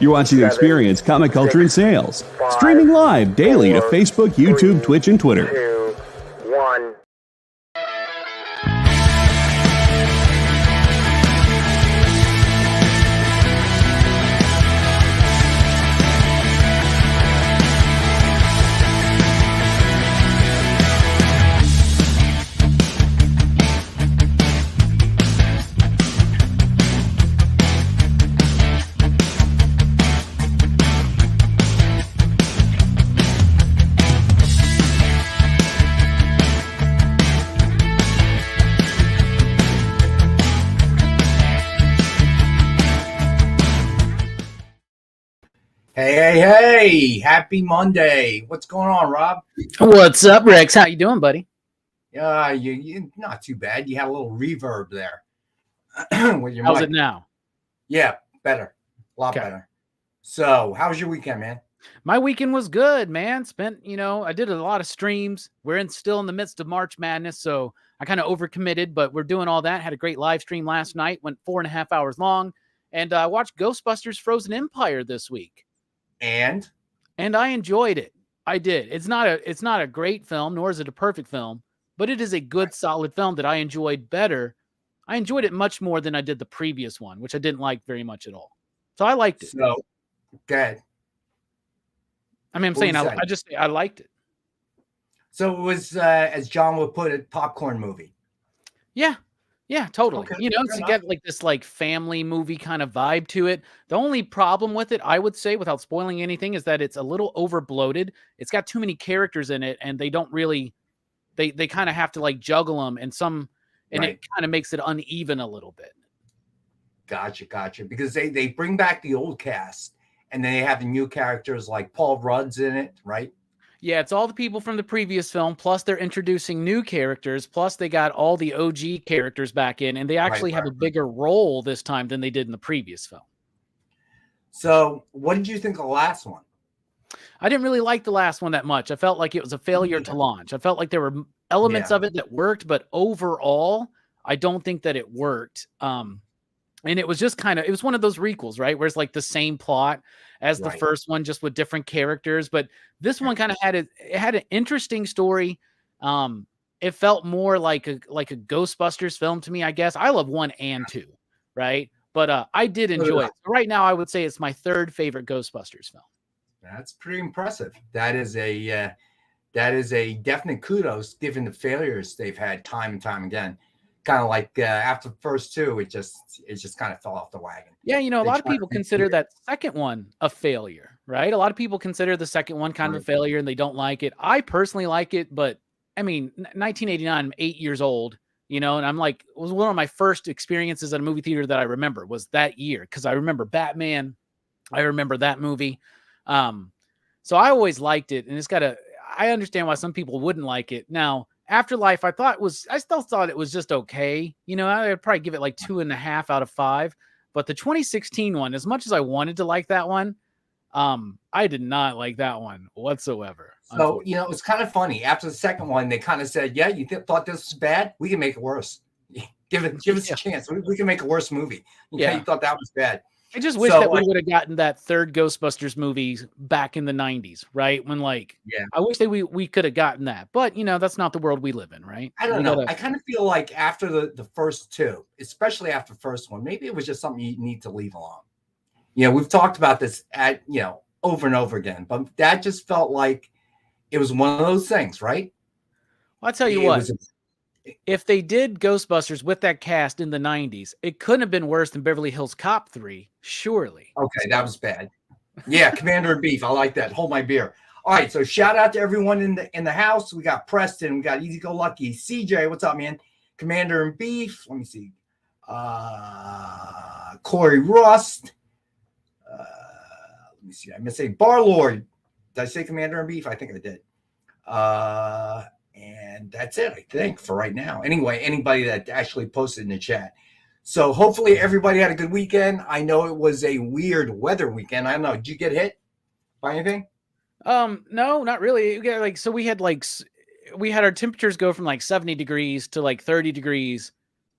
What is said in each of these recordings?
You're watching the Experience Comic Culture and Sales. Streaming live daily to Facebook, YouTube, Twitch, and Twitter. 2, 1. Hey, happy Monday. What's going on, Rob? What's up, Rex? How you doing, buddy? You not too bad. You had a little reverb there. With your How's mic. it now? Yeah, better. A lot better. So, how was your weekend, man? My weekend was good, man. I did a lot of streams. We're still in the midst of March Madness, so I kind of overcommitted, but we're doing all that. Had a great live stream last night, went 4.5 hours long, and I watched Ghostbusters Frozen Empire this week. And I enjoyed it. I did. It's not a great film, nor is it a perfect film, but it is a good, solid film that I enjoyed better. I enjoyed it much more than I did the previous one, which I didn't like very much at all. So I liked it. So, good. I mean, I'm saying I liked it. So it was, as John would put it, popcorn movie. Yeah, totally. Okay, It's got like this like family movie kind of vibe to it. The only problem with it, I would say, without spoiling anything, is that it's a little over bloated. It's got too many characters in it, and they don't really, they kind of have to like juggle them, and it kind of makes it uneven a little bit. Gotcha. Because they bring back the old cast, and then they have the new characters like Paul Rudd's in it, right? Yeah, it's all the people from the previous film, plus they're introducing new characters, plus they got all the OG characters back in, and they actually have a bigger role this time than they did in the previous film. So what did you think of the last one? I didn't really like the last one that much. I felt like it was a failure to launch. I felt like there were elements of it that worked, but overall, I don't think that it worked. And it was just it was one of those requels, right? Where it's like the same plot as the first one, just with different characters. But this one kind of had an interesting story. It felt more like a Ghostbusters film to me, I guess. I love 1 and 2, right? But I did enjoy it. So right now, I would say it's my third favorite Ghostbusters film. That's pretty impressive. That is a definite kudos given the failures they've had time and time again. Kind of like after the first 2, it just kind of fell off the wagon. Yeah, a lot of people consider that second one a failure, right? A lot of people consider the second one kind of a failure, and they don't like it. I personally like it, but I mean, 1989, I'm 8 years old, and I'm like, it was one of my first experiences at a movie theater that I remember was that year, because I remember Batman, I remember that movie. So I always liked it, and I understand why some people wouldn't like it. Now, Afterlife, I still thought it was just okay. I'd probably give it like 2.5 out of 5. But the 2016 one, as much as I wanted to like that one, I did not like that one whatsoever. So, it's kind of funny. After the second one, they kind of said, yeah, you thought this was bad? We can make it worse. Give us a chance. We can make a worse movie. You thought that was bad. I just wish that we would have gotten that third Ghostbusters movie back in the 90s, right? When I wish that we could have gotten that. But, that's not the world we live in, right? I don't know. I kind of feel like after the first 2, especially after the first one, maybe it was just something you need to leave alone. We've talked about this over and over again, but that just felt like it was one of those things, right? Well, I'll tell you what. If they did Ghostbusters with that cast in the 90s, it couldn't have been worse than Beverly Hills Cop 3, surely. Okay, that was bad. Yeah, Commander and Beef. I like that. Hold my beer. All right, so shout out to everyone in the house. We got Preston, we got Easy Go Lucky, CJ. What's up, man? Commander and Beef. Let me see. Corey Rust. Let me see. I'm gonna say Barlord. Did I say Commander and Beef? I think I did. And that's it, I think, for right now. Anyway, anybody that actually posted in the chat. So hopefully everybody had a good weekend. I know it was a weird weather weekend. I don't know. Did you get hit by anything? No, not really. We had our temperatures go from like 70 degrees to like 30 degrees,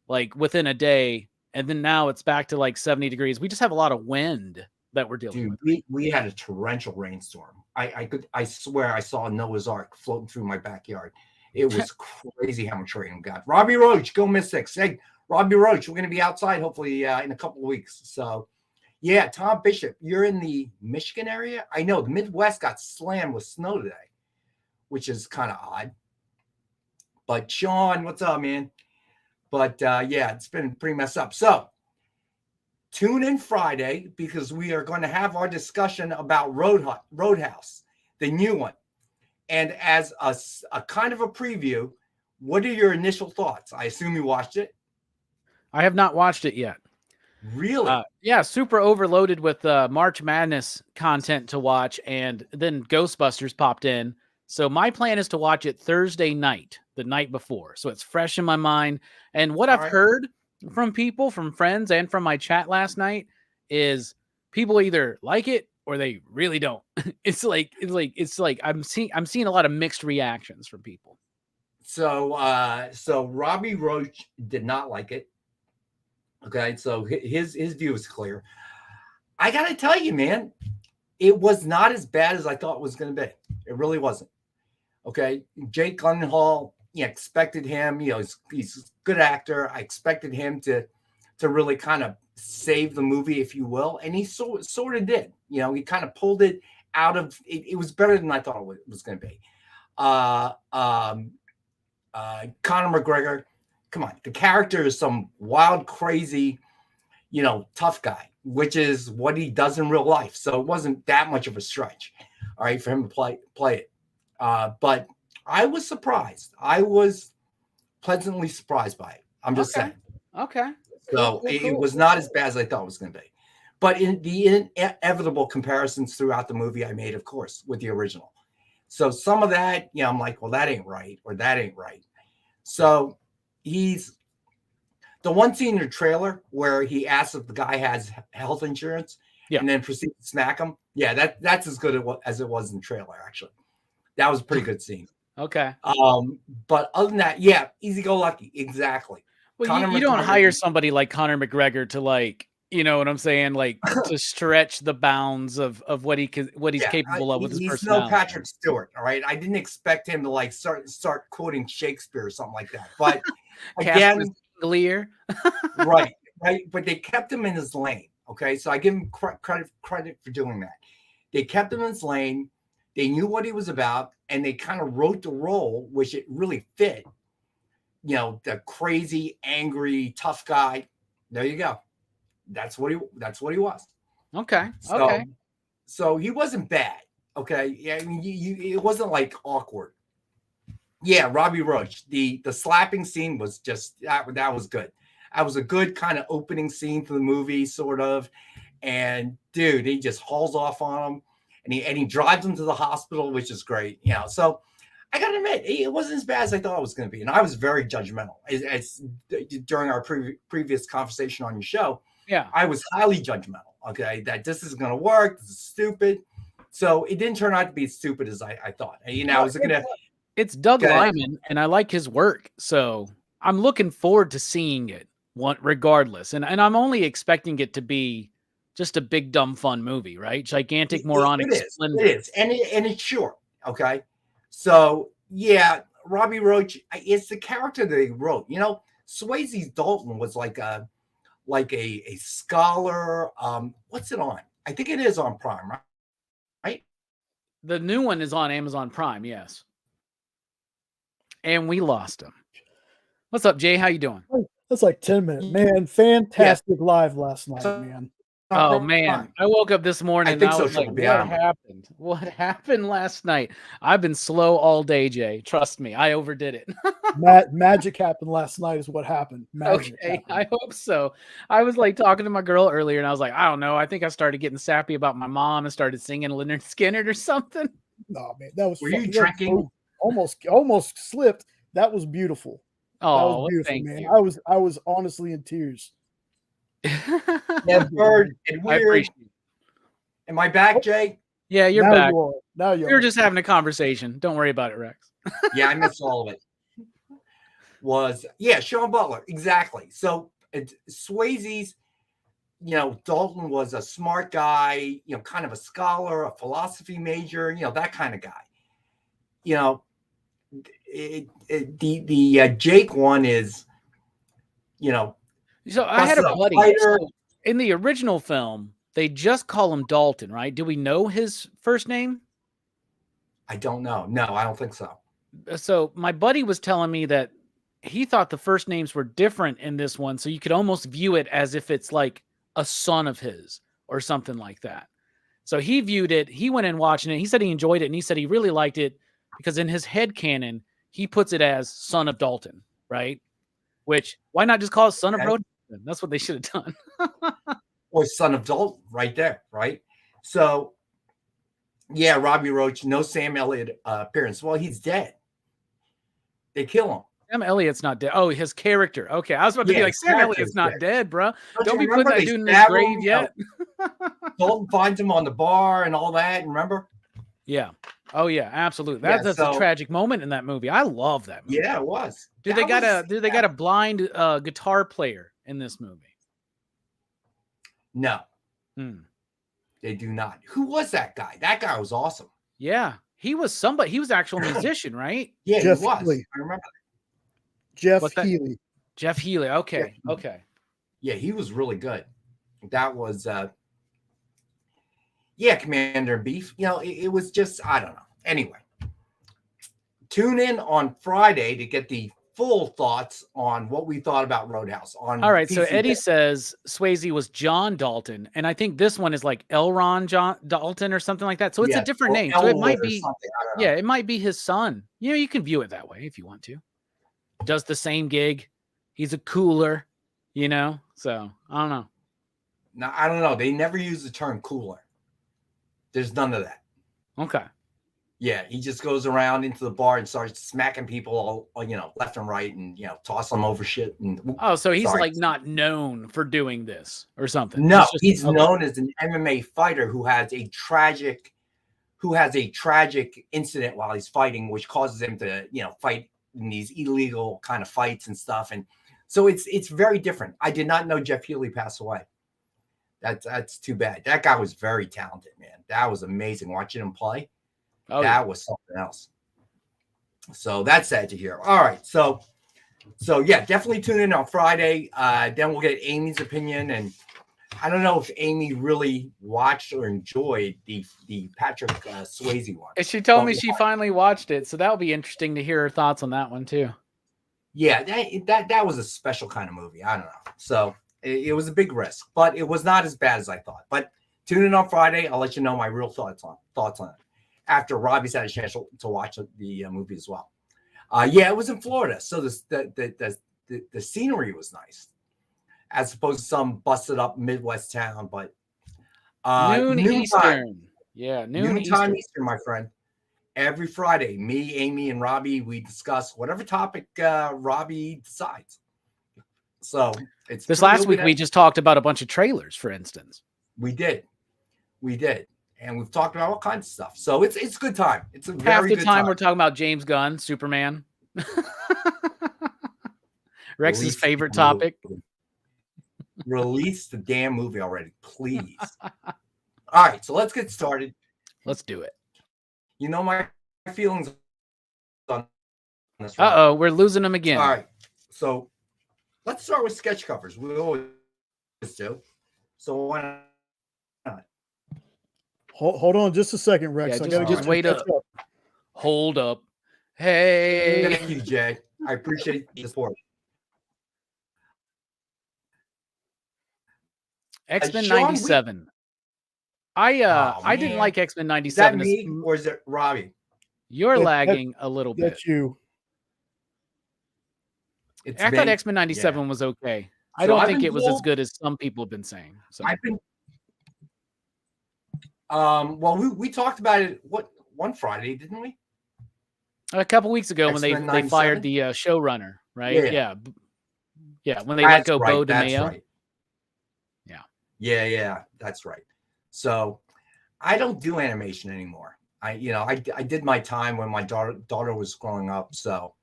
like within a day. And then now it's back to like 70 degrees. We just have a lot of wind that we're dealing Dude, with. we had a torrential rainstorm. I swear I saw Noah's Ark floating through my backyard. It was crazy how much rain we got. Robbie Roach, go Mystics. Hey, Robbie Roach, we're going to be outside hopefully in a couple of weeks. So, yeah, Tom Bishop, you're in the Michigan area. I know the Midwest got slammed with snow today, which is kind of odd. But Sean, what's up, man? But yeah, it's been pretty messed up. So tune in Friday because we are going to have our discussion about Roadhouse, the new one. And as a kind of a preview, what are your initial thoughts? I assume you watched it. I have not watched it yet. Really? Yeah, super overloaded with March Madness content to watch, and then Ghostbusters popped in. So my plan is to watch it Thursday night, the night before. So it's fresh in my mind. And what I've heard from people, from friends, and from my chat last night is people either like it or they really don't. It's like I'm seeing a lot of mixed reactions from people. So Robbie Roach did not like it. Okay, so his view is clear. I gotta tell you, man, it was not as bad as I thought it was going to be. It really wasn't. Okay, Jake Gyllenhaal, expected him. He's a good actor. I expected him to really kind of save the movie, if you will, and he sort of did. He kind of pulled it out of. It was better than I thought it was going to be. Conor McGregor, come on, the character is some wild, crazy, tough guy, which is what he does in real life. So it wasn't that much of a stretch, all right, for him to play it. But I was surprised. I was pleasantly surprised by it. I'm just saying. Okay. So cool. It was not as bad as I thought it was going to be. But in the inevitable comparisons throughout the movie I made, of course, with the original. So some of that, I'm like, well, that ain't right, or that ain't right. So he's the one scene in the trailer where he asks if the guy has health insurance and then proceeds to smack him. Yeah, that's as good as it was in the trailer, actually. That was a pretty good scene. Okay. But other than that, yeah, easy go lucky. Exactly. Well, you don't hire somebody like Conor McGregor to you know what I'm saying? To stretch the bounds of what he's capable of with his personality. He's no Patrick Stewart, all right? I didn't expect him to start quoting Shakespeare or something like that. But again, right. But they kept him in his lane, okay? So I give him credit for doing that. They kept him in his lane. They knew what he was about, and they kind of wrote the role, which it really fit. The crazy, angry, tough guy. There you go. That's what he was. Okay. So he wasn't bad. Okay. Yeah. I mean, it wasn't awkward. Yeah. Robbie Roach, the slapping scene was just, that was good. That was a good kind of opening scene for the movie, sort of. And dude, he just hauls off on him and he drives him to the hospital, which is great. So I got to admit, it wasn't as bad as I thought it was going to be. And I was very judgmental. As during our previous conversation on your show, I was highly judgmental, okay, that this isn't going to work. This is stupid. So it didn't turn out to be as stupid as I thought. It's Doug Liman, and I like his work. So I'm looking forward to seeing it regardless. And I'm only expecting it to be just a big, dumb, fun movie, right? Gigantic, moronic. It is. And it's short, okay? So, yeah, Robbie Roach, it's the character that he wrote. Swayze's Dalton was like a scholar. What's it on? I think it is on Prime, right? The new one is on Amazon Prime, yes. And we lost him. What's up, Jay? How you doing? That's like 10 minutes. Man, fantastic live last night, man. Oh man, I woke up this morning and I was like, what happened? What happened last night? I've been slow all day, Jay. Trust me, I overdid it. Magic happened last night is what happened. Magic happened. I hope so. I was talking to my girl earlier and I was like, I don't know. I think I started getting sappy about my mom and started singing Lynyrd Skynyrd or something. No, man, that was Were you drinking? Almost slipped. That was beautiful. Oh, that was beautiful, thank man. you. I was honestly in tears. Yeah, Bird and weird. Am I back, Jay? Yeah, you're now back. Now you're. We were just having a conversation. Don't worry about it, Rex. Yeah, I missed all of it. Sean Butler, exactly. So Swayze's, Dalton was a smart guy, kind of a scholar, a philosophy major, that kind of guy. The Jake one is, So I had a busted up buddy. fighter. So in the original film, they just call him Dalton, right? Do we know his first name? I don't know. No, I don't think so. So my buddy was telling me that he thought the first names were different in this one. So you could almost view it as if it's like a son of his or something like that. So he viewed it. He went in watching it. He said he enjoyed it. And he said he really liked it because in his head canon, he puts it as son of Dalton, right? Which, why not just call it son of Rodin? That's what they should have done. Or son of Dalton right there, right? So, yeah, Robbie Roach, no Sam Elliott appearance. Well, he's dead. They kill him. Sam Elliott's not dead. Oh, his character. Okay, I was about to be like, Sam Elliott's not dead, bro. Don't be putting that dude in his grave yet. Dalton finds him on the bar and all that. Remember? Yeah. Oh yeah, absolutely. That's a tragic moment in that movie. I love that movie. Yeah, it was. They got a blind guitar player in this movie? No. They do not. Who was that guy? That guy was awesome. Yeah. He was somebody. He was an actual musician, right? Yeah, Jeff he was. Healy. I remember. Jeff Healy. Jeff Healy. Okay. Okay. Yeah, he was really good. That was Commander Beef. It was just, I don't know. Anyway, tune in on Friday to get the full thoughts on what we thought about Roadhouse. All right, so Eddie says Swayze was John Dalton, and I think this one is like Elron John Dalton or something like that. So it's a different name. So it might be, it might be his son. You can view it that way if you want to. Does the same gig. He's a cooler, So I don't know. No, I don't know. They never use the term cooler. There's none of that. Okay. Yeah, he just goes around into the bar and starts smacking people all left and right and toss them over shit. And so he's like not known for doing this or something. No, he's known as an MMA fighter who has a tragic incident while he's fighting, which causes him to fight in these illegal kind of fights and stuff. And so it's very different. I did not know Jeff Healy passed away. That's too bad. That guy was very talented, man. That was amazing watching him play. That was something else. So that's sad to hear. All right. So yeah, definitely tune in on Friday. Then we'll get Amy's opinion. And I don't know if Amy really watched or enjoyed the Patrick Swayze one. She told me she finally watched it. So that'll be interesting to hear her thoughts on that one too. Yeah, that was a special kind of movie. I don't know. So it was a big risk, but it was not as bad as I thought. But tune in on Friday. I'll let you know my real thoughts on it. After Robbie's had a chance to watch the movie as well. It was in Florida, so the scenery was nice, as opposed to some busted up Midwest town. But noon Eastern, noon time Eastern, my friend. Every Friday, me, Amy, and Robbie, we discuss whatever topic Robbie decides. So it's this last week we just talked about a bunch of trailers, for instance. We did. And we've talked about all kinds of stuff. So it's a good time. It's a half very the good time we're talking about James Gunn, Superman. Rex's favorite topic. Release the damn movie already, please. All right, so let's get started. Let's do it. My feelings on this. We're losing them again. All right, so let's start with sketch covers. We always do. So why not? Hold on just a second, Rex. Yeah, I gotta just wait up. Hold up. Hey. Thank you, Jay. I appreciate the support. X-Men 97. I didn't like X-Men 97. Is that me or is it Robbie? You're lagging a little bit. That's you. I thought X-Men 97 was okay. I don't think it was as good as some people have been saying. So well, we talked about it one Friday, didn't we? A couple weeks ago when they fired the showrunner, right? Yeah. When they let go Bo DeMeo. Right. Yeah, that's right. So I don't do animation anymore. I did my time when my daughter was growing up. So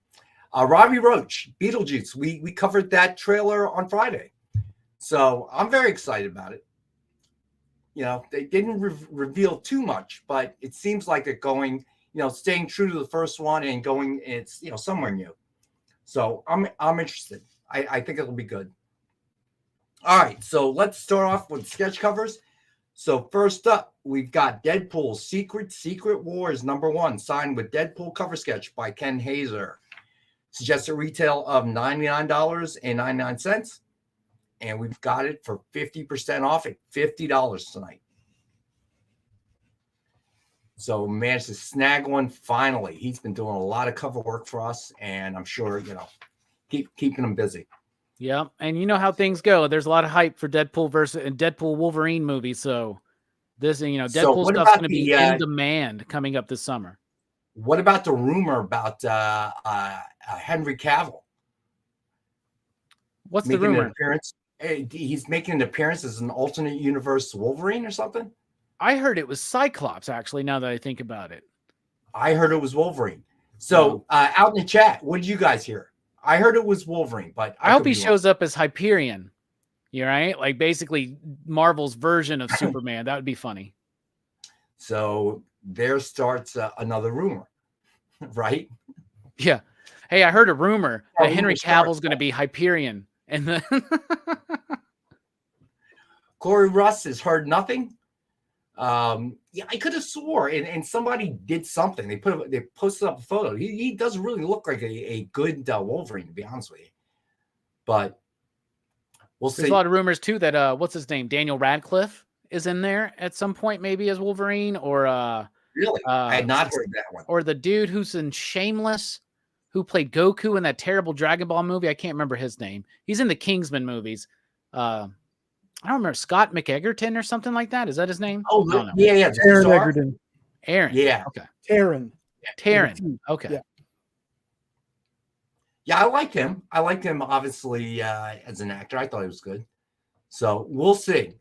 Robbie Roach, Beetlejuice, we covered that trailer on Friday. So I'm very excited about it. You know, they didn't reveal too much, but it seems like they're going, staying true to the first one and going, it's, somewhere new. So I'm interested. I think it'll be good. All right, so let's start off with sketch covers. So first up, we've got Deadpool's Secret Wars #1, signed with Deadpool cover sketch by Ken Hazer. Suggested retail of $99.99. And we've got it for 50% off at $50 tonight. So managed to snag one finally. He's been doing a lot of cover work for us, and I'm sure, keeping him busy. Yeah, and you know how things go. There's a lot of hype for Deadpool versus Deadpool Wolverine movie. So this, Deadpool stuff's going to be in demand coming up this summer. What about the rumor about Henry Cavill? What's the rumor? An appearance? He's making an appearance as an alternate universe Wolverine or something. I heard it was Cyclops, actually, now that I think about it. I heard it was Wolverine. So out in the chat, what did you guys hear? I heard it was Wolverine, but I hope he shows up as Hyperion. You right? Like basically Marvel's version of Superman. That would be funny. So there starts another rumor, right? Yeah. Hey, I heard a rumor that Henry Cavill's going to be Hyperion. And then Corey Russ has heard nothing. Yeah, I could have swore, and somebody did something. They posted up a photo. He doesn't really look like a good Wolverine, to be honest with you. But we'll see. There's a lot of rumors too that what's his name, Daniel Radcliffe, is in there at some point, maybe as Wolverine, or really, I had not heard that one. Or the dude who's in Shameless, who played Goku in that terrible Dragon Ball movie. I can't remember his name. He's in the Kingsman movies. I don't remember, Scott McEgerton or something like that. Is that his name? Oh, no. Yeah. Taron Egerton. Aaron. Yeah. Okay. Taron. Okay. Yeah, I like him. Obviously, as an actor. I thought he was good. So we'll see.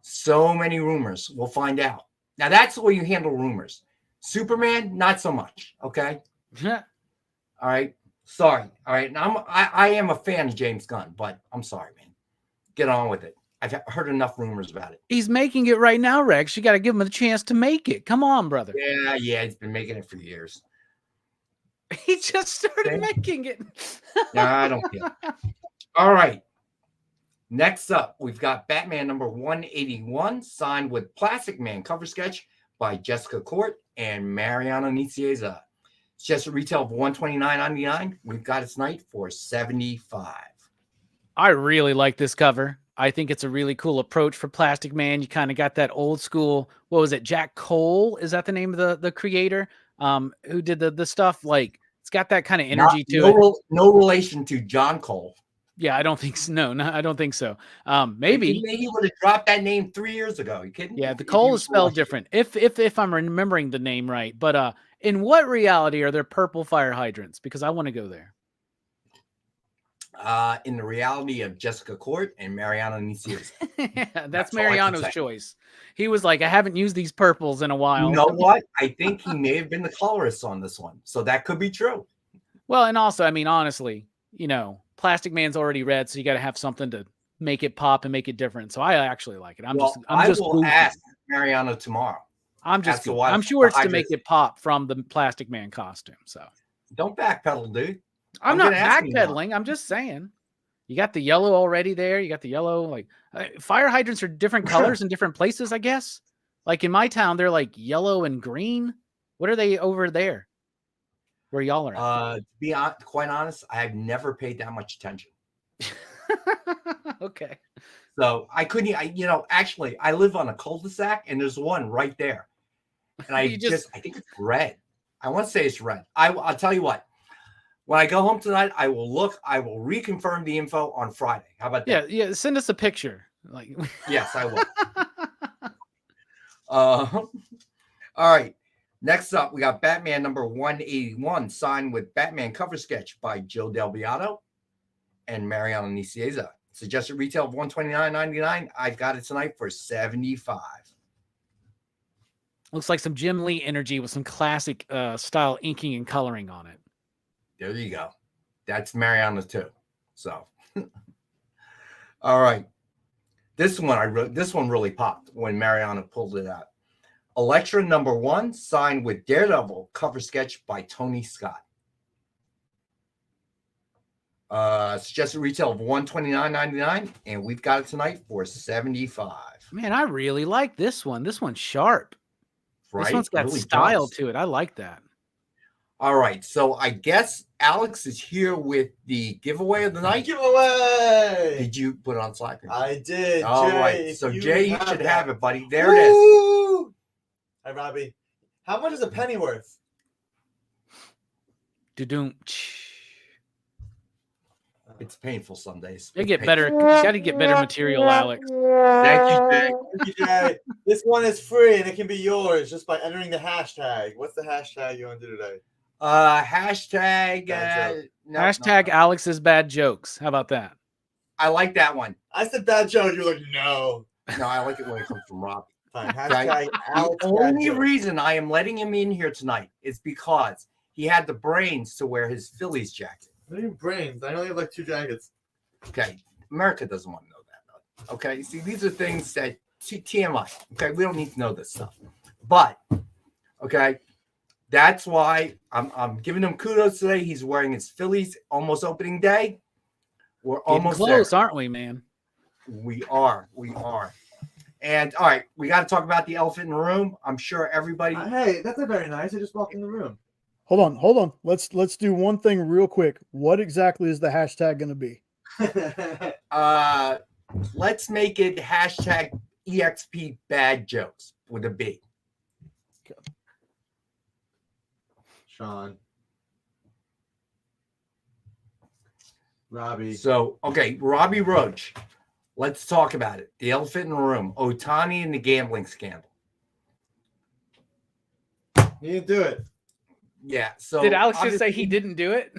So many rumors. We'll find out. Now, that's the way you handle rumors. Superman, not so much. Okay? Yeah. All right. Sorry. All right. Now, I am a fan of James Gunn, but I'm sorry, man. Get on with it. I've heard enough rumors about it. He's making it right now, Rex. You got to give him a chance to make it. Come on, brother. Yeah. He's been making it for years. He just started making it. Nah, I don't care. All right. Next up, we've got Batman #181, signed with Plastic Man cover sketch by Jessica Court and Mariano Nicieza. It's just a retail of $129.99. We've got it tonight for $75. I really like this cover. I think it's a really cool approach for Plastic Man. You kind of got that old school, what was it? Jack Cole? Is that the name of the creator? Who did the stuff? Like, it's got that kind of energy to it. No relation to John Cole. Yeah, I don't think so. No, I don't think so. Maybe he would have dropped that name 3 years ago. You kidding? Yeah, the Cole is spelled different. If I'm remembering the name right. But in what reality are there purple fire hydrants? Because I want to go there. In the reality of Jessica Court and Mariano Nicieza. Yeah, that's Mariano's choice. He was like, I haven't used these purples in a while. You know what? I think he may have been the colorist on this one. So that could be true. Well, and also, I mean, honestly, Plastic Man's already red, so you got to have something to make it pop and make it different. So I actually like it. I will ask Mariano tomorrow. I'm sure it's to make it pop from the Plastic Man costume. So don't backpedal, dude. I'm not backpedaling. I'm just saying. You got the yellow already there. You got the yellow, fire hydrants are different colors in different places, I guess. Like in my town, they're like yellow and green. What are they over there? Where y'all are at? To be quite honest, I have never paid that much attention. Okay. So I couldn't, actually, I live on a cul-de-sac and there's one right there. And I think it's red. I want to say it's red. I'll tell you what. When I go home tonight, I will reconfirm the info on Friday. How about that? Yeah. Send us a picture. Yes, I will. All right. Next up, we got Batman #181, signed with Batman cover sketch by Joe Del Beato and Mariano Nicieza. Suggested retail of $129.99. I got it tonight for $75. Looks like some Jim Lee energy with some classic style inking and coloring on it. There you go. That's Mariano too. So, all right. This one really popped when Mariana pulled it out. Elektra #1 signed with Daredevil, cover sketch by Tony Scott. Suggested retail of $129.99, and we've got it tonight for $75. Man, I really like this one. This one's sharp. Right? This one's got really style does. to it. I like that. All right, so I guess Alex is here with the giveaway of the night. Giveaway! Did you put it on Slack? I did. All Jay, right, so you Jay, you have should that. have it, buddy. There it is. Woo! Hi, Robbie. How much is a penny worth? Do-doom. It's painful some days. You get It's better. You got to get better material, Alex. Thank you, Jay. Thank you, Jay. This one is free and it can be yours just by entering the hashtag. What's the hashtag you want to do today? Hashtag. Hashtag Alex's bad jokes. How about that? I like that one. I said bad joke. You're like, no. No, I like it when it comes from Robbie. Fine. Hashtag The Alex bad only joke. reason I am letting him in here tonight is because he had the brains to wear his Phillies jacket. What do you mean brains? I only have like 2 jackets. Okay, America doesn't want to know that. Though. Okay, see, these are things that TMI. Okay, we don't need to know this stuff. But okay, that's why I'm giving him kudos today. He's wearing his Phillies almost opening day. We're Getting almost close, there. aren't we, man? We are. And all right, we got to talk about the elephant in the room. I'm sure everybody. Hey, that's not very nice. I just walked in the room. Hold on. Let's do one thing real quick. What exactly is the hashtag going to be? Let's make it hashtag EXP bad jokes with a B. Sean. Robbie. So, okay, Robbie Roach. Let's talk about it. The elephant in the room. Otani and the gambling scandal. You didn't do it. Yeah. So Did Alex just obviously- say he didn't do it?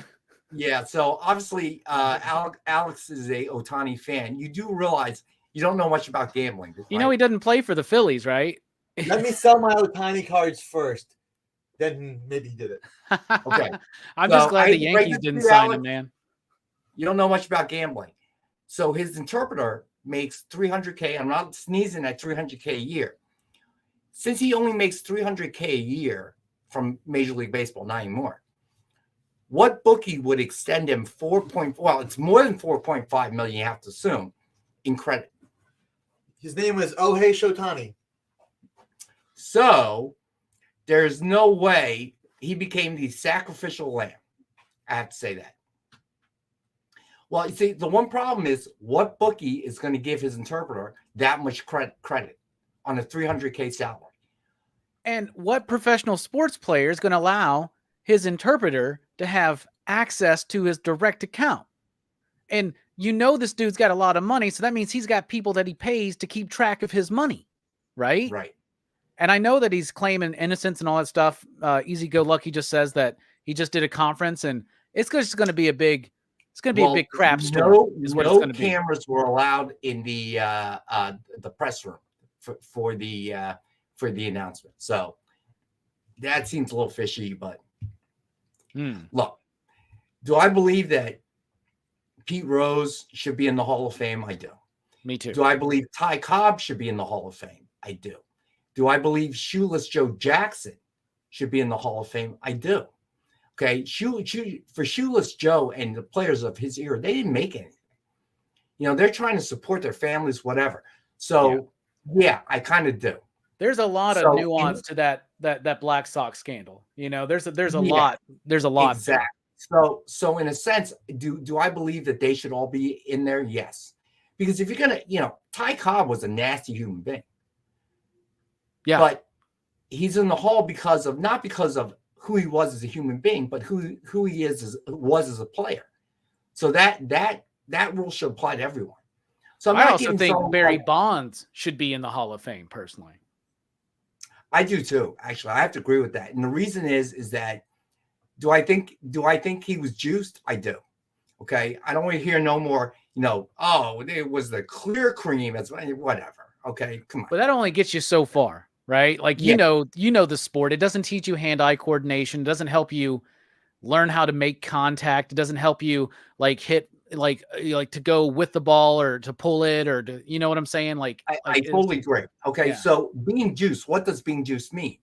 Yeah. So obviously, Alex is a Otani fan. You do realize you don't know much about gambling. You know he doesn't play for the Phillies, right? Let me sell my Otani cards first. Then maybe he did it. Okay. I'm So, just glad I the Yankees read didn't this, sign Alex. him, man. You don't know much about gambling. So his interpreter makes $300K. I'm not sneezing at $300K a year. Since he only makes $300K a year from Major League Baseball, not anymore. What bookie would extend him it's more than 4.5 million, you have to assume, in credit. His name was Ohei Shotani. So there's no way he became the sacrificial lamb. I have to say that. Well, you see, the one problem is what bookie is going to give his interpreter that much credit on a $300K salary? And what professional sports player is going to allow his interpreter to have access to his direct account? And you know this dude's got a lot of money, so that means he's got people that he pays to keep track of his money, right? Right. And I know that he's claiming innocence and all that stuff. Easy Go Lucky just says that he just did a conference, and it's just going to be a big crap story. Is what it's going to be. No cameras were allowed in the press room for the announcement. So that seems a little fishy, but look, do I believe that Pete Rose should be in the Hall of Fame? I do. Me too. Do I believe Ty Cobb should be in the Hall of Fame? I do. Do I believe Shoeless Joe Jackson should be in the Hall of Fame? I do. Okay, for Shoeless Joe and the players of his era, they didn't make anything. You know, they're trying to support their families, whatever. So, yeah I kind of do. There's a lot of nuance to that Black Sox scandal. You know, there's a lot. There's a lot. Exactly. So in a sense, do I believe that they should all be in there? Yes. Because if you're gonna, Ty Cobb was a nasty human being. Yeah. But he's in the hall not because of who he was as a human being, but who he was as a player. So that rule should apply to everyone. So I also think Barry Bonds should be in the Hall of Fame, personally. I do too. Actually, I have to agree with that. And the reason is that do I think he was juiced? I do. Okay. I don't want to hear no more, it was the clear cream. It's whatever. Okay. Come on. But that only gets you so far, right? Like, you know the sport. It doesn't teach you hand-eye coordination. It doesn't help you learn how to make contact. It doesn't help you like hit like to go with the ball or to pull it or to, you know what I'm saying? I totally agree. Okay, Yeah. so being juice, what does being juice mean?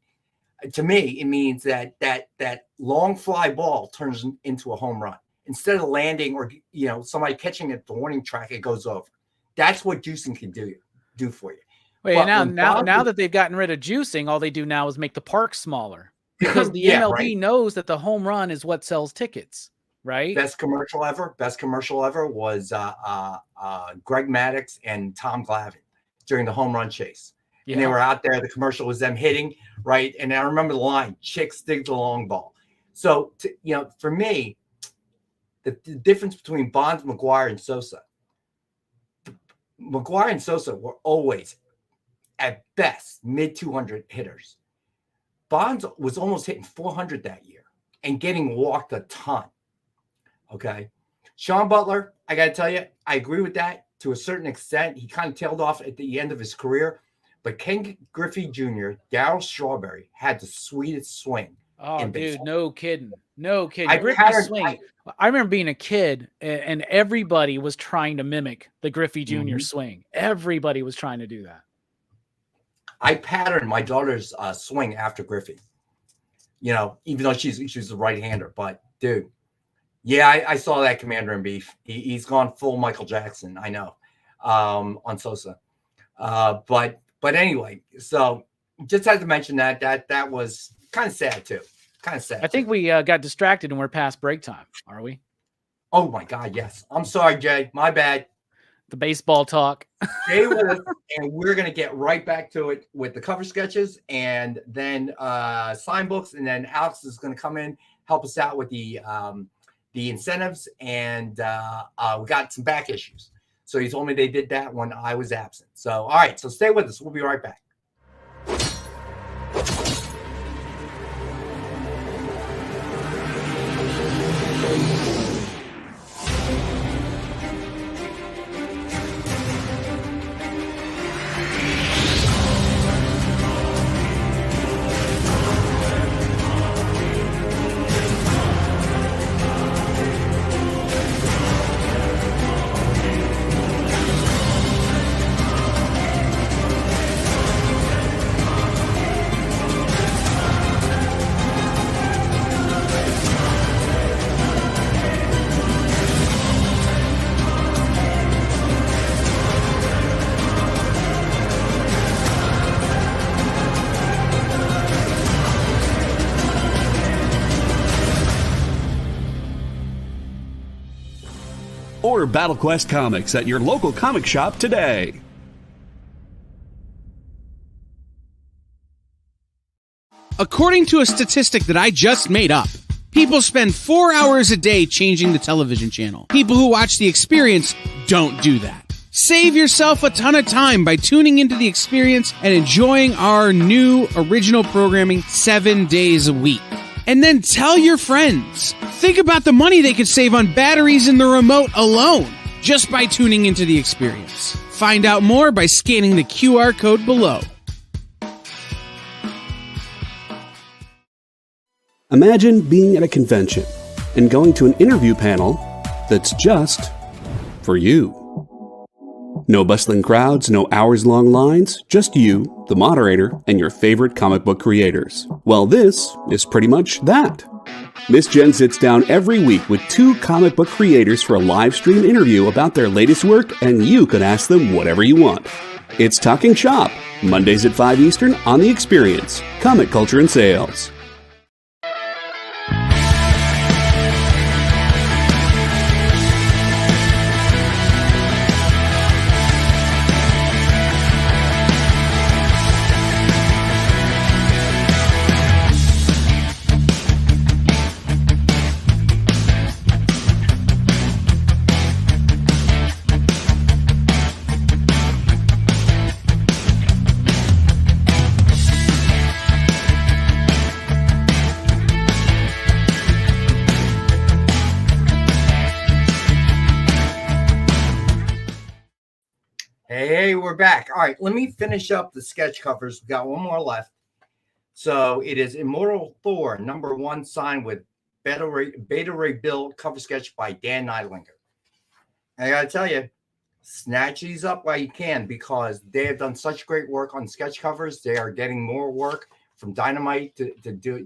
To me, it means that long fly ball turns into a home run instead of landing or somebody catching it at the warning track. It goes over. That's what juicing can do for you. Wait, now that they've gotten rid of juicing, all they do now is make the park smaller because the MLB knows that the home run is what sells tickets, right? Best commercial ever was Greg Maddux and Tom Glavine during the home run chase. Yeah. And they were out there. The commercial was them hitting, right? And I remember the line, "Chicks dig the long ball." So, for me, the difference between Bonds, McGuire, and Sosa, McGuire and Sosa were always, at best, mid-200 hitters. Bonds was almost hitting 400 that year and getting walked a ton. Okay. Sean Butler, I got to tell you, I agree with that to a certain extent. He kind of tailed off at the end of his career. But Ken Griffey Jr., Darryl Strawberry had the sweetest swing. Oh, dude, no kidding. Griffey's swing. I remember being a kid and everybody was trying to mimic the Griffey Jr. swing. Everybody was trying to do that. I patterned my daughter's swing after Griffey. Even though she's a right-hander. But, dude, yeah, I saw that Commander in Beef. He's gone full Michael Jackson, I know, on Sosa. But anyway, so just had to mention that was kind of sad too. I think we got distracted and we're past break time. Are we? Oh my God, yes. I'm sorry, Jay. My bad. The baseball talk. Stay with us, and we're gonna get right back to it with the cover sketches and then sign books, and then Alex is gonna come in, help us out with the incentives, and we got some back issues. So he told me they did that when I was absent. So, all right. So stay with us. We'll be right back. Order BattleQuest comics at your local comic shop today. According to a statistic that I just made up, people spend 4 hours a day changing the television channel. People who watch The Experience don't do that. Save yourself a ton of time by tuning into The Experience and enjoying our new original programming 7 days a week. And then tell your friends. Think about the money they could save on batteries in the remote alone just by tuning into The Experience. Find out more by scanning the QR code below. Imagine being at a convention and going to an interview panel that's just for you. No bustling crowds, no hours-long lines, just you, the moderator, and your favorite comic book creators. Well, this is pretty much that. Miss Jen sits down every week with 2 comic book creators for a live stream interview about their latest work, and you can ask them whatever you want. It's Talking Shop, Mondays at 5 Eastern on The Experience, Comic Culture and Sales. Hey, we're back. All right, let me finish up the sketch covers. We got one more left. So it is Immortal Thor, #1, signed with Beta Ray Bill, cover sketch by Dan Neidlinger. I gotta tell you, snatch these up while you can because they have done such great work on sketch covers. They are getting more work from Dynamite to do,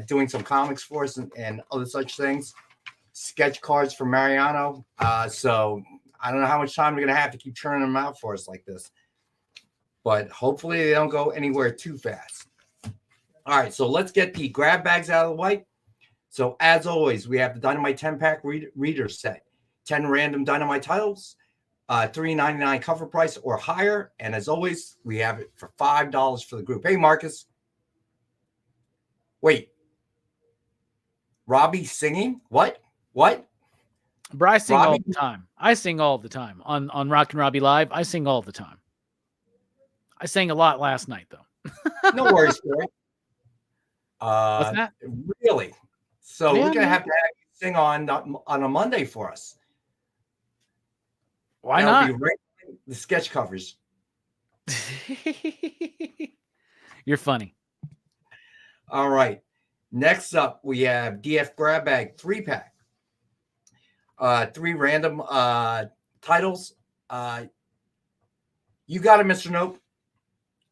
doing some comics for us and other such things. Sketch cards for Mariano. So I don't know how much time we're gonna have to keep churning them out for us like this, but hopefully they don't go anywhere too fast. All right, so let's get the grab bags out of the way. So as always, we have the Dynamite 10-pack reader set. 10 random Dynamite titles, $3.99 cover price or higher. And as always, we have it for $5 for the group. Hey, Marcus. Wait. Robbie singing? What? Bro, I sing all Robbie? the time. I sing all the time. On Rockin' Robbie Live, I sing all the time. I sang a lot last night, though. No worries, Corey. What's that? Really? So Yeah, we're going to man. have you sing on a Monday for us. Why That'll not? be right in the sketch covers. You're funny. All right. Next up, we have DF Grab Bag 3-pack. 3 random titles. You got it, Mr. Nope.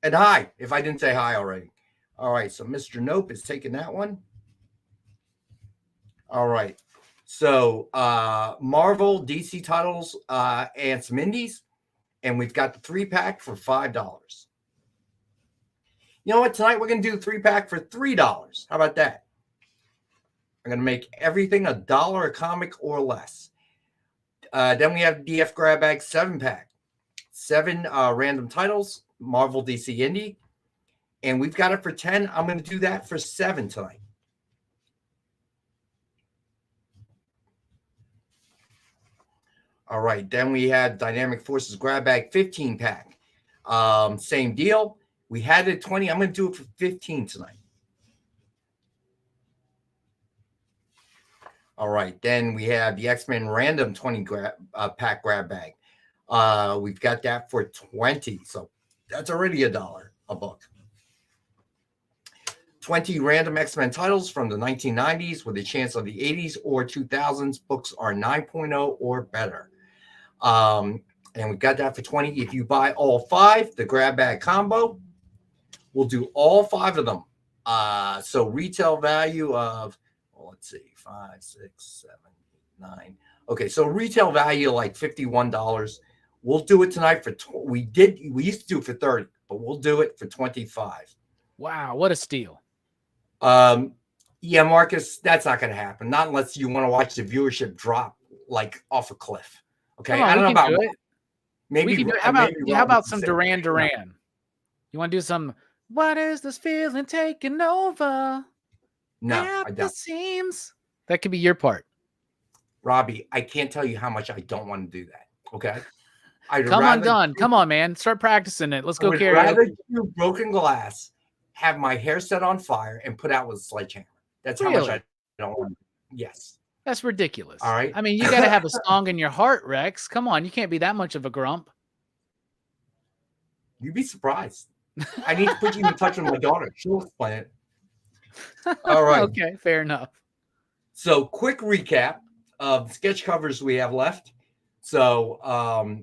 And hi, if I didn't say hi already. All right, so Mr. Nope is taking that one. All right. So Marvel, DC titles, and some indies. And we've got the 3-pack for $5. You know what? Tonight we're going to do the 3-pack for $3. How about that? I'm going to make everything $1 a comic or less. Then we have DF Grab Bag 7-pack. 7 random titles, Marvel, DC, Indie. And we've got it for 10. I'm going to do that for 7 tonight. All right. Then we have Dynamic Forces Grab Bag 15-pack. Same deal. We had it 20. I'm going to do it for 15 tonight. All right. Then we have the X-Men Random 20-pack grab bag. We've got that for 20. So that's already $1 a book. 20 random X-Men titles from the 1990s with a chance of the 80s or 2000s. Books are 9.0 or better. And we got that for 20. If you buy all 5, the grab bag combo, we'll do all 5 of them. So retail value of, let's see, 5, 6, 7, 8, 9. Okay, so retail value like $51. We'll do it tonight for we used to do it for 30, but we'll do it for 25. Wow, what a steal. Yeah, Marcus, that's not going to happen. Not unless you want to watch the viewership drop like off a cliff. Okay, Come on, I don't know about do it. maybe. We can do it. How about some Duran Duran? You want to do some? What is this feeling taking over? No, At I the don't. seams. That could be your part. Robbie, I can't tell you how much I don't want to do that. Okay, Come undone. Come on, man. Start practicing it. Let's go I'd karaoke. rather do broken glass, have my hair set on fire, and put out with a sledgehammer. That's how much Really? I don't want. Yes. That's ridiculous. All right. I mean, you got to have a song in your heart, Rex. Come on. You can't be that much of a grump. You'd be surprised. I need to put you in touch with my daughter. She'll explain it. All right. Okay, fair enough. So quick recap of the sketch covers we have left. So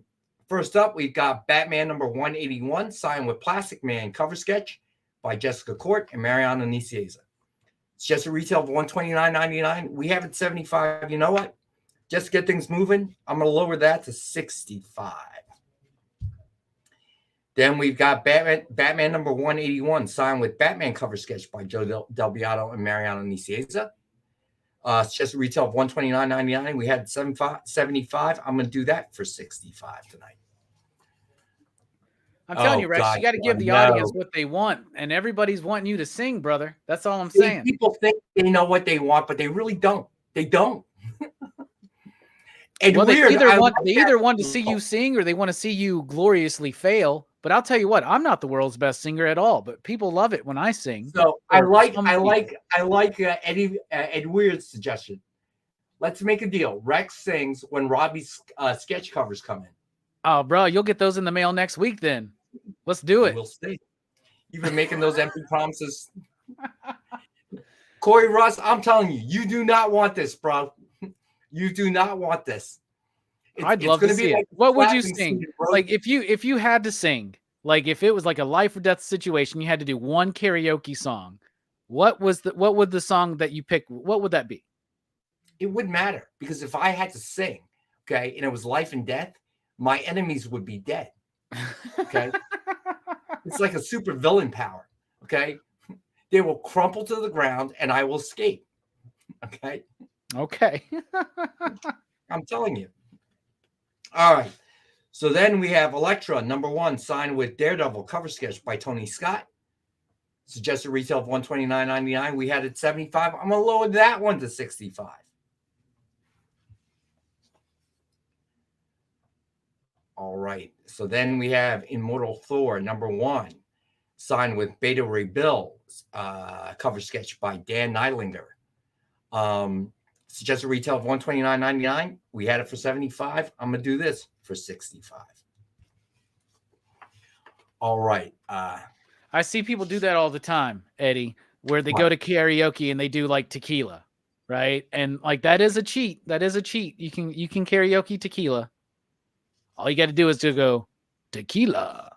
first up, we've got Batman number 181, signed with Plastic Man cover sketch by Jessica Court and Mariana Nicieza. It's just a retail of $129.99. We have it $75. You know what? Just to get things moving, I'm going to lower that to $65. Then we've got Batman number 181, signed with Batman cover sketch by Joe Del Beato and Mariana Nicieza. It's just a retail of $129.99. We had $75. I'm going to do that for $65 tonight. I'm telling you, Rex, God, you got to give the no. audience what they want, and everybody's wanting you to sing, brother. That's all I'm See, saying. people think they know what they want, but they really don't. They don't. And Well, weird, they I either want to see you sing or they want to see you gloriously fail. But I'll tell you what, I'm not the world's best singer at all, but people love it when I sing. So I Or like some people. Ed Weird's suggestion. Let's make a deal. Rex sings when Robbie's sketch covers come in. Oh, bro, you'll get those in the mail next week then. Let's do it. We'll see. You've been making those empty promises. Corey Russ, I'm telling you, you do not want this, bro. You do not want this. I'd love to see it. What would you sing? Road. Like if you had to sing, like if it was like a life or death situation, you had to do one karaoke song. What would the song that you pick? What would that be? It wouldn't matter because if I had to sing, okay, and it was life and death, my enemies would be dead. Okay. It's like a super villain power. Okay. They will crumple to the ground and I will escape. Okay. Okay. I'm telling you. All right. So then we have Elektra, #1, signed with Daredevil, cover sketch by Tony Scott. Suggested retail of $129.99. We had it $75. I'm gonna lower that one to $65. All right. So then we have Immortal Thor, #1, signed with Beta Ray Bill, cover sketch by Dan Neidlinger. Suggested retail of $129.99. We had it for $75. I'm gonna do this for $65. All right. I see people do that all the time, Eddie, where they go to karaoke and they do like tequila, right? And like that is a cheat. That is a cheat. You can karaoke tequila. All you got to do is to go tequila.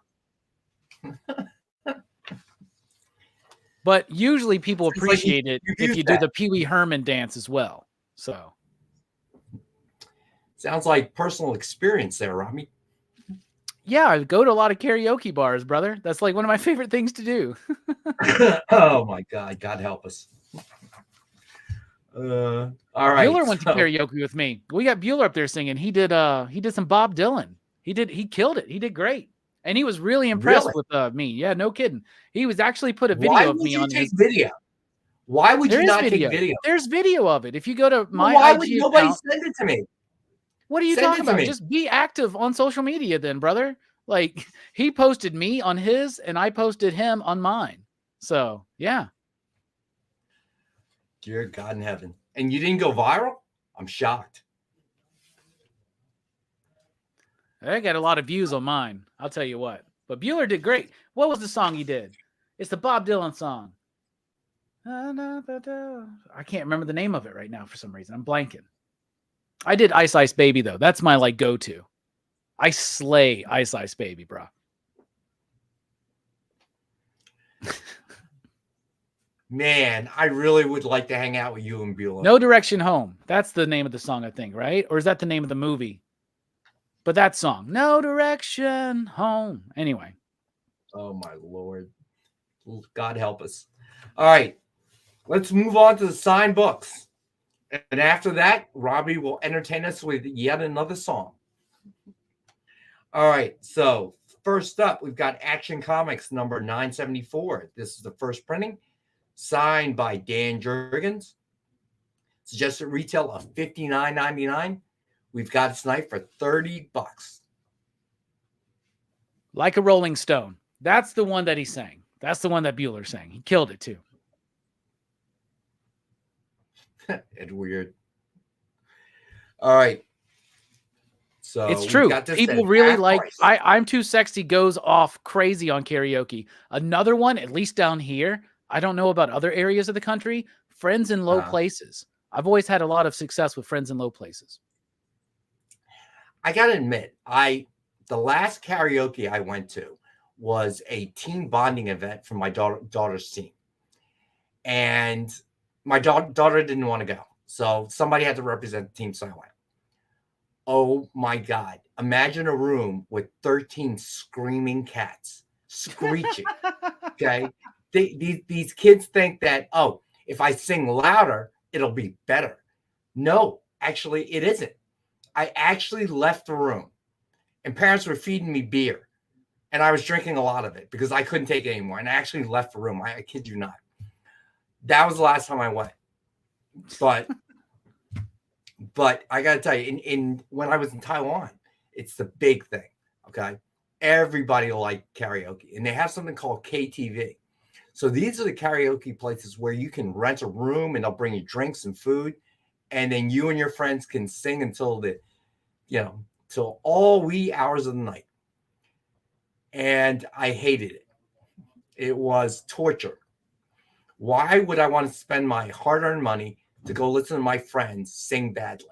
But usually people appreciate it if you do the Pee Wee Herman dance as well. So sounds like personal experience there, Robbie. Yeah, I go to a lot of karaoke bars, brother. That's like one of my favorite things to do. Oh my God, God help us. All right. Bueller went to karaoke with me. We got Bueller up there singing. He did some Bob Dylan. He killed it. He did great. And he was really impressed with me. Yeah, no kidding. He was actually put a video of me on his video. Why would you not take video? There's video of it. If you go to my why IG would nobody account, send it to me? what are you talking about? Just be active on social media then, brother. Like he posted me on his and I posted him on mine. So yeah. Dear God in heaven. And you didn't go viral? I'm shocked. I got a lot of views on mine. I'll tell you what. But Bueller did great. What was the song he did? It's the Bob Dylan song. I can't remember the name of it right now for some reason. I'm blanking. I did Ice Ice Baby though. That's my like go-to. I slay Ice Ice Baby, bro. Man, I really would like to hang out with you and Bueller. No Direction Home. That's the name of the song, I think, right? Or is that the name of the movie? But that song, No Direction Home. Anyway. Oh my Lord. God help us. All right. Let's move on to the signed books. And after that, Robbie will entertain us with yet another song. All right. So first up, we've got Action Comics number 974. This is the first printing, signed by Dan Jurgens. Suggested retail of $59.99. We've got it tonight for $30. Like a Rolling Stone. That's the one that he sang. That's the one that Bueller sang. He killed it too. It's weird. All right. So it's true. People really like I'm Too Sexy goes off crazy on karaoke. Another one, at least down here, I don't know about other areas of the country, Friends in Low Places. I've always had a lot of success with Friends in Low Places. I gotta admit, the last karaoke I went to was a team bonding event for my daughter's team. And my daughter didn't want to go. So somebody had to represent the team, so I went. Oh my God. Imagine a room with 13 screaming cats screeching. Okay. These kids think that, oh, if I sing louder, it'll be better. No, actually, it isn't. I actually left the room and parents were feeding me beer and I was drinking a lot of it because I couldn't take it anymore. And I actually left the room. I kid you not. That was the last time I went. But I got to tell you, when I was in Taiwan, it's the big thing. Okay. Everybody will like karaoke and they have something called KTV. So these are the karaoke places where you can rent a room and they'll bring you drinks and food. And then you and your friends can sing until till all wee hours of the night. And I hated it. It was torture. Why would I want to spend my hard-earned money to go listen to my friends sing badly?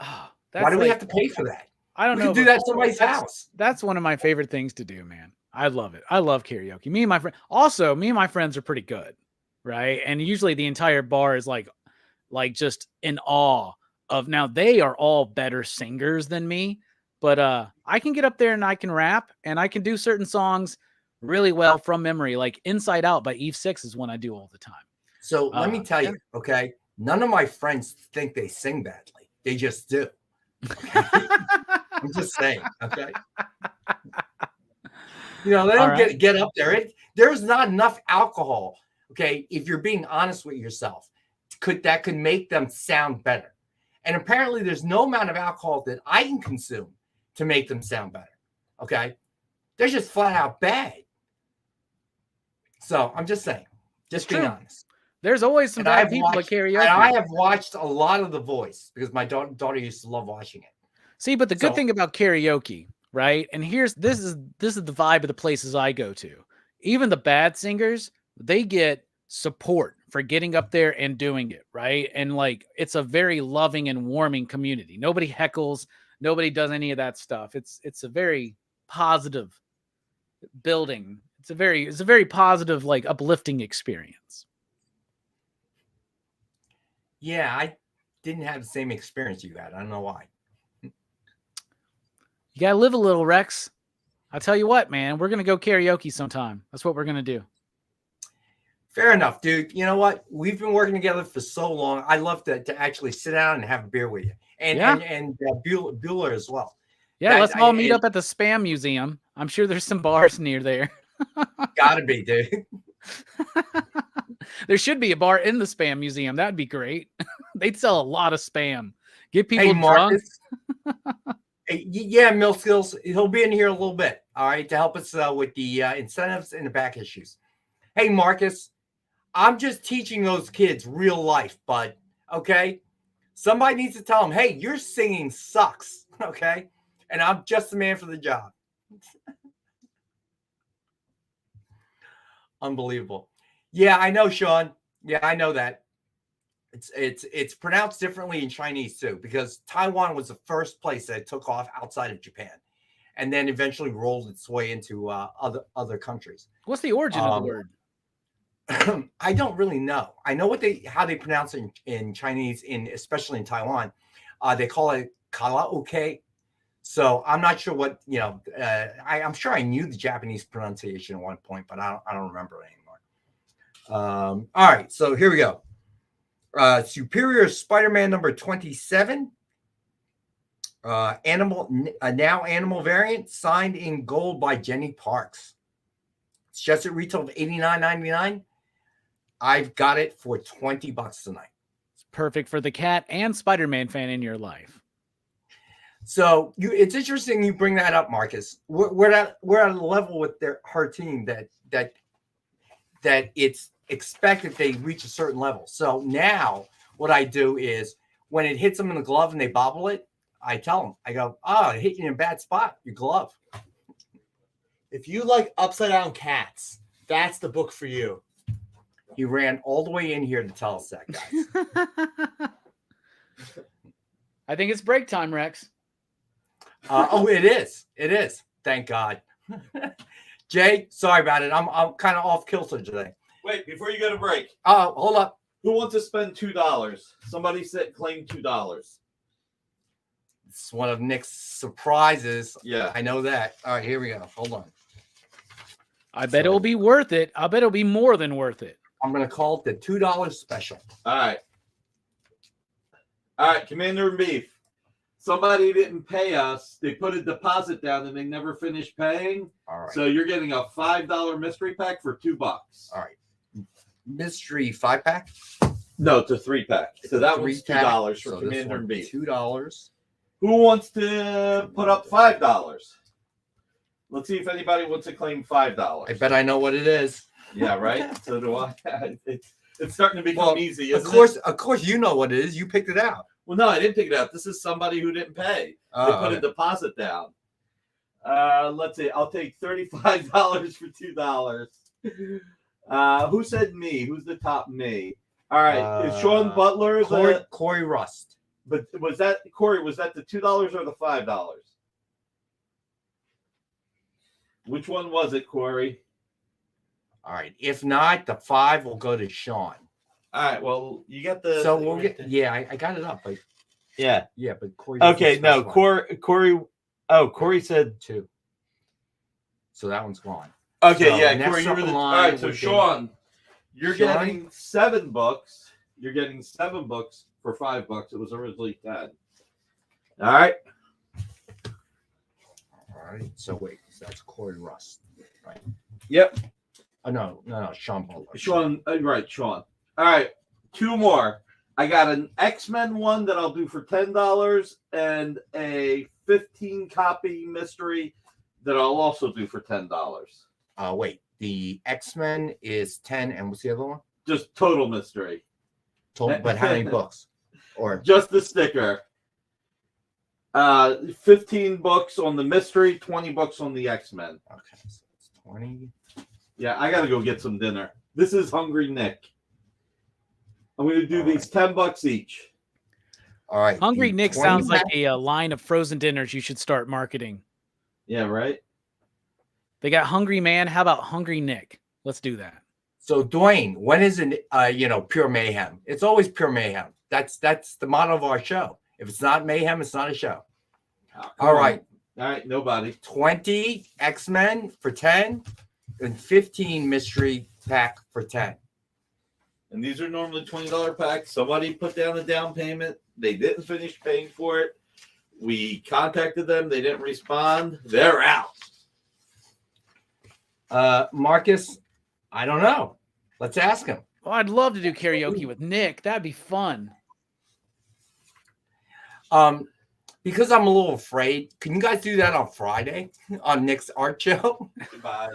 Oh, why do we have to pay for that? I don't We know. could do that at somebody's house. That's one of my favorite things to do, man. I love it. I love karaoke. Me and my friends are pretty good, right? And usually the entire bar is like just in awe of. Now they are all better singers than me, but I can get up there and I can rap and I can do certain songs really well from memory. Like Inside Out by Eve 6 is one I do all the time. So let me tell you, okay? None of my friends think they sing badly. They just do. Okay? I'm just saying, okay? You know, they don't get up there. There's not enough alcohol, okay? If you're being honest with yourself, that could make them sound better. And apparently there's no amount of alcohol that I can consume to make them sound better, okay? They're just flat out bad. So I'm just saying, just being honest. There's always some bad people at karaoke. And I have watched a lot of The Voice because my daughter used to love watching it. See, but the good thing about karaoke, right? And this is the vibe of the places I go to. Even the bad singers, they get support for getting up there and doing it, right? And like it's a very loving and warming community. Nobody heckles, nobody does any of that stuff. It's a very positive building. It's a very positive, like uplifting experience. Yeah, I didn't have the same experience you had. I don't know why. You gotta live a little, Rex. I'll tell you what, man. We're gonna go karaoke sometime. That's what we're gonna do. Fair enough, dude. You know what? We've been working together for so long. I love to actually sit down and have a beer with you, and Bueller as well. Yeah, let's all meet up at the Spam Museum. I'm sure there's some bars near there. Gotta be, dude. There should be a bar in the Spam Museum. That'd be great. They'd sell a lot of spam. Get people drunk. Yeah, Mill Skills. He'll be in here a little bit, all right, to help us with the incentives and the back issues. Hey, Marcus, I'm just teaching those kids real life, bud, okay? Somebody needs to tell them, hey, your singing sucks, okay? And I'm just the man for the job. Unbelievable. Yeah, I know, Sean. Yeah, I know that. It's pronounced differently in Chinese too, because Taiwan was the first place that took off outside of Japan, and then eventually rolled its way into other countries. What's the origin of the word? I don't really know. I know how they pronounce it in Chinese, especially in Taiwan. They call it karaoke. So I'm not sure what I'm sure I knew the Japanese pronunciation at one point, but I don't remember it anymore. All right, so here we go. Superior Spider-Man number 27. Animal variant, signed in gold by Jenny Parks. It's just at retail of $89.99. I've got it for $20 tonight. It's perfect for the cat and Spider-Man fan in your life. So it's interesting you bring that up, Marcus. We're at a level with her team that it's expected they reach a certain level. So now what I do is when it hits them in the glove and they bobble it, I tell them, I go, it hit you in a bad spot, your glove. If you like upside down cats, that's the book for you. He ran all the way in here to tell us that, guys. I think it's break time, Rex. It is. It is. Thank God. Jay, sorry about it. I'm kind of off kilter today. Wait, before you go to break. Hold up. Who wants to spend $2? Somebody claim $2. It's one of Nick's surprises. Yeah. I know that. All right, here we go. Hold on. I bet it'll be worth it. I bet it'll be more than worth it. I'm going to call it the $2 special. All right, Commander and Beef. Somebody didn't pay us. They put a deposit down and they never finished paying. All right. So you're getting a $5 mystery pack for $2. All right. Mystery 5-pack? No, it's a 3-pack. So that was $2 for so Commander and Beef. $2. Who wants to put up $5? Let's see if anybody wants to claim $5. I bet I know what it is. Yeah, right? So do I. It's starting to become easy, isn't Of course you know what it is. You picked it out. Well, no, I didn't pick it out. This is somebody who didn't pay. They put a deposit down. Let's see. I'll take $35 for $2. Who said me? Who's the top me? All right. Is Sean Butler Corey Rust. But was that Corey? Was that the $2 or the $5? Which one was it, Corey? All right. If not, the 5 will go to Sean. All right. Well, you got the. So we'll get. Yeah, I got it up. But yeah. Yeah, but Corey. Okay. No, Corey. Oh, Corey said 2. So that one's gone. Okay. So yeah. next Corey, you up were in the. All line right. So would be Sean, you're Sean? getting 7 books. You're getting 7 books for $5. It was originally 10. All right. All right. So wait, that's Corey Rust, right? Yep. Oh no, Sean Butler. Sean, right, Sean. All right, 2 more. I got an X-Men one that I'll do for $10 and a 15 copy mystery that I'll also do for $10. Wait, the X-Men is 10, and what's the other one? Just total mystery. But how many books? Or just the sticker. 15 books on the mystery, 20 books on the X-Men. Okay, so it's 20. Yeah, I gotta go get some dinner. This is Hungry Nick. I'm gonna do these $10 each. All right. Hungry the Nick 20 sounds like a line of frozen dinners you should start marketing. Yeah, right. They got Hungry Man. How about Hungry Nick? Let's do that. So Dwayne, when is it pure mayhem? It's always pure mayhem. That's the motto of our show. If it's not mayhem, it's not a show. Oh, All right. All right, nobody. 20 X-Men for 10 and 15 mystery pack for 10. And these are normally $20 packs. Somebody put down a down payment. They didn't finish paying for it. We contacted them. They didn't respond. They're out. Marcus, I don't know. Let's ask him. Oh, I'd love to do karaoke with Nick. That'd be fun. Because I'm a little afraid, can you guys do that on Friday on Nick's art show? Goodbye.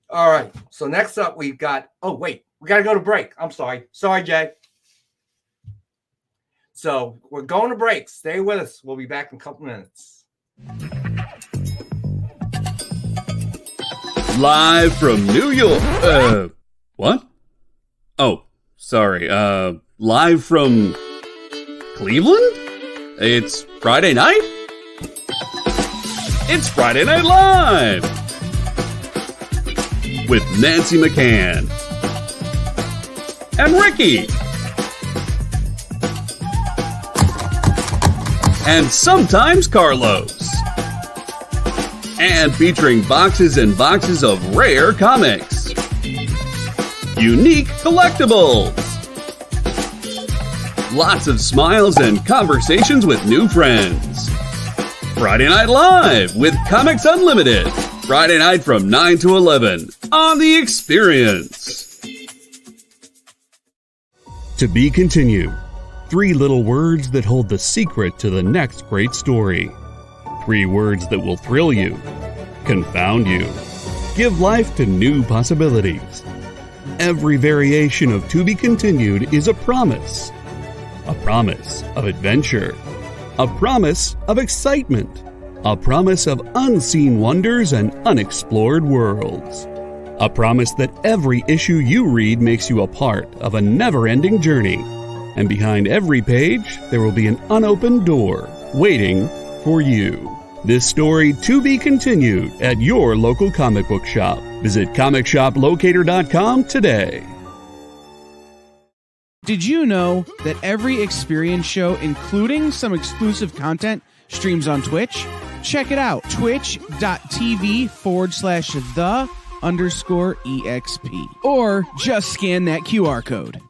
All right. So next up, we've got. Oh wait, we got to go to break. I'm sorry. Sorry, Jay. So we're going to break. Stay with us. We'll be back in a couple minutes. Live from New York. What? Oh, sorry. Live from Cleveland? It's Friday night? It's Friday Night Live! With Nancy McCann. And Ricky. And sometimes Carlos. And featuring boxes and boxes of rare comics. Unique collectibles. Lots of smiles and conversations with new friends. Friday Night Live with Comics Unlimited. Friday night from 9 to 11 on The Experience. To be continued. 3 little words that hold the secret to the next great story. 3 words that will thrill you, confound you, give life to new possibilities. Every variation of To Be Continued is a promise. A promise of adventure. A promise of excitement. A promise of unseen wonders and unexplored worlds. A promise that every issue you read makes you a part of a never-ending journey. And behind every page, there will be an unopened door waiting for you. This story to be continued at your local comic book shop. Visit comicshoplocator.com today. Did you know that every Experience show, including some exclusive content, streams on Twitch? Check it out, twitch.tv/the_EXP. Or just scan that QR code.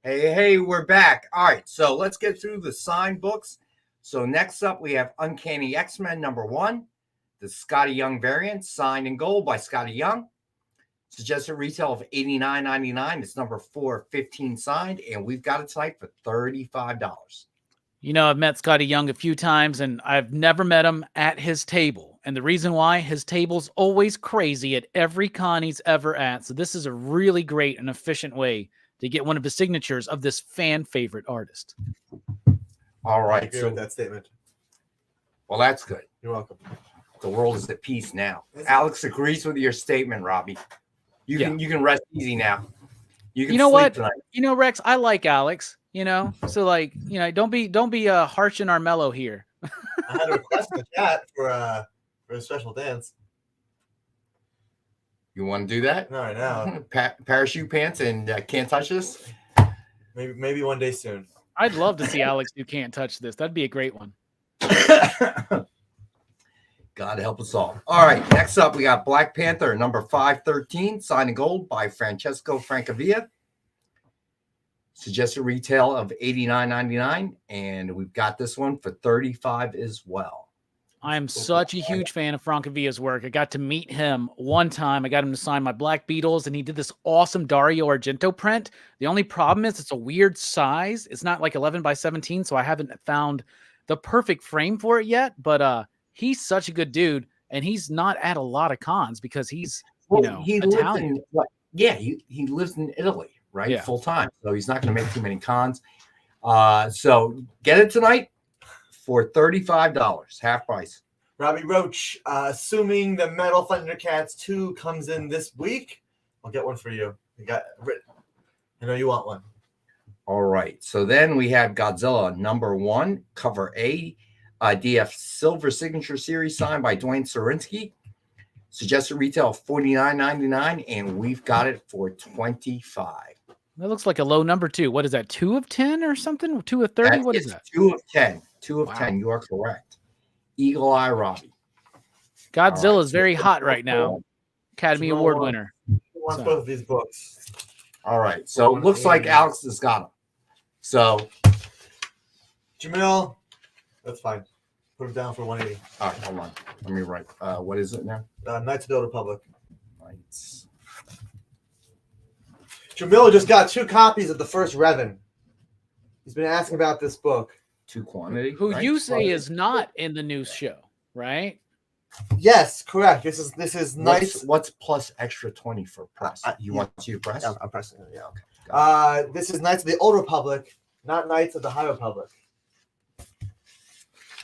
Hey, we're back. All right, so let's get through the signed books. So next up, we have Uncanny XMen #1, the Scotty Young variant, signed in gold by Scotty Young. Suggested retail of $89.99. It's number 415 signed, and we've got it tonight for $35. You know, I've met Scotty Young a few times, and I've never met him at his table. And the reason why, his table's always crazy at every con he's ever at. So this is a really great and efficient way to get one of the signatures of this fan favorite artist. All I right. agree So, with that statement. well, that's good. You're welcome. The world is at peace now. Alex agrees with your statement, Robbie. You can rest easy now. You know sleep what? tonight. You know, Rex, I like Alex, you know, so like, you know, don't be harsh and Armello here. I had a request in the chat for a special dance. You want to do that? Not right now. Parachute pants and Can't Touch This? Maybe one day soon. I'd love to see Alex do Can't Touch This. That'd be a great one. God help us all. All right, next up, we got Black Panther, number 513, signed in gold by Francesco Francavilla. Suggested retail of $89.99, and we've got this one for $35 as well. I'm such a huge fan of Francavilla's work. I got to meet him one time. I got him to sign my Black Beatles, and he did this awesome Dario Argento print. The only problem is it's a weird size. It's not like 11 by 17, so I haven't found the perfect frame for it yet, but he's such a good dude, and he's not at a lot of cons because he's, Italian. He lives in Italy, right? Yeah. Full time. So he's not going to make too many cons. So get it tonight for $35, half price. Robbie Roach, assuming the Metal Thundercats 2 comes in this week, I'll get one for you. You got it written. I know you want one. All right. So then we have Godzilla number 1, cover A, DF Silver Signature Series signed by Dwayne Sarinsky. Suggested retail of $49.99, and we've got it for $25. That looks like a low number too. What is that? 2 of 10 or something? 2 of 30? What is that? 2 of 10. 2 of 10. You are correct. Eagle Eye Robbie. Godzilla is very hot right now. Academy Award winner. Who wants both of these books? All right. So it looks like Alex has got them. So Jamil, that's fine. Put him down for 180. all right, hold on. Let me write. What is it now? Knights of the Old Republic. Knights. Jamil just got 2 copies of the first Revan. He's been asking about this book. 2 quantity. Who right? you say is not in the news show, right? Yes, correct. This is nice. What's plus extra 20 for press? You want to press? Yeah, I'm pressing it. Yeah, okay. This is Knights of the Old Republic, not Knights of the High Republic.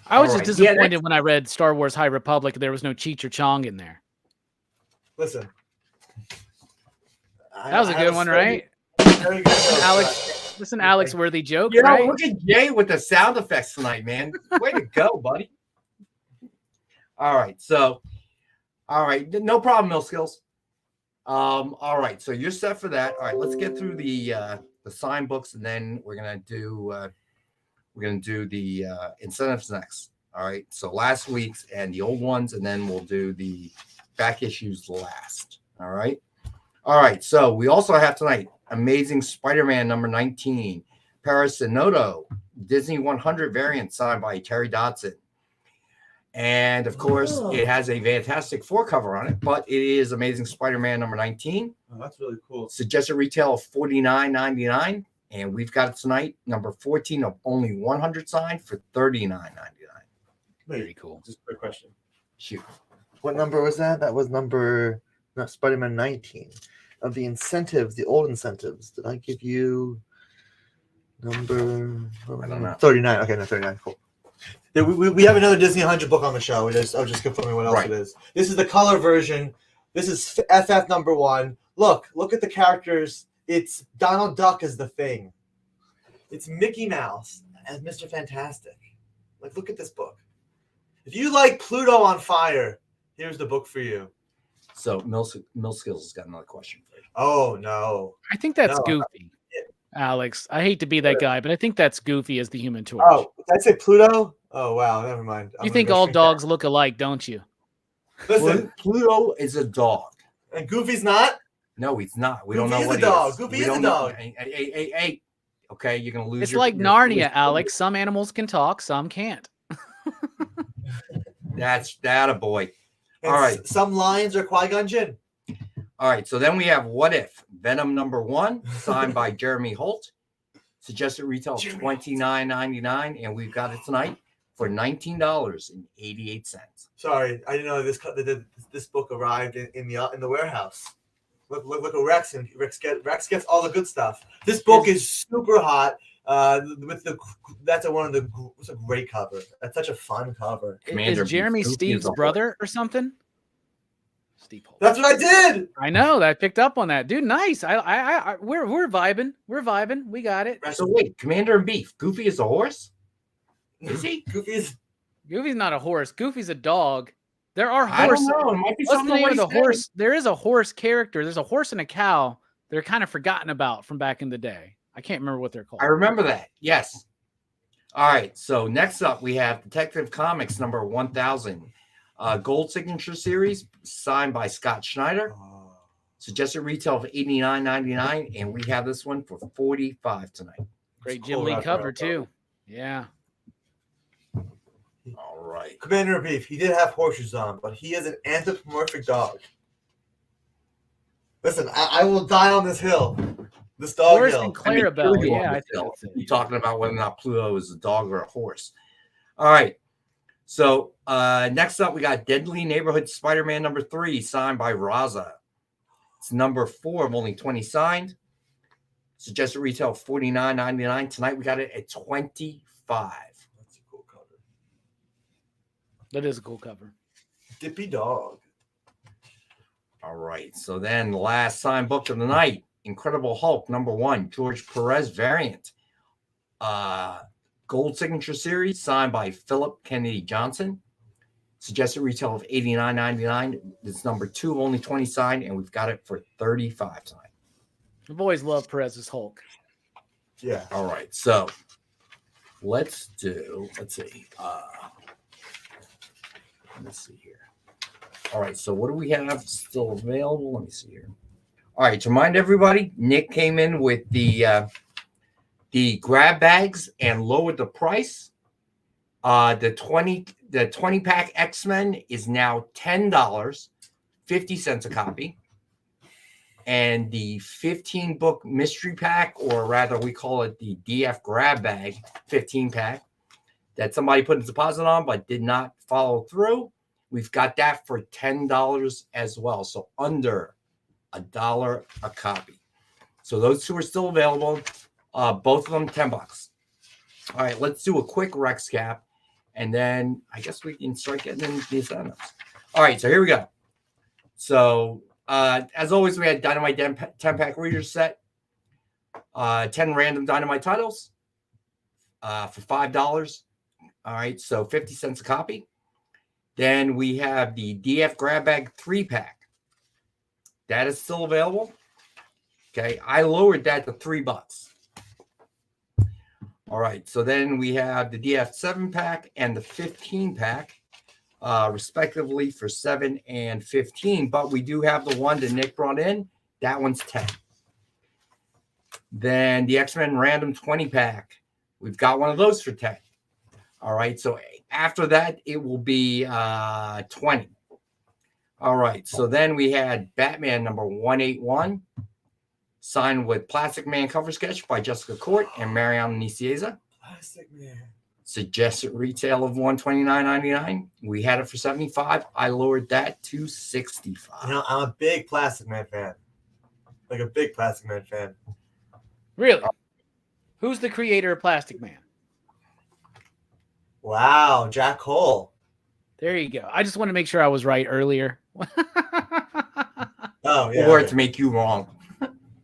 I was All just right. disappointed when I read Star Wars High Republic. There was no Cheech or Chong in there. Listen. That was a good one, right? Very good joke. Alex, this is an Alex worthy joke, You know, right? look at Jay with the sound effects tonight, man. Way to go, buddy. All right. So, all right. No problem, Mill Skills. All right. So you're set for that. All right. Let's get through the sign books, and then we're gonna do the incentives next. All right. So last week's and the old ones, and then we'll do the back issues last. All right. All right. So we also have tonight Amazing Spider-Man number 19, Paris Sinoto, Disney 100 variant signed by Terry Dodson. And of course, it has a Fantastic Four cover on it, but it is Amazing Spider-Man number 19. Oh, that's really cool. Suggested retail of $49.99. And we've got it tonight, number 14 of only 100 signed for $39.99. Very cool. Just a quick question. Shoot. What number was that? That was number, not Spider-Man 19. Of the incentives, the old incentives, did I give you number I don't know. 39? Okay, no, 39. Cool. We have another Disney 100 book on the show. I'll just confirm what else Right. it is. This is the color version. This is FF number 1. Look at the characters. It's Donald Duck as the Thing. It's Mickey Mouse as Mr. Fantastic. Like, look at this book. If you like Pluto on Fire, here's the book for you. So Mill Skills has got another question for you. Oh, no. I think that's No, goofy, Alex. I hate to be that guy, but I think that's goofy as the Human Torch. Oh, did I say Pluto? Oh, wow. Never mind. You think all dogs look alike, don't you? Listen, Pluto is a dog. and Goofy's not? No, he's not. We Goofy don't know is what a he dog. is. Goofy We is a don't know. dog. Hey. Okay, you're gonna lose. It's your, like your- Narnia, Alex. Some animals can talk, some can't. That's that a boy. And All right. Some lines are Qui-Gon Jinn. All right, so then we have What If Venom #1, signed by Jeremy Holt. Suggested retail of $29.99, and we've got it tonight for $19.88. Sorry, I didn't know this book arrived in the warehouse. Look at Rex, and Rex gets all the good stuff. This book is super hot. It's a great cover. That's such a fun cover. Is Jeremy Steve's brother or something? Steve Holt. That's what I did. I know. I picked up on that, dude. Nice. We're vibing. We're vibing. We got it. So wait, Commander and Beef. Goofy is a horse? Is he? Goofy's not a horse. Goofy's a dog. There are I horses. don't know. It might be What's the something name of the like horse? There is a horse character. There's a horse and a cow. They're kind of forgotten about from back in the day. I can't remember what they're called. I remember that. Yes. All right. So next up, we have Detective Comics #1000. Gold signature series signed by Scott Schneider. Suggested retail of $89.99, and we have this one for $45 tonight. Great Jim Lee cover too. Yeah. All right. Commander Beef. He did have horseshoes on, but he is an anthropomorphic dog. Listen, I will die on this hill. This dog Horse hill. and Clarabelle. Yeah, I think You're that's it. talking about whether or not Pluto is a dog or a horse. All right. So next up, we got Deadly Neighborhood Spider-Man #3, signed by Raza. It's #4 of only 20 signed. Suggested retail of $49.99. Tonight we got it at $25. That's a cool cover. That is a cool cover. Dippy dog. All right. So then the last signed book of the night, Incredible Hulk #1, George Perez variant. Gold signature series signed by Philip Kennedy Johnson. Suggested retail of $89.99. It's #2, only 20 signed, and we've got it for $35 tonight. The boys love Perez's Hulk. Yeah. All right, so let's see here. All right, so what do we have still available? Let me see here. All right, to remind everybody, Nick came in with the grab bags and lowered the price. The 20 pack XMen is now $10, 50 cents a copy. And the 15 book mystery pack, or rather we call it the DF grab bag 15 pack, that somebody put a deposit on but did not follow through, we've got that for $10 as well. So under $1 a copy. So those two are still available. Both of them $10. All right, let's do a quick Rex cap, and then I guess we can start getting into these items. All right, so here we go. So as always, we had Dynamite 10-pack reader set, 10 random Dynamite titles for $5. All right, so 50 cents a copy. Then we have the DF grab bag 3-pack. That is still available. Okay, I lowered that to $3. All right, so then we have the DF 7-pack and the 15-pack, respectively for $7 and $15. But we do have the one that Nick brought in. That one's $10. Then the X-Men Random 20-pack. We've got one of those for $10. All right, so after that, it will be $20. All right, so then we had Batman #181. Signed with Plastic Man cover sketch by Jessica Court and Mariana Nicieza. Plastic Man. Suggested retail of $129.99. We had it for $75. I lowered that to $65. You know, I'm a big Plastic Man fan. Like a big Plastic Man fan. Really? Who's the creator of Plastic Man? Wow, Jack Cole. There you go. I just want to make sure I was right earlier. Oh, yeah. Or to make you wrong.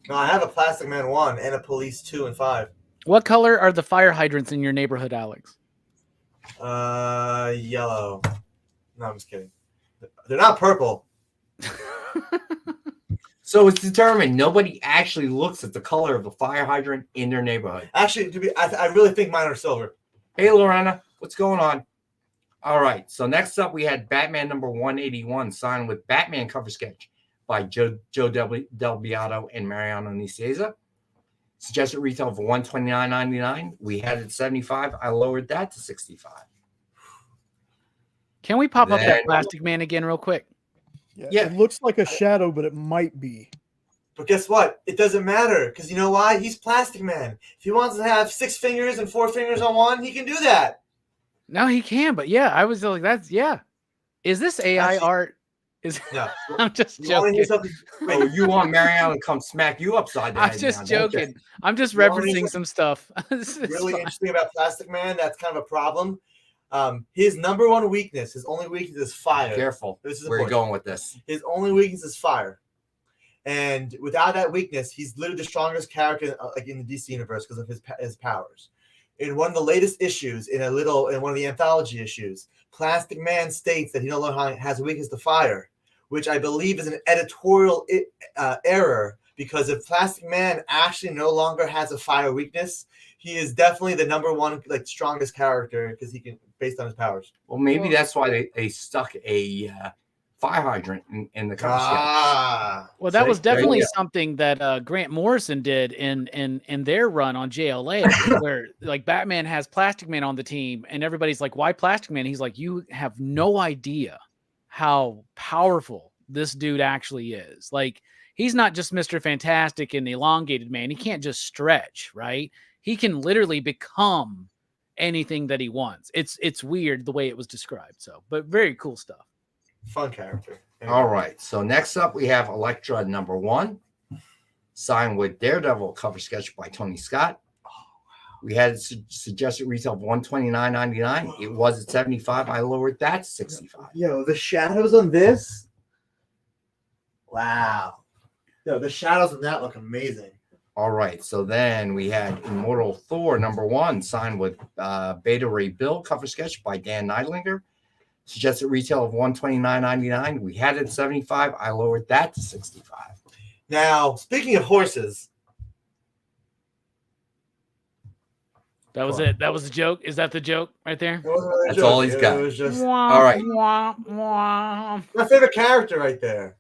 No, I have a Plastic Man 1 and a Police 2 and 5. What color are the fire hydrants in your neighborhood, Alex? Yellow. No, I'm just kidding. They're not purple. So it's determined nobody actually looks at the color of the fire hydrant in their neighborhood. Actually, I really think mine are silver. Hey, Lorena, what's going on? All right, so next up we had Batman #181, signed with Batman cover sketch by Joe Del Beato and Mariano Nicieza. Suggested retail for $129.99. We had it at $75. I lowered that to $65. Can we pop up that Plastic Man again real quick? Yeah. It looks like a shadow, but it might be. But guess what? It doesn't matter because you know why? He's Plastic Man. If he wants to have 6 fingers and 4 fingers on one, he can do that. No, he can, but yeah, I was like, that's Is this AI art? Is No. I'm just You wanna hear joking. something? Oh, you want Mariana to come smack you upside the I'm head just now, don't you? joking. I'm just You wanna hear referencing some stuff. This is Really fine. interesting about Plastic Man. That's kind of a problem. His number one weakness, his only weakness is fire. Careful. This is Where are you important. going with this? His only weakness is fire. And without that weakness, he's literally the strongest character like in the DC universe because of his powers. In one of the latest issues, in one of the anthology issues, Plastic Man states that he no longer has a weakness to fire, which I believe is an editorial error because if Plastic Man actually no longer has a fire weakness, he is definitely the number one strongest character because he can based on his powers. Well, maybe that's why they stuck a fire hydrant in the cover sketch. Well, that was There you definitely go. something that Grant Morrison did in their run on JLA, where like Batman has Plastic Man on the team, and everybody's like, "Why Plastic Man?" He's like, "You have no idea how powerful this dude actually is. Like, he's not just Mr. Fantastic and the elongated man. He can't just stretch, right? He can literally become anything that he wants. It's weird the way it was described. So, but very cool stuff. Fun character. Anyway. All right. So next up, we have Elektra number 1, signed with Daredevil, cover sketch by Tony Scott. Oh, wow. We had suggested retail of $129.99. It was at $75. I lowered that to $65. Yo, the shadows on this. Wow. Yo, the shadows on that look amazing. All right. So then we had Immortal Thor number 1, signed with Beta Ray Bill, cover sketch by Dan Neidlinger. Suggested retail of $129.99. We had it at $75. I lowered that to $65. Now, speaking of horses. That was it. That was the joke. Is that the joke right there? It wasn't really a That's joke. all he's got. It was just All right. my favorite character right there.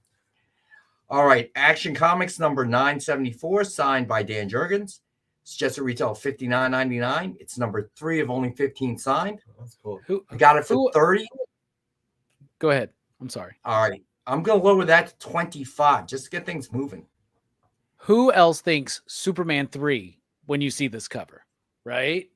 All right. Action Comics number 974, signed by Dan Jurgens. Suggested retail of $59.99. It's number 3 of only 15 signed. That's cool. I got it for $30. Go ahead. I'm sorry. All right. I'm going to lower that to $25 just to get things moving. Who else thinks Superman 3 when you see this cover, right?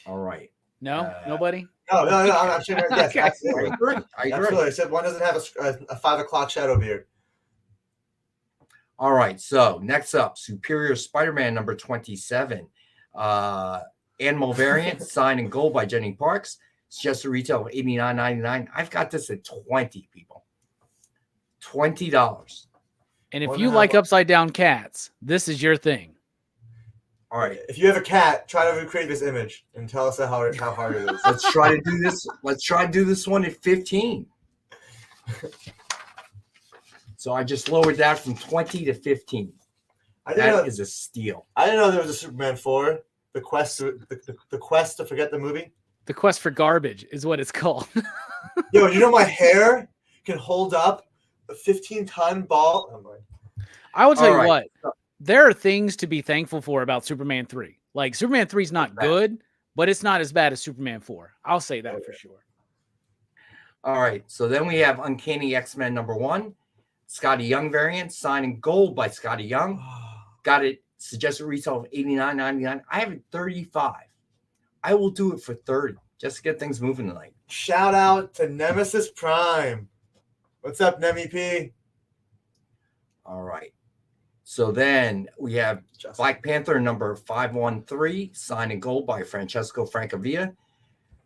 All right. No, nobody. No, I'm sure. Yes, Okay. absolutely. I agree. Absolutely. I said one doesn't have a 5 o'clock shadow beard. All right. So next up, Superior Spider-Man number 27. Animal variant, signed in gold by Jenny Parks. Suggested retail of $89.99. I've got this at $20, people. $20. And if More you than like half- upside down cats, this is your thing. All right. If you have a cat, try to recreate this image and tell us how hard it is. Let's try to do this. Let's try to do this one at 15. So I just lowered that from 20 to 15. That is a steal. I didn't know there was a Superman 4. The quest to forget the movie. The quest for garbage is what it's called. Yo, you know my hair can hold up a 15-ton ball. Oh my. I will tell All you right. what, there are things to be thankful for about Superman 3. Like Superman 3 is not good, but it's not as bad as Superman 4. I'll say that for sure. All right. So then we have Uncanny XMen number 1. Scotty Young variant, signed in gold by Scotty Young. Got it. Suggested retail of $89.99. I have it $35. I will do it for $30 just to get things moving tonight. Shout out to Nemesis Prime. What's up, Nemi P? All right. So then we have Black Panther number 513, signed in gold by Francesco Francavilla.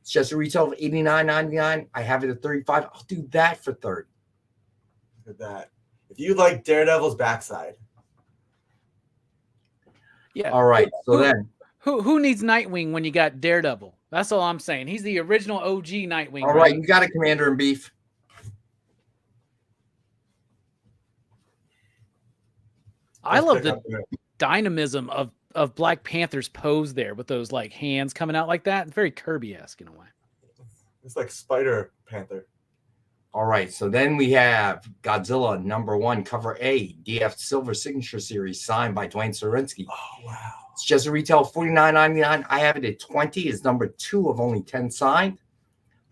Suggested retail of $89.99. I have it at $35. I'll do that for $30. Look at that. If you like Daredevil's backside. Yeah. All right. So then. Who needs Nightwing when you got Daredevil? That's all I'm saying. He's the original OG Nightwing. All right. You got a Commander in Beef. I love the dynamism of Black Panther's pose there with those like hands coming out like that. It's very Kirby-esque in a way. It's like Spider Panther. All right. So then we have Godzilla number 1, cover A, DF Silver Signature Series, signed by Dwayne Sarinsky. Oh, wow. It's just a retail of $49.99. I have it at $20. It's number 2 of only 10 signed.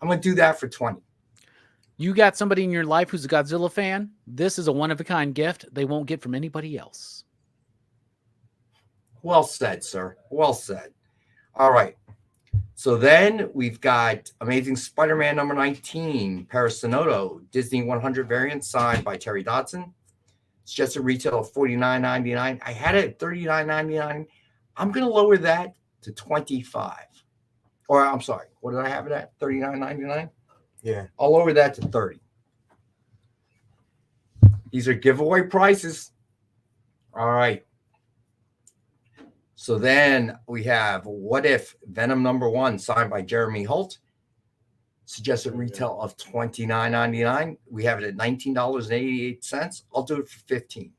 I'm going to do that for 20. You got somebody in your life who's a Godzilla fan. This is a one-of-a-kind gift they won't get from anybody else. Well said, sir. Well said. All right. So then we've got Amazing Spider-Man number 19, Parasonoto, Disney 100 variant, signed by Terry Dodson. It's just a retail of $49.99. I had it at $39.99. I'm going to lower that to $25. Or I'm sorry, what did I have it at? $39.99? Yeah. I'll lower that to $30. These are giveaway prices. All right. So then we have What If Venom number 1, signed by Jeremy Holt. Suggested retail of $29.99. We have it at $19.88. I'll do it for $15.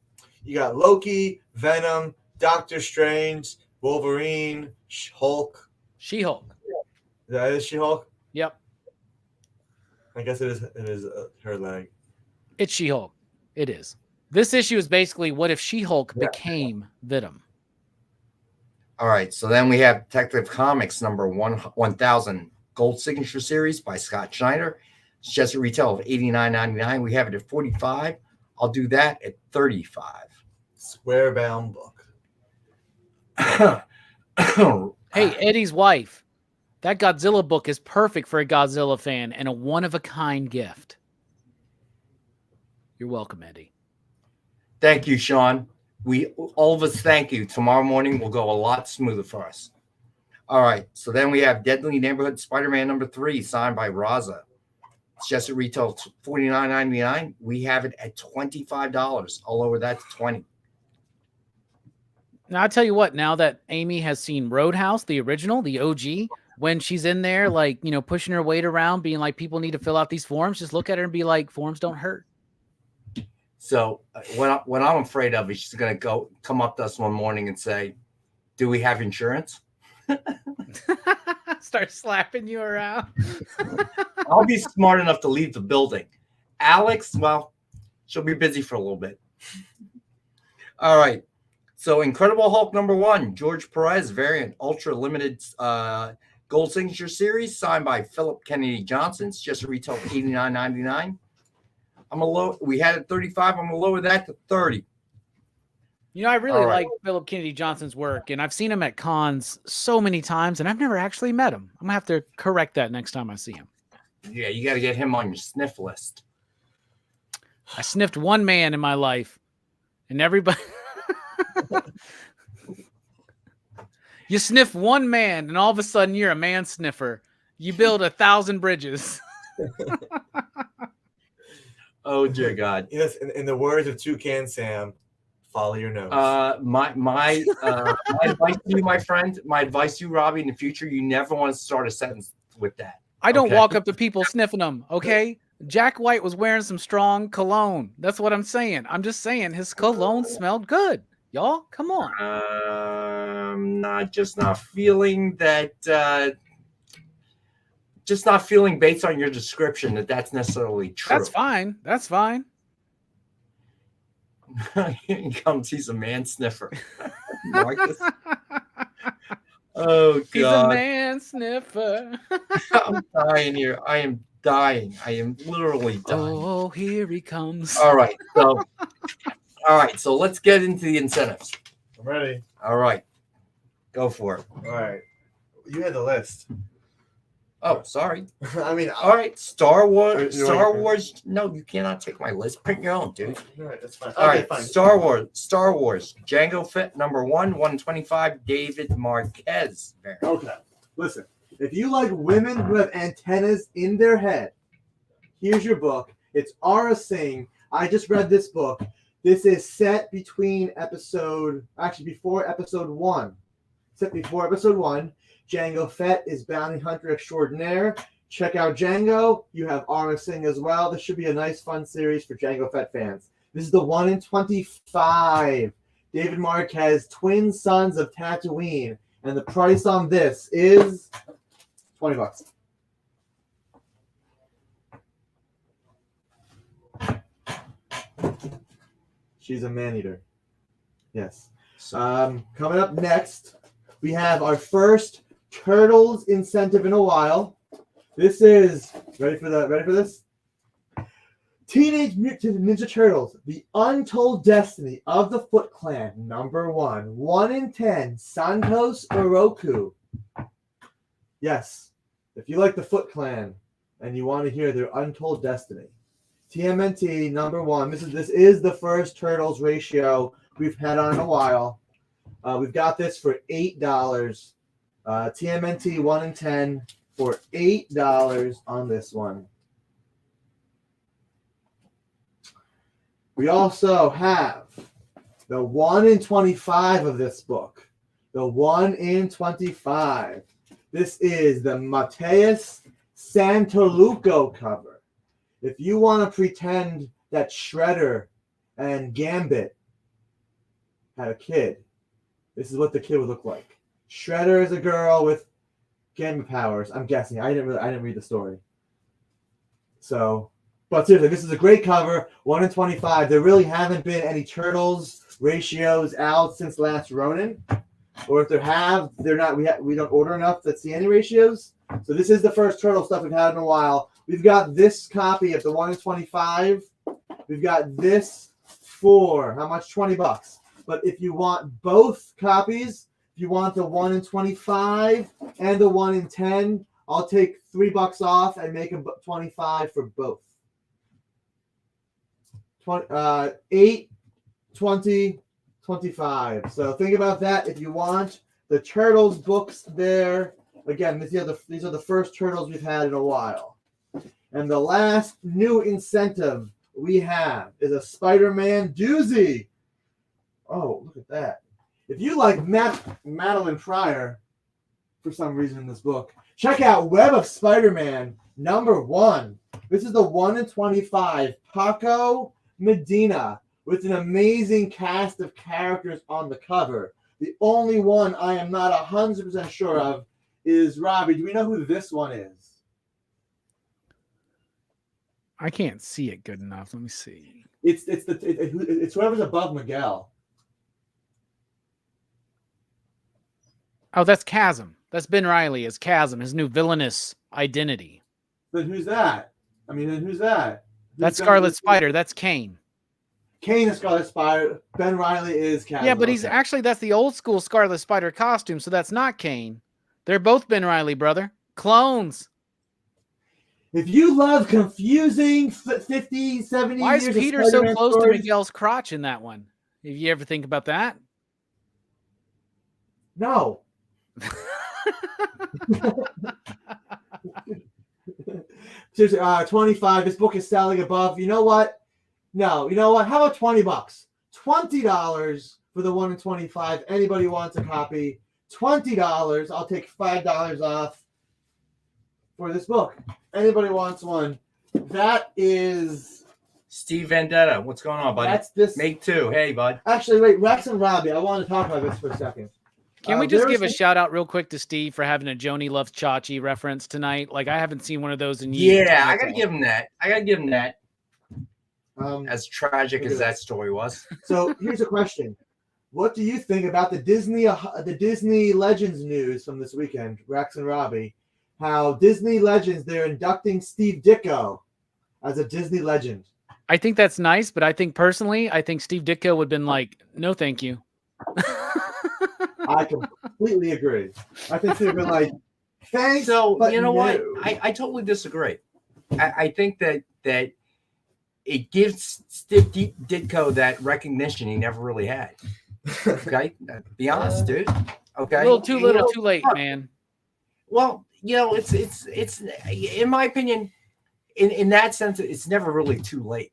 You got Loki, Venom, Doctor Strange, Wolverine, Hulk. She-Hulk. That is She-Hulk? Yep. I guess it is her leg. It's She-Hulk. It is. This issue is basically what if She-Hulk became Venom. All right. So then we have Detective Comics number 1000 Gold Signature Series by Scott Schneider. Suggested retail of $89.99. We have it at $45. I'll do that at $35. Square bound book. Hey, Eddie's wife. That Godzilla book is perfect for a Godzilla fan and a one-of-a-kind gift. You're welcome, Eddie. Thank you, Sean. We all of us thank you. Tomorrow morning will go a lot smoother for us. All right. So then we have Deadly Neighborhood Spider-Man number 3, signed by Raza. It's just at retail $49.99. We have it at $25. I'll lower that to $20. Now, I'll tell you what, now that Amy has seen Roadhouse, the original, the OG, when she's in there, like, you know, pushing her weight around, being like, people need to fill out these forms, just look at her and be like, forms don't hurt. So what I'm afraid of is she's going to come up to us one morning and say, do we have insurance? Start slapping you around. I'll be smart enough to leave the building. Alex, well, she'll be busy for a little bit. All right. So Incredible Hulk number 1, George Perez variant, ultra limited gold signature series, signed by Philip Kennedy Johnson. It's just a retail of $89.99. We had it 35. I'm gonna lower that to 30. You know, I really like Philip Kennedy Johnson's work, and I've seen him at cons so many times, and I've never actually met him. I'm gonna have to correct that next time I see him. Yeah, you got to get him on your sniff list. I sniffed one man in my life, and everybody. You sniff one man, and all of a sudden you're a man sniffer. You build 1,000 bridges. Oh dear God! Yes, in the words of Toucan Sam, follow your nose. My advice to you, my friend, my advice to you, Robbie, in the future, you never want to start a sentence with that. I don't walk up to people sniffing them, okay? Jack White was wearing some strong cologne. That's what I'm saying. I'm just saying his cologne smelled good. Y'all, come on. Not feeling that. Just not feeling based on your description that's necessarily true. That's fine. That's fine. Here comes, he's a man sniffer. Marcus. Oh, God. He's a man sniffer. I'm dying here. I am dying. I am literally dying. Oh, here he comes. All right. So let's get into the incentives. I'm ready. All right. Go for it. All right. You had the list. Oh, sorry. I mean, all right. Star Wars. No, you cannot take my list. Print your own, dude. All right, that's fine. All right, fine. Star Wars. Django Fett number 1, 125. David Marquez. Okay. Listen, if you like women who have antennas in their head, here's your book. It's Aura Singh. I just read this book. This is set before episode 1. Set before episode 1. Django Fett is bounty hunter extraordinaire. Check out Django. You have Aura Singh as well. This should be a nice, fun series for Django Fett fans. This is the 1 in 25. David Marquez, twin sons of Tatooine. And the price on this is $20. She's a man-eater. Yes. Coming up next, we have our first Turtles incentive in a while. This is ready for this? Teenage Mutant Ninja Turtles: The Untold Destiny of the Foot Clan, number 1. 1 in 10, Santos Oroku. Yes, if you like the Foot Clan and you want to hear their untold destiny, TMNT number 1. This is the first Turtles ratio we've had on in a while. We've got this for $8. TMNT 1 in 10 for $8 on this one. We also have the 1 in 25 of this book. The 1 in 25. This is the Mateus Santoluco cover. If you want to pretend that Shredder and Gambit had a kid, this is what the kid would look like. Shredder is a girl with Gambit powers. I'm guessing. I didn't read the story. So, but seriously, this is a great cover. 1 in 25. There really haven't been any Turtles ratios out since last Ronin, or if there have, they're not. We don't order enough to see any ratios. So this is the first Turtle stuff we've had in a while. We've got this copy of the 1 in 25. We've got this for how much? $20. But if you want both copies, if you want the 1 in 25 and the 1 in 10, I'll take $3 off and make them 25 for both. 8, 20, 25. So think about that if you want the Turtles books there. Again, these are the first Turtles we've had in a while. And the last new incentive we have is a SpiderMan doozy. Oh, look at that. If you like Madeline Pryor, for some reason in this book, check out Web of Spider-Man number 1. This is the 1 in 25 Paco Medina with an amazing cast of characters on the cover. The only one I am not 100% sure of is Robbie. Do we know who this one is? I can't see it good enough. Let me see. It's whoever's above Miguel. Oh, that's Chasm. That's Ben Reilly as Chasm, his new villainous identity. Then who's that? Who's that? That's Scarlet Spider. That's Kane. Kane is Scarlet Spider. Ben Reilly is Chasm. Yeah, but that's the old school Scarlet Spider costume, so that's not Kane. They're both Ben Reilly, brother. Clones. If you love confusing 50, 70 Why years is of Peter so Spider-Man close stories, to Miguel's crotch in that one? If you ever think about that? No. Seriously, 25. This book is selling above. You know what? No. You know what? How about $20? $20 for the 1 in 25. Anybody wants a copy? $20. I'll take $5 off for this book. Anybody wants one? That is Steve Vendetta. What's going on, buddy? That's this. Make 2. Hey, bud. Actually, wait, Rex and Robbie. I want to talk about this for a second. Can we just give a shout out real quick to Steve for having a Joni Loves Chachi reference tonight? Like, I haven't seen one of those in years. Yeah, I gotta give him that. As tragic as at that story was. So here's a question: what do you think about the Disney Legends news from this weekend, Rex and Robbie? How Disney Legends, they're inducting Steve Ditko as a Disney legend. I think that's nice, but I think Steve Ditko would have been like, no, thank you. I completely agree. I think they've been like, thanks. So but you know no. what? I totally disagree. I think that it gives Steve Ditko that recognition he never really had. Okay, be honest, dude. Okay, A little too little, too late, man. Well, it's in my opinion, in that sense, it's never really too late,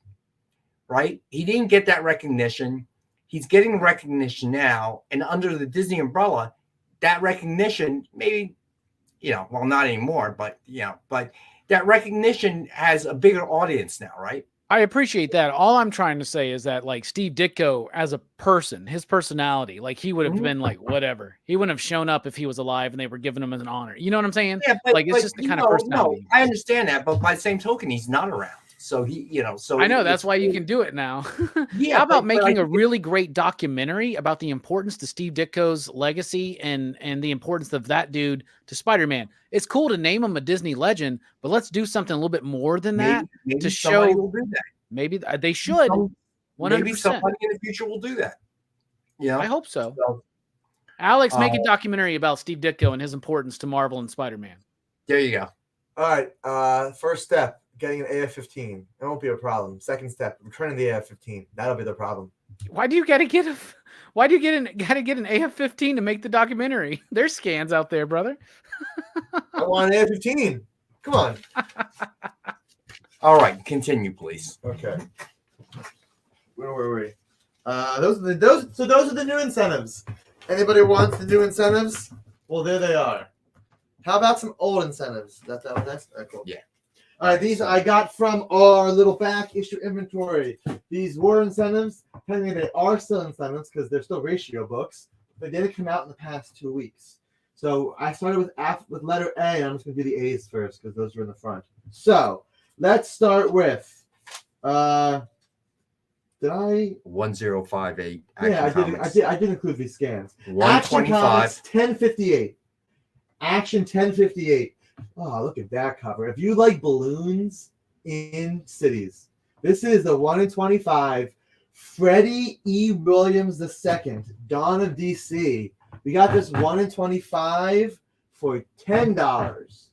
right? He didn't get that recognition. He's getting recognition now, and under the Disney umbrella, that recognition maybe, well, not anymore, but that recognition has a bigger audience now, right? I appreciate that. All I'm trying to say is that, like, Steve Ditko as a person, his personality, like, he would have been like, whatever. He wouldn't have shown up if he was alive and they were giving him an honor. You know what I'm saying? Yeah, it's just the kind of personality. No, I understand that, but by the same token, he's not around. So he, you know, so I know it's that's why you really- can do it now. Yeah, How about but I making a think really great documentary about the importance to Steve Ditko's legacy and the importance of that dude to Spider-Man? It's cool to name him a Disney legend, but let's do something a little bit more than that maybe to somebody show. will do that. Maybe they should. Maybe 100%. somebody in the future will do that. You know, I hope so. So, Alex, make a documentary about Steve Ditko and his importance to Marvel and Spider-Man. there you go. All right. First step, getting an AF-15. It won't be a problem. Second step, returning the AF-15. That'll be the problem. Why do you gotta get an AF-15 to make the documentary? There's scans out there, brother. I want an AF-15. Come on. All right, continue, please. Okay. Where were we? Those are the new incentives. Anybody wants the new incentives? Well, there they are. How about some old incentives? That was next. All right, cool. Yeah. All right, these I got from our little back issue inventory. These were incentives. Technically, they are still incentives because they're still ratio books. They didn't come out in the past 2 weeks. So I started with letter A. And I'm just going to do the A's first because those are in the front. So let's start with. Did I? 1058. Yeah, I did include these scans. Action 125. Comics 1058. Action 1058. Oh, look at that cover. If you like balloons in cities, this is the 1 in 25 Freddie E. Williams II, Dawn of DC. We got this 1 in 25 for $10.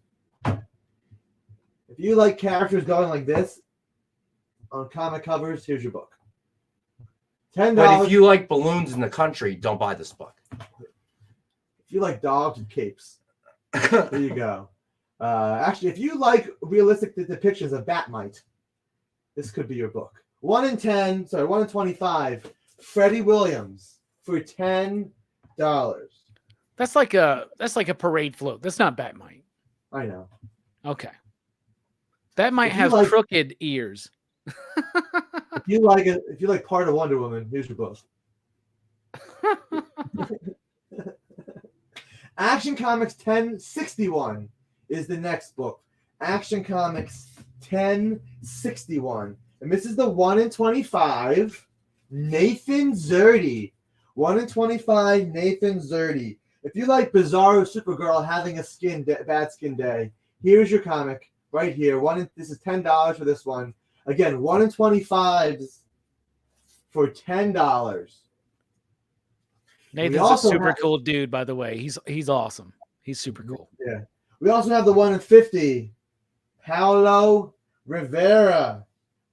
If you like characters going like this on comic covers, here's your book. $10. But if you like balloons in the country, don't buy this book. If you like dogs and capes, there you go. Actually, if you like realistic depictions of Batmite, this could be your book. 1 in 25, Freddie Williams for $10. That's like a parade float. That's not Batmite. I know. Okay. That might If you have like- crooked ears. If you like part of Wonder Woman, here's your book. Action Comics 1061 is the next book. Action Comics 1061. And this is the 1 in 25 Nathan Zerdy. 1 in 25 Nathan Zerdy. If you like Bizarro Supergirl having a bad skin day, here's your comic right here. This is $10 for this one. Again, 1 in 25s for $10. Nathan's a also super have- cool dude, by the way. He's awesome. He's super cool. Yeah. We also have the 1 in 50. Paulo Rivera.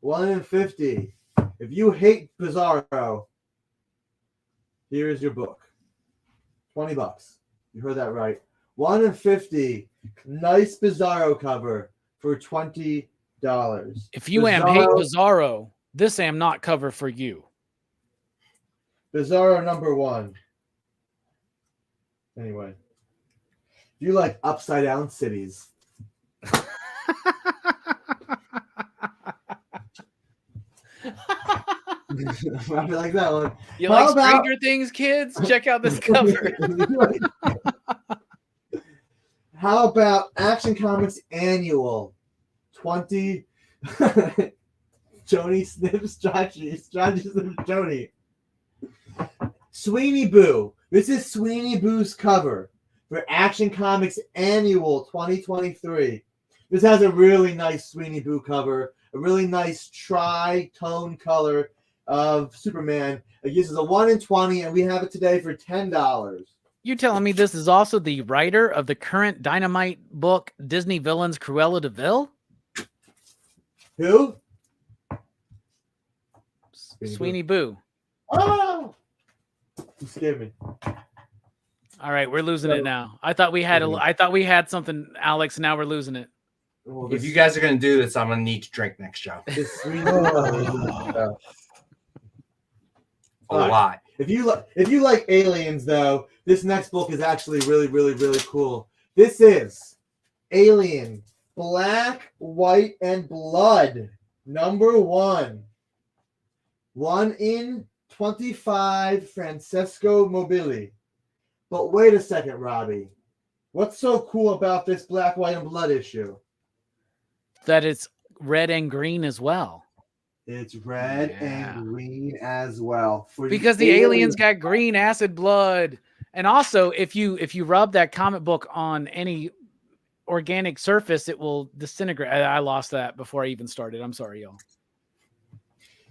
1 in 50. If you hate Bizarro, here's your book. $20. You heard that right. 1 in 50. Nice Bizarro cover for $20. If you hate Bizarro, this am not cover for you. Bizarro number 1. Anyway. If you like upside down cities. I like that one. You How like about- Stranger Things, kids? Check out this cover. How about Action Comics Annual 20? Joni Snips, Johnny Snips, Joni. Sweeney Boo. This is Sweeney Boo's cover for Action Comics Annual 2023. This has a really nice Sweeney Boo cover, a really nice tri-tone color of Superman. It uses a 1 in 20, and we have it today for $10. You telling me this is also the writer of the current Dynamite book, Disney Villains Cruella de Vil? Who? Sweeney Boo. Oh! You scared me. All right, we're losing it now. I thought we had something, Alex. Now we're losing it. Well, If you guys are going to do this, I'm going to need to drink next show. this Sweeney A lot. If you like aliens, though, this next book is actually really, really, really cool. This is Alien Black, White, and Blood number 1. 1 in 25 Francesco Mobili. But wait a second, Robbie. What's so cool about this Black, White, and Blood issue? That it's red and green as well. It's red Yeah. and green as well. For Because the aliens got green acid blood. And also, if you rub that comic book on any organic surface, it will disintegrate. I lost that before I even started. I'm sorry, y'all.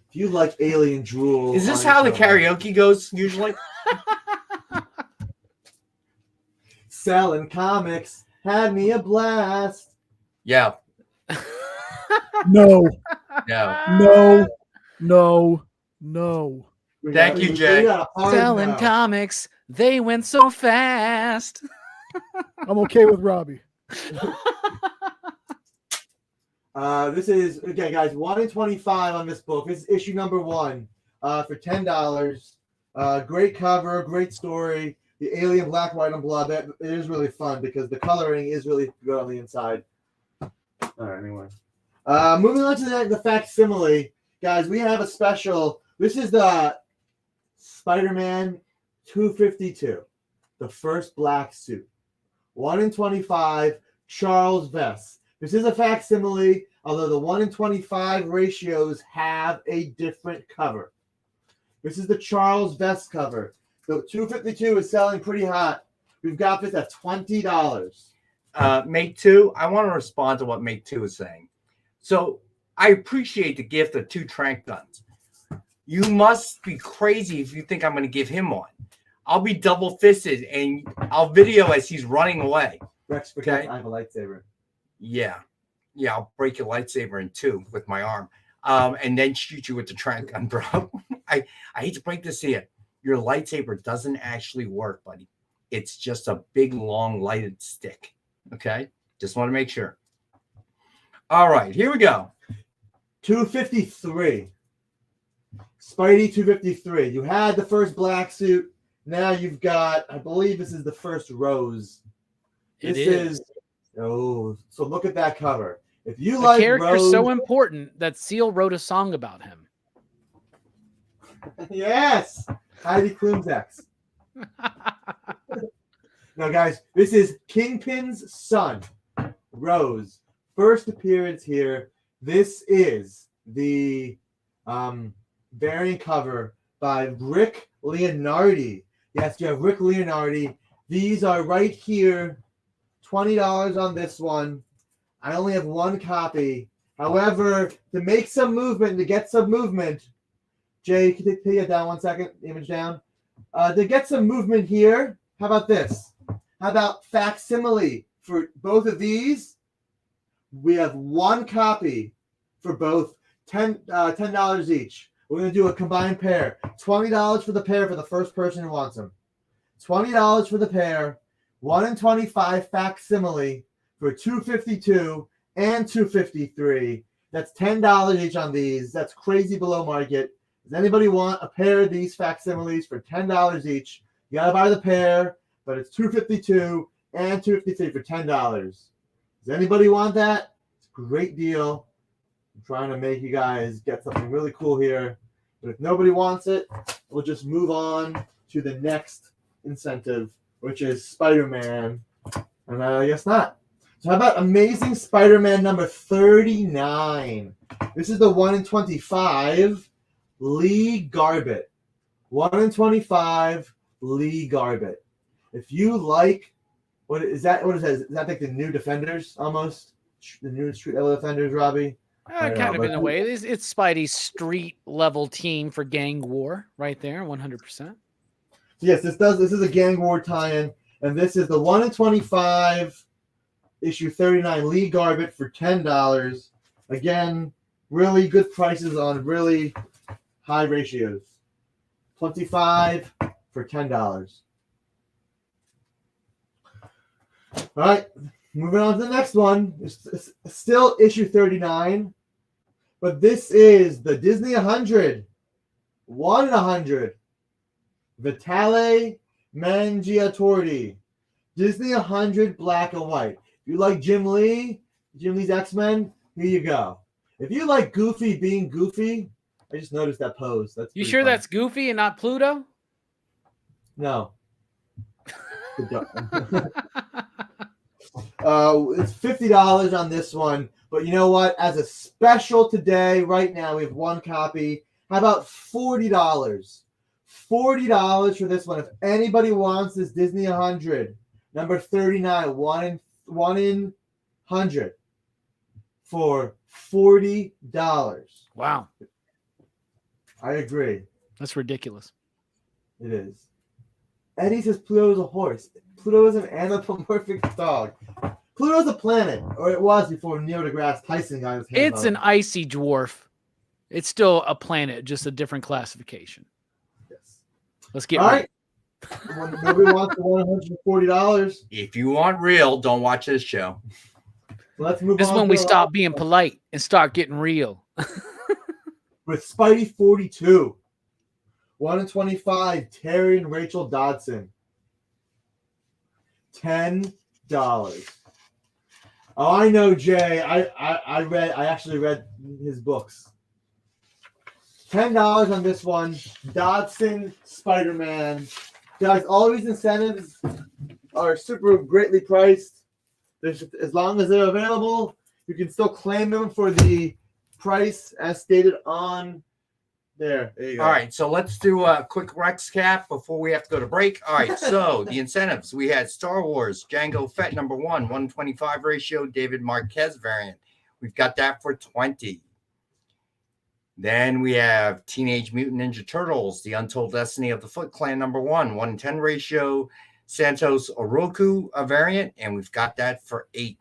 If you like alien drool, Is this on how the your- karaoke goes usually? Selling comics had me a blast. Yeah. No, No. no. Thank you, Jay. Selling comics, they went so fast. I'm okay with Robbie. This is again, guys. 1 in 25 on this book. This is issue number 1 for $10. Great cover, great story. The alien black, white, and blood. It is really fun because the coloring is really good on the inside. All right, anyway. Moving on to the facsimile, guys. We have a special. This is the SpiderMan 252, the first black suit. 1 in 25. Charles Vess. This is a facsimile, although the 1 in 25 ratios have a different cover. This is the Charles Vess cover. The 252 is selling pretty hot. We've got this at $20. Make Two, I want to respond to what Make Two is saying. So I appreciate the gift of 2 trank guns. You must be crazy if you think I'm going to give him one. I'll be double fisted and I'll video as he's running away. Rex, Okay. I have a lightsaber. Yeah. I'll break your lightsaber in 2 with my arm, and then shoot you with the trank gun, bro. I hate to break this to you. Your lightsaber doesn't actually work, buddy. It's just a big, long, lighted stick. Okay? Just want to make sure. All right, here we go. 253. Spidey 253. You had the first black suit. Now you've got, I believe this is the first rose. It This is. Oh, so look at that cover. If you The like character's Rose, so important that Seal wrote a song about him. yes, Heidi Klum's. Now, guys, this is Kingpin's son, Rose. First appearance here. This is the variant cover by Rick Leonardi. Yes, you have Rick Leonardi. These are right here. $20 on this one. I only have 1 copy. However, to make some movement, to get some movement, Jay, can you take it down 1 second? Image down. To get some movement here, how about this? How about facsimile for both of these? We have 1 copy for both, $10 each. We're going to do a combined pair. $20 for the pair for the first person who wants them. $20 for the pair. 1 in 25 facsimile for $252 and $253. That's $10 each on these. That's crazy below market. Does anybody want a pair of these facsimiles for $10 each? You gotta buy the pair, but it's $252 and $253 for $10. Does anybody want that? It's a great deal. I'm trying to make you guys get something really cool here. But if nobody wants it, we'll just move on to the next incentive, which is Spider-Man. And I guess not. So how about Amazing Spider-Man number 39? This is the 1 in 25 Lee Garbett. 1 in 25 Lee Garbett. If you like, what is that? Is that like the new Defenders almost? The new street level Defenders, Robbie? Kind of in a way. It's Spidey's street level team for gang war right there, 100%. Yes, this is a gang war tie-in, and this is the 1 in 25 issue 39 Lee Garbett for $10. Again, really good prices on really high ratios. 25 for $10. All right, moving on to the next one. It's still issue 39, but this is the Disney 100. 1 in 100. Vitale Mangiatorti. Disney 100 black and white. If you like Jim Lee's X-Men, here you go. If you like Goofy being Goofy, I just noticed that pose. That's You sure fun. that's Goofy and not Pluto? No. It's $50 on this one. But you know what? As a special today, right now, we have one copy. How about $40? $40 for this one. If anybody wants this Disney 100, number 39, one in 100 for $40. Wow. I agree. That's ridiculous. It is. Eddie says Pluto's a horse. Pluto is an anthropomorphic dog. Pluto's a planet, or it was before Neil deGrasse Tyson got his hand It's on an icy dwarf. It's still a planet, just a different classification. Yes. Let's get All ready. right. Nobody wants the $140. If you want real, don't watch this show. Let's move This is on. when to we the stop last being one. polite and start getting real. With Spidey 42. 1 in 25, Terry and Rachel Dodson. $10. Oh, I know, Jay. I actually read his books. $10 on this one. Dodson, SpiderMan. Guys, all these incentives are super greatly priced. As long as they're available, you can still claim them for the price as stated on there. There you go. All right, so let's do a quick Rex cap before we have to go to break. All right, so the incentives. We had Star Wars, Jango Fett number 1, 125 ratio, David Marquez variant. We've got that for $20. Then we have Teenage Mutant Ninja Turtles, The Untold Destiny of the Foot Clan number 1, 1 in 10 ratio, Santos Oroku variant, and we've got that for $8.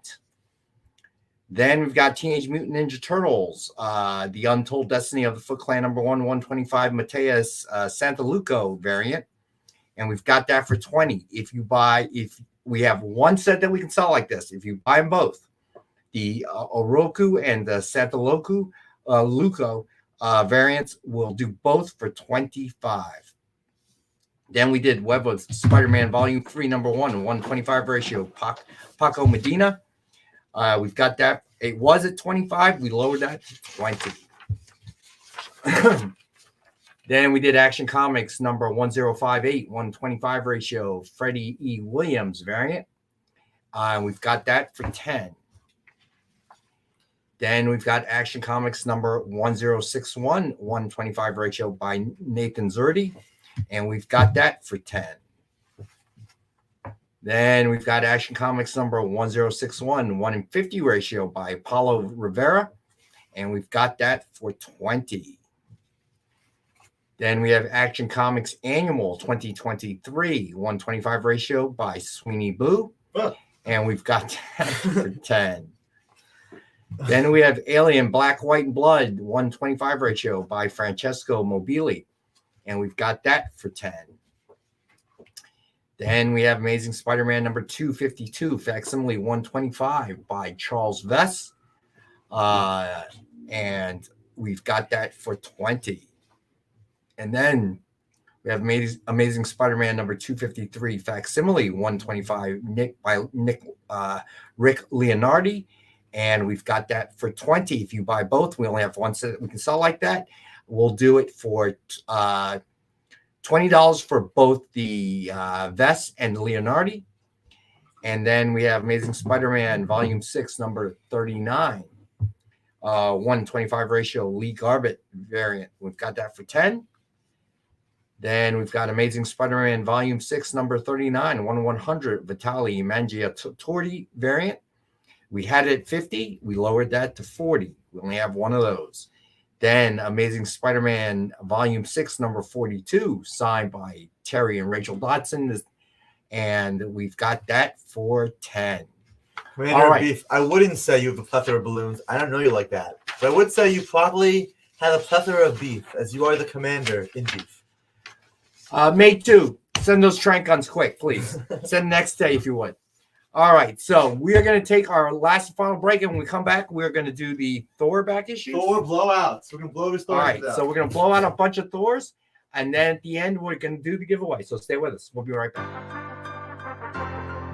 Then we've got Teenage Mutant Ninja Turtles, The Untold Destiny of the Foot Clan number 1, 125 Mateus Santaluco variant, and we've got that for $20. If we have one set that we can sell like this, if you buy them both, the Oroku and the Santaluco variants will do both for $25. Then we did Web of Spider-Man Volume 3, number 1, 125 ratio, Paco Medina. We've got that. It was at 25. We lowered that to 20. Then we did Action Comics number 1058, 125 ratio, Freddie E. Williams variant. We've got that for 10. Then we've got Action Comics number 1061, 125 ratio by Nathan Zerdy. And we've got that for 10. Then we've got Action Comics number 1061, 1 in 50 ratio by Paulo Rivera. And we've got that for 20. Then we have Action Comics Annual 2023, 125 ratio by Sweeney Boo. And we've got that for 10. Then we have Alien Black, White, and Blood 125 ratio by Francesco Mobili. And we've got that for 10. Then we have Amazing Spider-Man number 252, facsimile 125 by Charles Vess. And we've got that for 20. And then we have Amazing Spider-Man number 253, facsimile 125 by Rick Leonardi. And we've got that for 20. If you buy both, we only have one set that we can sell like that. We'll do it for $20 for both the Vess and the Leonardi. And then we have Amazing Spider-Man Volume 6, number 39, 125 ratio Lee Garbett variant. We've got that for 10. Then we've got Amazing Spider-Man Volume 6, number 39, 1/100 Vitaly Mangiatorti variant. We had it at 50. We lowered that to 40. We only have one of those. Then Amazing Spider-Man Volume 6, number 42, signed by Terry and Rachel Dodson. And we've got that for 10. Commander All right. Beef, I wouldn't say you have a plethora of balloons. I don't know you like that. But I would say you probably have a plethora of beef, as you are the commander in beef. Mate 2, send those trank guns quick, please. Send next day if you would. All right, so we are going to take our last and final break, and when we come back, we're going to do the Thor back issues. Thor blowouts. We're going to blow this Thor All right, out. so we're going to blow out a bunch of Thors, and then at the end, we're going to do the giveaway. So stay with us. We'll be right back.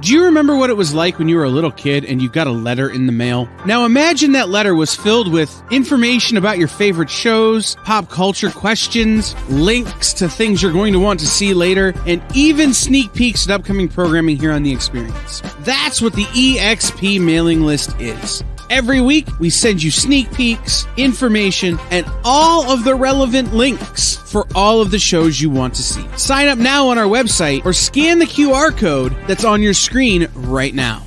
Do you remember what it was like when you were a little kid and you got a letter in the mail? Now imagine that letter was filled with information about your favorite shows, pop culture questions, links to things you're going to want to see later, and even sneak peeks at upcoming programming here on The Experience. That's what the EXP mailing list is. Every week, we send you sneak peeks, information, and all of the relevant links for all of the shows you want to see. Sign up now on our website or scan the QR code that's on your screen right now.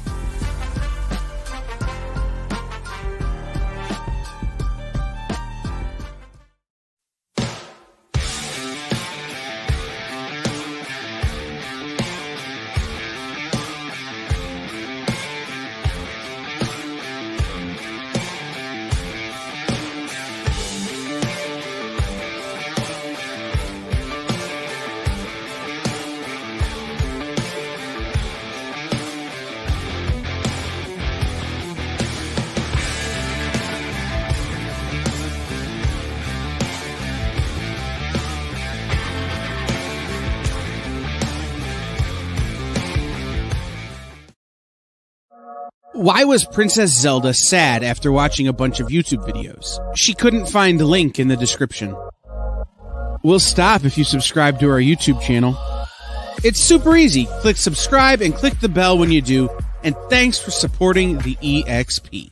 Why was Princess Zelda sad after watching a bunch of YouTube videos? She couldn't find the link in the description. We'll stop if you subscribe to our YouTube channel. It's super easy. Click subscribe and click the bell when you do. And thanks for supporting the EXP.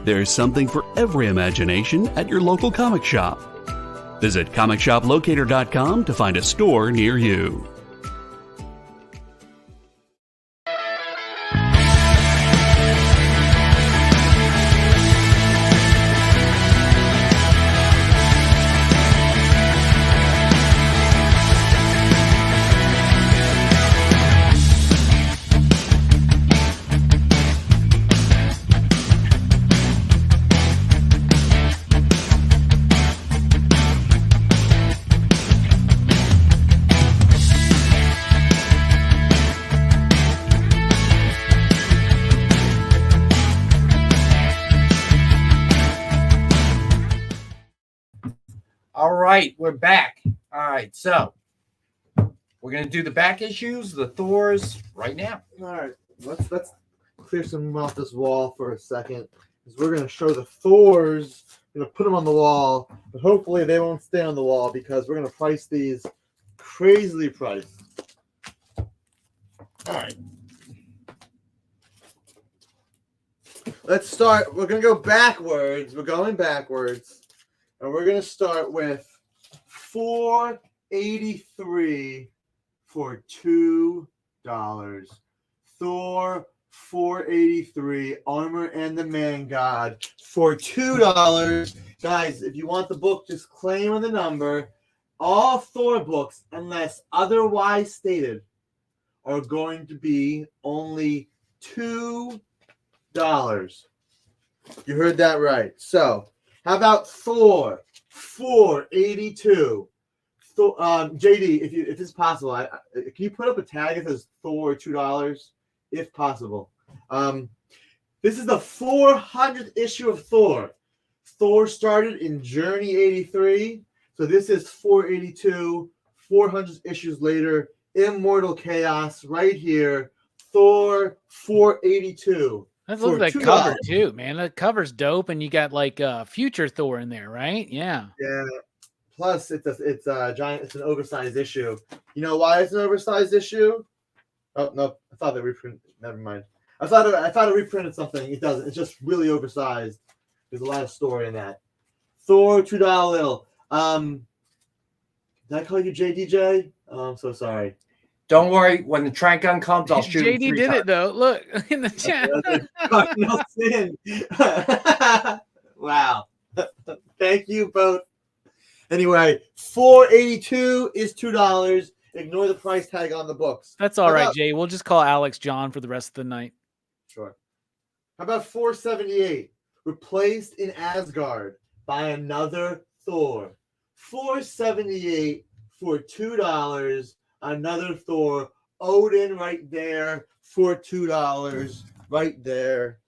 There's something for every imagination at your local comic shop. Visit comicshoplocator.com to find a store near you. All right, we're back. All right, so we're gonna do the back issues, the Thors, right now. All right, let's clear some off this wall for a second, because we're gonna show the Thors. We're gonna put them on the wall, but hopefully they won't stay on the wall because we're gonna price these crazily priced. All right. Let's start. We're gonna go backwards. We're going backwards. And we're going to start with $4.83 for $2. Thor, $4.83. Armor and the Man God for $2. Guys, if you want the book, just claim on the number. All Thor books, unless otherwise stated, are going to be only $2. You heard that right. So, how about Thor? $4.82. JD, if it's possible, can you put up a tag that says Thor $2, if possible? This is the 400th issue of Thor. Thor started in Journey 83, so this is 482. 400 issues later, Immortal Chaos right here. Thor 482. Let's look at that cover too, man. The cover's dope, and you got like future Thor in there, right? Yeah. Yeah. Plus, it's a giant. It's an oversized issue. You know why it's an oversized issue? Oh no, I thought they reprinted. Never mind. I thought it reprinted something. It doesn't. It's just really oversized. There's a lot of story in that. Thor $2. Did I call you JDJ? Oh, I'm so sorry. Don't worry. When the trank gun comes, I'll shoot JD him 3 did times. it though. Look in the chat. No sin. Wow. Thank you both. Anyway, $4.82 is $2. Ignore the price tag on the books. That's all right, Jay. We'll just call Alex John for the rest of the night. Sure. How about $4.78? Replaced in Asgard by another Thor. $4.78 for $2. Another Thor. Odin right there for $2. Right there.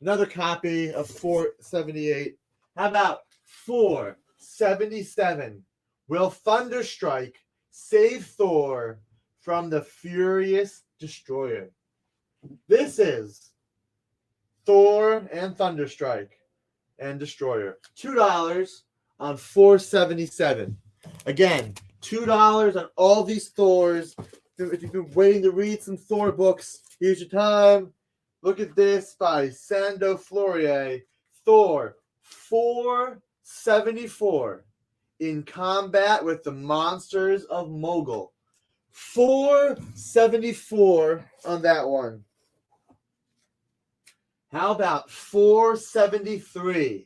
Another copy of $4.78. How about $4.77? Will Thunder Strike Save Thor from the Furious Destroyer. This is Thor and Thunderstrike and Destroyer. $2 on 477. Again, $2 on all these Thors. If you've been waiting to read some Thor books, here's your time. Look at this by Sando Flourier. Thor, $474 in combat with the monsters of Mogul. $474 on that one. How about $473?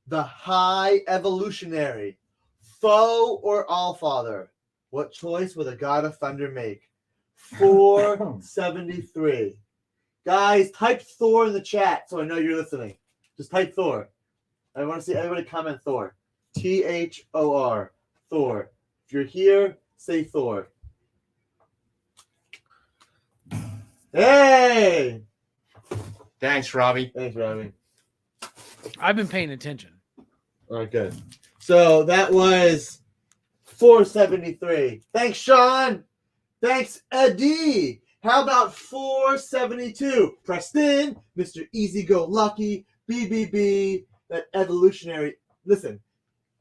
The High Evolutionary. Foe or Allfather? What choice will the God of Thunder make? $473. Guys, type Thor in the chat so I know you're listening. Just type Thor. I want to see everybody comment Thor. Thor. Thor. If you're here, say Thor. Hey! Thanks, Robbie. Thanks, Robbie. I've been paying attention. All right, good. So that was 473. Thanks, Sean. Thanks, Eddie. How about 472? Preston, Mr. Easy Go Lucky, BBB, that evolutionary. Listen,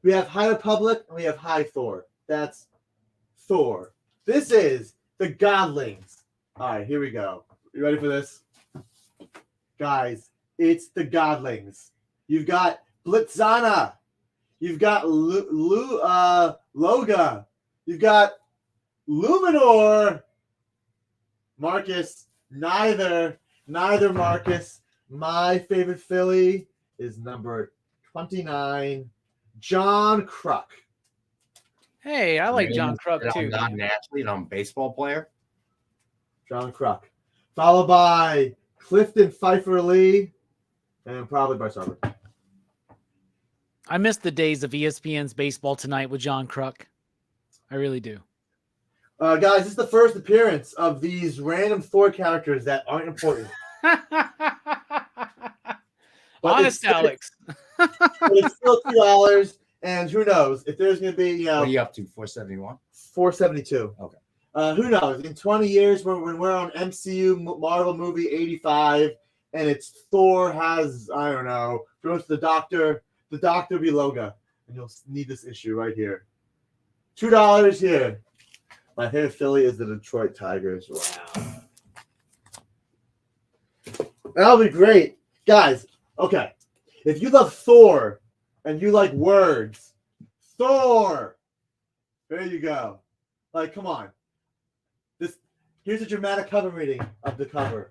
we have High Republic and we have High Thor. That's Thor. This is the Godlings. All right, here we go. You ready for this? Guys, it's the Godlings. You've got Blitzana. You've got Loga. You've got Luminor. Marcus, neither Marcus. My favorite Philly is number 29, John Kruk. Hey, I like John Kruk too. I'm not an athlete. I'm a baseball player. John Kruk. Followed by Clifton Pfeiffer Lee and probably Bryce Harper. I miss the days of ESPN's Baseball Tonight with John Kruk. I really do. Guys, this is the first appearance of these random Thor characters that aren't important. Honest, Alex. But it's still $2, and who knows if there's going to be, What are you up to? 471? 472. Okay. Who knows? In 20 years, when we're on MCU Marvel movie 85, and it's Thor has, I don't know, goes to the doctor will be Loga, and you'll need this issue right here. $2 here. My favorite Philly is the Detroit Tigers. Wow. That'll be great. Guys, okay. If you love Thor and you like words, Thor. There you go. Like, come on. Here's a dramatic cover reading of the cover.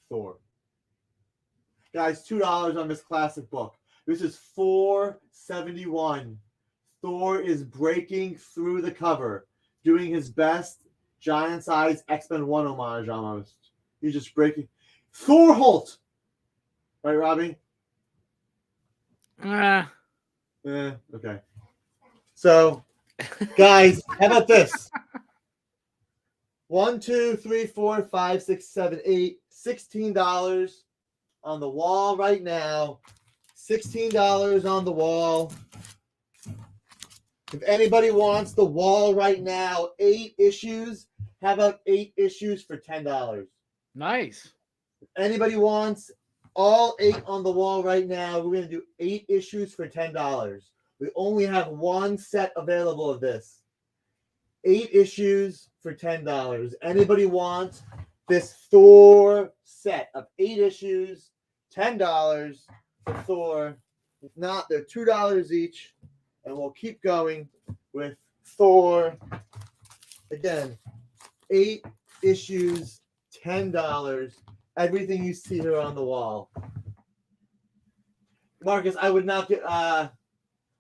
Thor. Guys, $2 on this classic book. This is 471. Thor is breaking through the cover, doing his best giant-sized X-Men 1 homage almost. He's just breaking. Thor Holt! Right, Robbie? Okay. So, guys, how about this? 1, 2, 3, 4, 5, 6, 7, 8, $16 on the wall right now. $16 on the wall. If anybody wants the wall right now, 8 issues. How about 8 issues for $10? Nice. If anybody wants all 8 on the wall right now, we're going to do 8 issues for $10. We only have one set available of this. 8 issues for $10. Anybody want this Thor set of 8 issues, $10 for Thor? If not, they're $2 each. And we'll keep going with Thor. Again, 8 issues, $10. Everything you see here on the wall. Marcus, I would not get...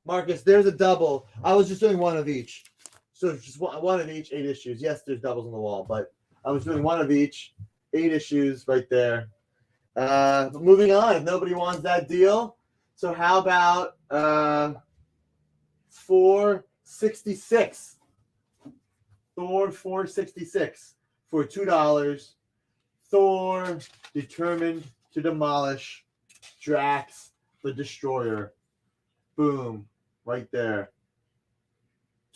Marcus, there's a double. I was just doing one of each. So just one of each, 8 issues. Yes, there's doubles on the wall, but I was doing one of each, 8 issues right there. But moving on, if nobody wants that deal. So how about... 466. Thor 466 for $2. Thor determined to demolish Drax the Destroyer. Boom. Right there.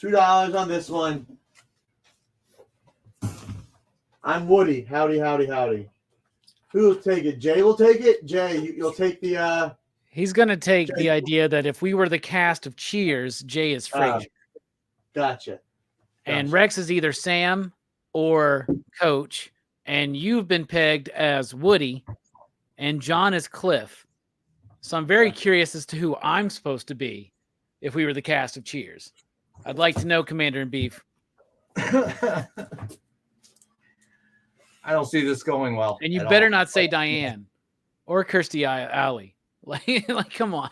$2 on this one. I'm Woody. Howdy, howdy, howdy. Who will take it? Jay will take it. Jay, you'll take the. He's gonna take Jay. the idea that if we were the cast of Cheers, Jay is Frasier, Gotcha. and Rex is either Sam or Coach, and you've been pegged as Woody, and John is Cliff. So I'm very curious as to who I'm supposed to be if we were the cast of Cheers. I'd like to know, Commander in Beef. I don't see this going well. And you better not say Diane or Kirstie Alley. Like, come on.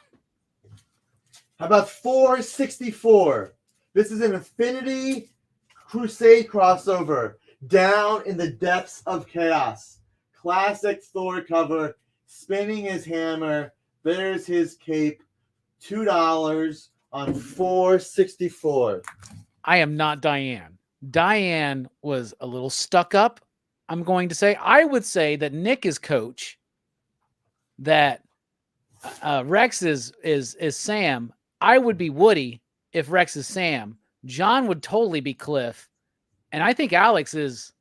How about 464? This is an Infinity Crusade crossover. Down in the Depths of Chaos. Classic Thor cover. Spinning his hammer. There's his cape. $2 on 464. I am not Diane. Diane was a little stuck up, I'm going to say. I would say that Nick is Coach, that Rex is Sam. I would be Woody if Rex is Sam. John would totally be Cliff. And I think Alex is,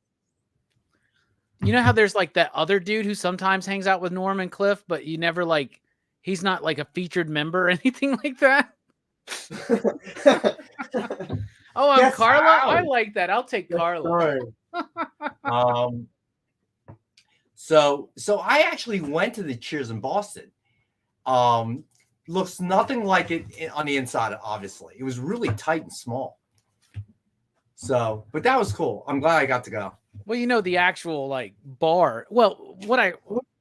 you know how there's like that other dude who sometimes hangs out with Norm and Cliff, but you never like, he's not like a featured member or anything like that. Oh, I'm Carla. I like that. I'll take Carla. So I actually went to the Cheers in Boston. Looks nothing like it on the inside, obviously. It was really tight and small. So, but that was cool. I'm glad I got to go. Well, you know, the actual like bar. Well,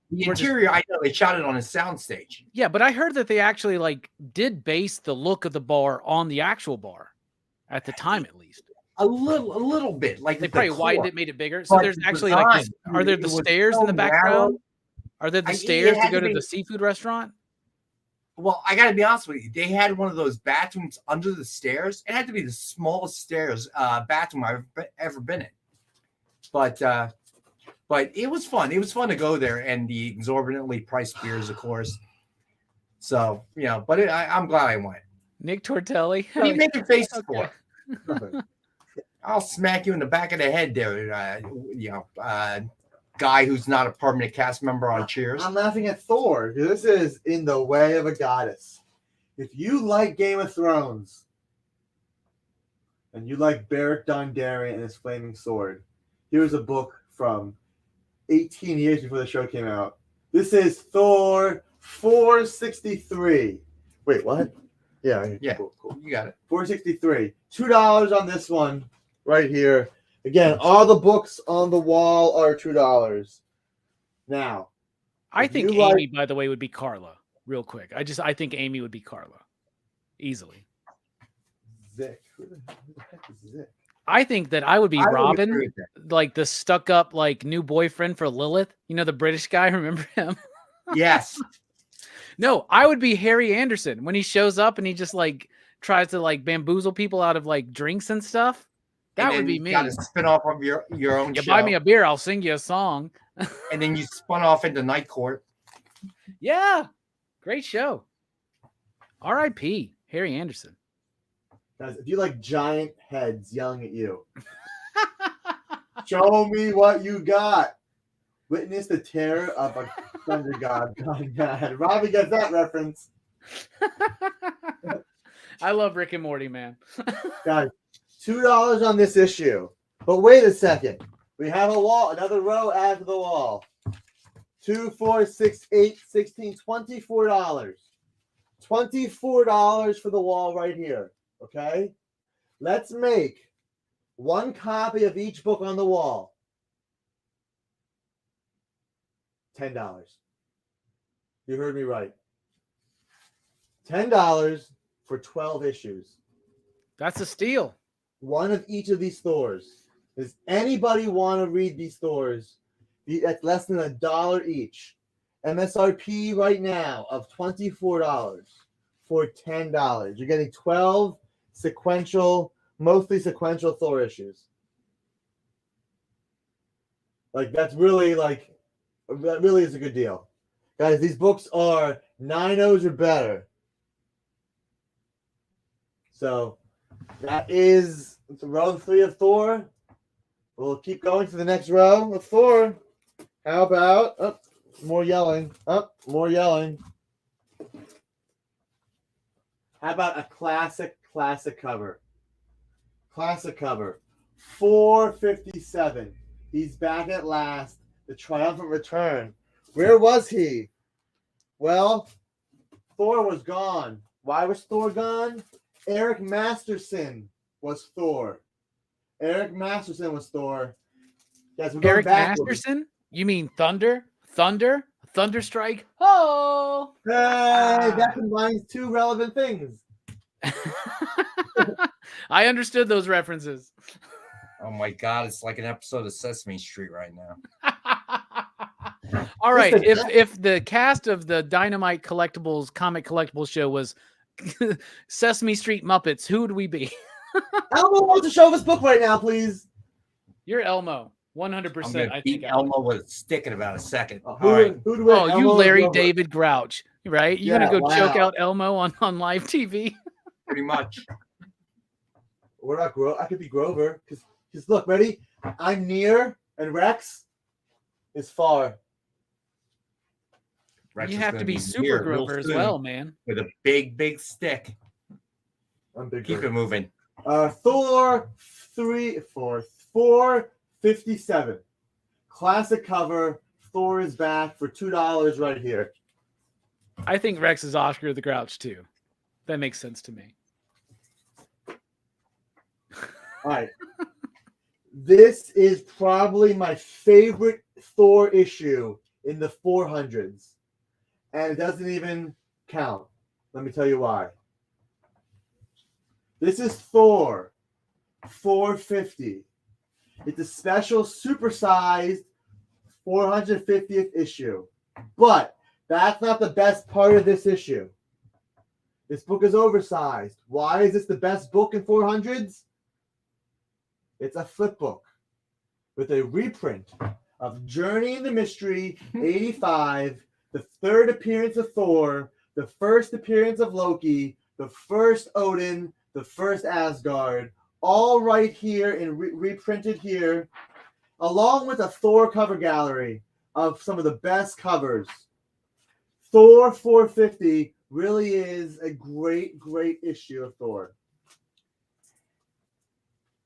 the interior, I know they shot it on a soundstage. Yeah, but I heard that they actually like did base the look of the bar on the actual bar at the time, at least. A little bit. Like they probably widened it, made it bigger. So there's actually like, are there the stairs in the background? Are there the stairs to go to the seafood restaurant? Well, I got to be honest with you. They had one of those bathrooms under the stairs. It had to be the smallest stairs bathroom I've ever been in. But it was fun. It was fun to go there, and the exorbitantly priced beers, of course. So, you know, but I'm glad I went. Nick Tortelli. What are you making faces for? I'll smack you in the back of the head there, guy who's not a permanent cast member on Cheers. I'm laughing at Thor. This is In the Way of a Goddess. If you like Game of Thrones and you like Beric Dondarrion and his flaming sword, here's a book from 18 years before the show came out. This is Thor 463. Wait, what? Yeah. Cool. You got it. 463. $2 on this one right here. Again, all the books on the wall are $2. Now, I think Amy, by the way, would be Carla. Real quick, I think Amy would be Carla, easily. Zick. Who the heck is Zick? I think that I would be Robin, like the stuck-up, like new boyfriend for Lilith. You know, the British guy. Remember him? Yes. No, I would be Harry Anderson when he shows up and he just like tries to like bamboozle people out of like drinks and stuff. That would be me. Got to spin off of your own show. You buy me a beer, I'll sing you a song. And then you spun off into Night Court. Yeah. Great show. R.I.P. Harry Anderson. Guys, if you like giant heads yelling at you, show me what you got. Witness the terror of a thunder god gone mad. Robbie gets that reference. I love Rick and Morty, man. Guys, $2 on this issue. But wait a second. We have a wall, another row add to the wall. 2, 4, 6, 8, 16, $24. $24 for the wall right here. Okay? Let's make one copy of each book on the wall. $10. You heard me right. $10 for 12 issues. That's a steal. One of each of these Thors. Does anybody want to read these Thors? At less than $1 each. MSRP right now of $24 for $10. You're getting 12 sequential, mostly sequential Thor issues. Like that really is a good deal. Guys, these books are 9.0s or better. So That is row 3 of Thor. We'll keep going to the next row of Thor. How about more yelling? More yelling. How about a classic cover? Classic cover. 457. He's back at last. The triumphant return. Where was he? Well, Thor was gone. Why was Thor gone? Eric Masterson was Thor. Eric Masterson was Thor. Yes, we're going Eric backwards. Masterson? You mean Thunder? Thunderstrike? Oh! Hey, that combines two relevant things. I understood those references. Oh my God, it's like an episode of Sesame Street right now. All right, if the cast of the Dynamite Collectables comic collectibles show was Sesame Street Muppets, who would we be? Elmo wants to show his book right now, please. You're Elmo, 100%. I think Elmo with a stick in about a second. Who All right. would win? Oh, you Elmo or Larry Grover? David Grouch, right? You're Yeah, gonna go choke wow. out Elmo on live TV? Pretty much. What about Grover? I could be Grover. Because look, ready? I'm near, and Rex is far. Rex You is have gonna to be here Super real Grover as soon well, man. with a big stick. I'm big. Keep it moving. Thor 457. Classic cover. Thor is back for $2 right here. I think Rex is Oscar the Grouch too. That makes sense to me. All right. This is probably my favorite Thor issue in the 400s. And it doesn't even count. Let me tell you why. This is Thor 450. It's a special supersized 450th issue. But that's not the best part of this issue. This book is oversized. Why is this the best book in 400s? It's a flip book with a reprint of Journey into Mystery 85, the third appearance of Thor, the first appearance of Loki, the first Odin, the first Asgard, all right here and reprinted here, along with a Thor cover gallery of some of the best covers. Thor 450 really is a great issue of Thor.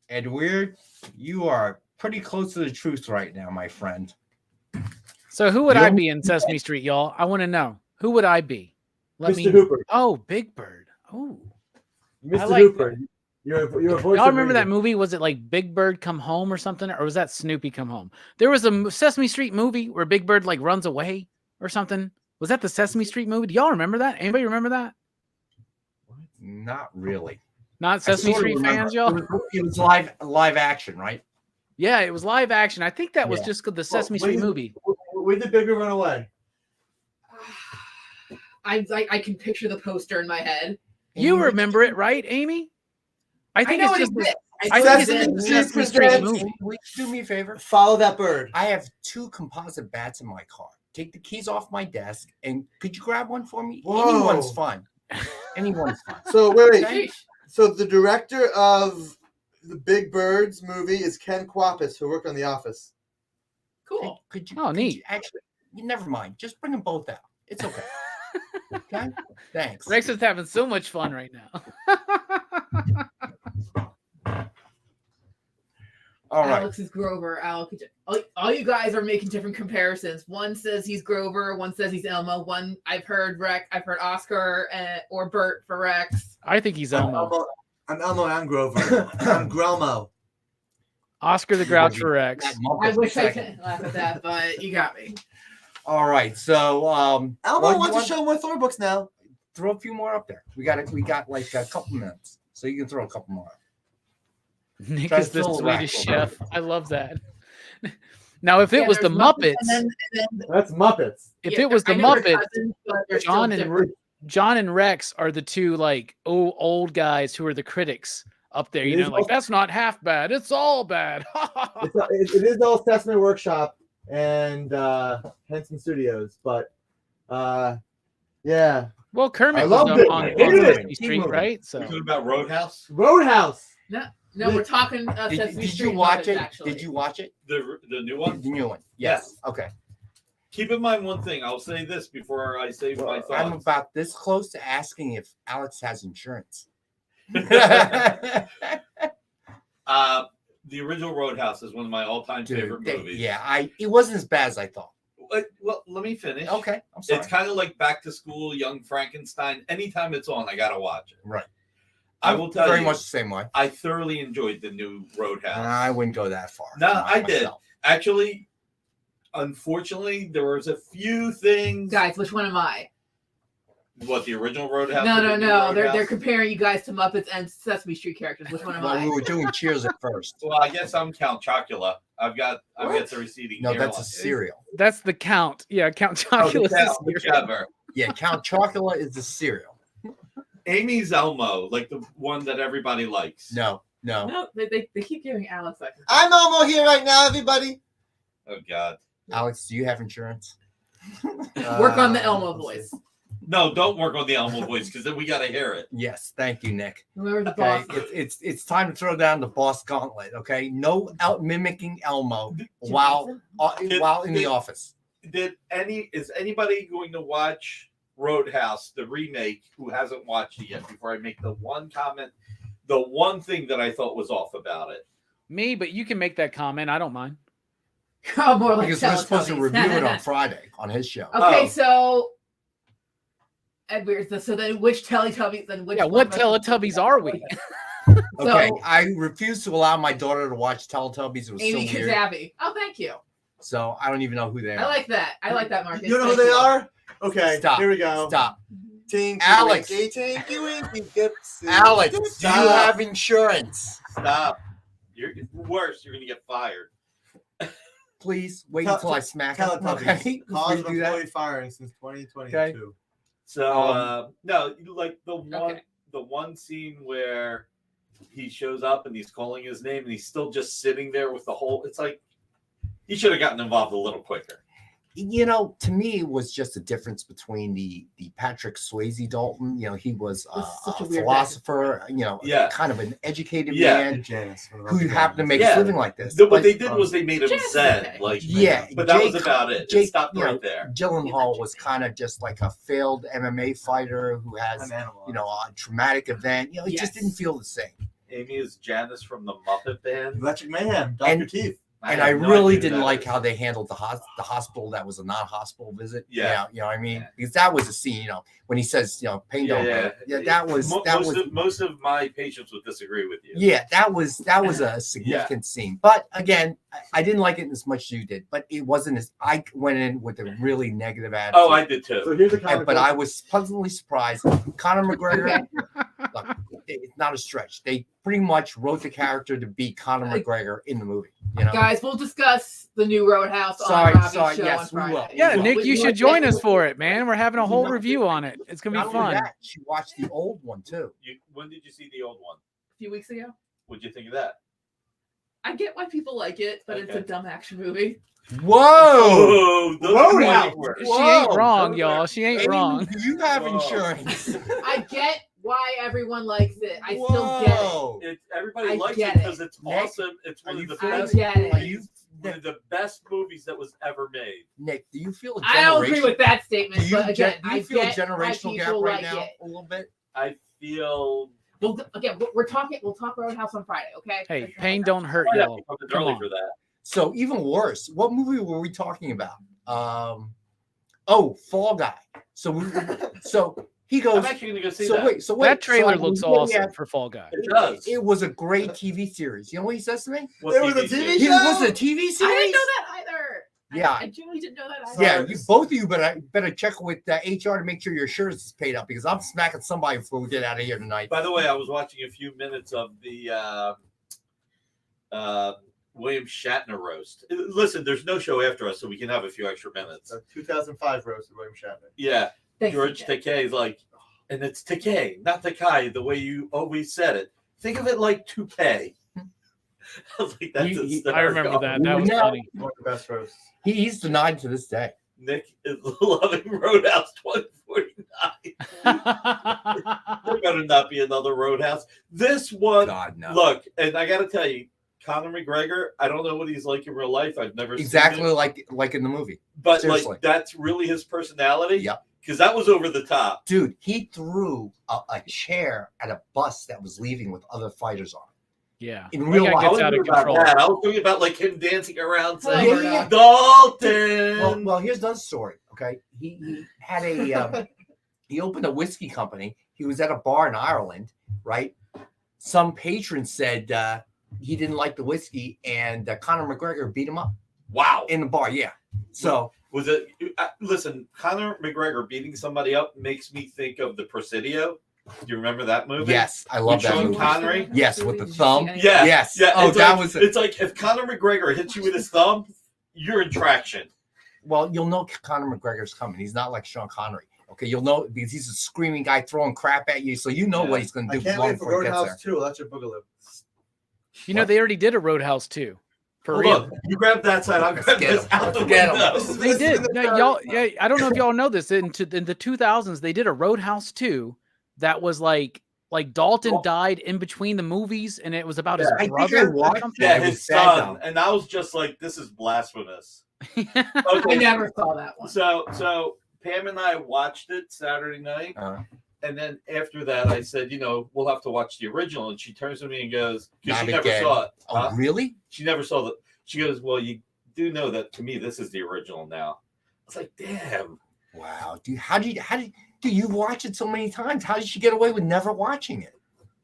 Ed Weird, you are pretty close to the truth right now, my friend. So who would I be in Sesame Street, y'all? I want to know. Who would I be? Mr. Hooper. Oh, Big Bird. Oh, Mr. like Hooper. You're a voice. y'all of remember that reason. movie? Was it like Big Bird Come Home or something? Or was that Snoopy Come Home? There was a Sesame Street movie where Big Bird like runs away or something. Was that the Sesame Street movie? Do y'all remember that? Anybody remember that? Not really. Not Sesame Street fans, y'all? It was live action, right? Yeah, it was live action. I think that was just the Sesame Street movie. When did Big Bird run away? I can picture the poster in my head. You remember it, right, Amy? I think know it's it just exists. I think it's just the Sesame Street Movie. movie. Will you do me a favor? Follow that bird. I have 2 composite bats in my car. Take the keys off my desk, and could you grab one for me? Whoa. Anyone's fine. Anyone's fine. So wait. Okay? So the director of the Big Birds movie is Ken Kwapis, who worked on The Office. Cool. Could you? Oh, could neat. you actually, never mind. Just bring them both out. It's okay. Okay. Thanks. Rex is having so much fun right now. All right. Alex is Grover. All you guys are making different comparisons. One says he's Grover. One says he's Elmo. One I've heard Oscar or Bert for Rex. I think he's Elmo. I'm Elmo and Grover. I'm Grelmo. Oscar the Grouch for Rex. I wish I could laugh at that, but you got me. All right. So Elmo wants to show more Thor books now. throw a few more up there. We got like a couple minutes, so you can throw a couple more. Nick Try is to the fill the rack Swedish a little chef. I love that. Now, if it was the there's Muppets, and then That's Muppets. if yeah, it was the I know they're Muppets, cousins, but they're still John different. John and Rex are the two like old guys who are the critics up there. You It know, is like also- that's not half bad. It's all bad. It is the old Testament Workshop and Henson Studios, but yeah, Well, Kermit I was loved up it. on I hated Sesame it. Street, right? So You talking about Roadhouse? Roadhouse. No, we're talking Did Sesame you Street watch Muppets, it? actually. Did you watch it? The new one? The new one. Yes. Okay. Keep in mind one thing. I'll say this before I say my thoughts. I'm about this close to asking if Alex has insurance. The original Roadhouse is one of my all-time favorite movies. Yeah, it wasn't as bad as I thought. Well, let me finish. Okay, I'm sorry. It's kind of like Back to School, Young Frankenstein. Anytime it's on, I gotta watch it. Right. I will tell you, very much the same way. I thoroughly enjoyed the new Roadhouse. I wouldn't go that far. No, I did. Actually, unfortunately, there was a few things. Guys, which one am I? What, the original Roadhouse? No. They're comparing you guys to Muppets and Sesame Street characters. Which one am I? We were doing Cheers at first. Well, I guess I'm Count Chocula. I've got the receding. No, hairline. that's a cereal. That's the Count. Yeah, Count Chocula. Whichever. Yeah, Count Chocula is the cereal. Amy's Elmo, like the one that everybody likes. No. No, they keep giving Alex that. I'm Elmo here right now, everybody. Oh God. Alex, do you have insurance? Work on the Elmo voice. No, don't work on the Elmo voice because then we got to hear it. Yes, thank you, Nick. Remember the Okay, boss. it's time to throw down the boss gauntlet. Okay, no out mimicking Elmo while in the office. Is anybody going to watch Roadhouse, the remake, who hasn't watched it yet? Before I make the one comment, the one thing that I thought was off about it. Me, but you can make that comment. I don't mind. Oh, more like Because we're supposed to review it on Friday on his show. Okay, so so then which Teletubbies and which? Yeah, what Teletubbies are we? Okay, So- I refuse to allow my daughter to watch Teletubbies. It was Amy so weird. Kazabi. Oh, thank you. So I don't even know who they are. I like that. Marcus. You know who Thank they are? Okay, Stop. here we go. Stop. Tinky Alex. Winky, Tinky Winky, Gypsy. Alex, do you Stop. have insurance? Stop. You're worse. You're going to get fired. Please wait Tell- until I smack him. Teletubbies. Okay? Cause Before of you do employee that. firing since 2022. Okay. So no, like Okay. the one scene where he shows up and he's calling his name and he's still just sitting there with the whole. It's like he should have gotten involved a little quicker. You know, to me, it was just a difference between the Patrick Swayze Dalton. You know, he was This is such a a weird philosopher. You know, Yeah. kind of an educated Yeah. man Janice, who happened to make Yeah. a living like this. What But, they did was they made him Janice is zen, okay. like yeah, but that Jake- was about it. Jake, It stopped you know, right there. Gyllenhaal was kind of just like a failed MMA fighter who has, An animal. you know, a traumatic event. You know, it just Yes. didn't feel the same. Amy is Janice from the Muppet Band. Electric Mayhem, Dr. And- Teeth. And have I no really idea who didn't that like is. how they handled the hospital that was a non-hospital visit. Yeah. You know what I mean? Yeah. Because that was a scene, you know, when he says, you know, pain don't hurt. Yeah, that was most of my patients would disagree with you. yeah, that was a significant scene. But again, I didn't like it as much as you did. But it wasn't as I went in with a really negative attitude. Oh, I did So too. here's a comic But book. I was pleasantly surprised. Conor McGregor, look, it's not a stretch. They pretty much wrote the character to be Conor McGregor in the movie. You know, Guys, we'll discuss the new Roadhouse Sorry, on Robbie's sorry, show yes, on we Friday. will. Yeah, Well, Nick, you should join us for it, man. We're having a whole No. review on it. It's gonna not be only fun. that, she watched the old one too. When did you see the old one? A few weeks ago. What'd you think of that? I get why people like it, but it's a Okay. dumb action movie. Whoa! Oh, those are Roadhouse. fighting words. She ain't Whoa. wrong, y'all. She ain't Amy, wrong. do you have Whoa. insurance? I get why everyone likes it. I still get it. Whoa. Everybody I likes get it it. because it's Nick, awesome. It's one of the I best. get it. Are you, One of the best movies that was ever made. Nick? Do you feel? I don't agree with that Do statement, you, but again, do you I feel a get why generational gap people right like now? it. A little bit. I feel. Well, again, we're talking. We'll talk Roadhouse on Friday, okay? Hey, pain don't hurt, I'd have y'all. to come in Come early on. for that. So even worse. What movie were we talking about? Fall Guy. So he goes. I'm actually gonna go see So that. wait. That trailer so looks I'm looking awesome at- for Fall Guy. It does. It was a great TV series. You know what he says to me? What There was a TV TV series? He show? was a TV series. I didn't know that either. Yeah. I genuinely didn't know that either. Yeah, both of you better check with HR to make sure your insurance is paid up because I'm smacking somebody before we get out of here tonight. By the way, I was watching a few minutes of the William Shatner roast. Listen, there's no show after us, so we can have a few extra minutes. 2005 roast of William Shatner. Yeah, Thanks, George TK. Takei is like, and it's Takei, not Takai, the way you always said it. Think of it like 2K. I was like, that's I remember that. That was No. funny. One of the best roasts. He's denied to this day. Nick is loving Roadhouse 2049. There better not be another Roadhouse. This one, God, no. look, and I got to tell you, Conor McGregor, I don't know what he's like in real life. I've never exactly seen like in the movie. But Seriously. like that's really his personality. Yep. Because that was over the top. Dude, he threw a chair at a bus that was leaving with other fighters on. Yeah. In real life. I was out of about control. that. I was thinking about like him dancing around saying, Yeah. Dalton. Well, here's another story. Okay, he had a he opened a whiskey company. He was at a bar in Ireland, right? Some patron said he didn't like the whiskey, and Conor McGregor beat him up. Wow. In the bar, yeah. So was it? Listen, Conor McGregor beating somebody up makes me think of the Presidio. Do you remember that movie? yes, I love With that Sean movie. Connery? Yes, with the Did you see thumb. any- Yeah. Yes. Yeah. Oh, it's that like, was It's like if Conor McGregor hits you with his thumb, you're in traction. Well, you'll know Conor McGregor's coming. He's not like Sean Connery. Okay, you'll know because he's a screaming guy throwing crap at you, so you know what he's going to I do can't long wait for before he gets there. Roadhouse 2. Electric Boogaloo. You know, they already did a Roadhouse 2. For Hold real. on. You grab that side. I'll grab get this him. out the Let's get him. window. They did. No, y'all, yeah, I don't know if y'all know this. In the 2000s, they did a Roadhouse 2 that was like Dalton died in between the movies, and it was about his I think brother. I or watched something. Yeah, It was his sad, son. though. And I was just like, this is blasphemous. I Okay. never saw that one. So Pam and I watched it Saturday night. And then after that, I said, we'll have to watch the original. And she turns to me and goes, because she Not never again. saw it. Oh, Huh? really? She never saw the. She goes, well, you do know that to me, this is the original now. I was like, damn. Wow, dude, how did you watch it so many times? How did she get away with never watching it?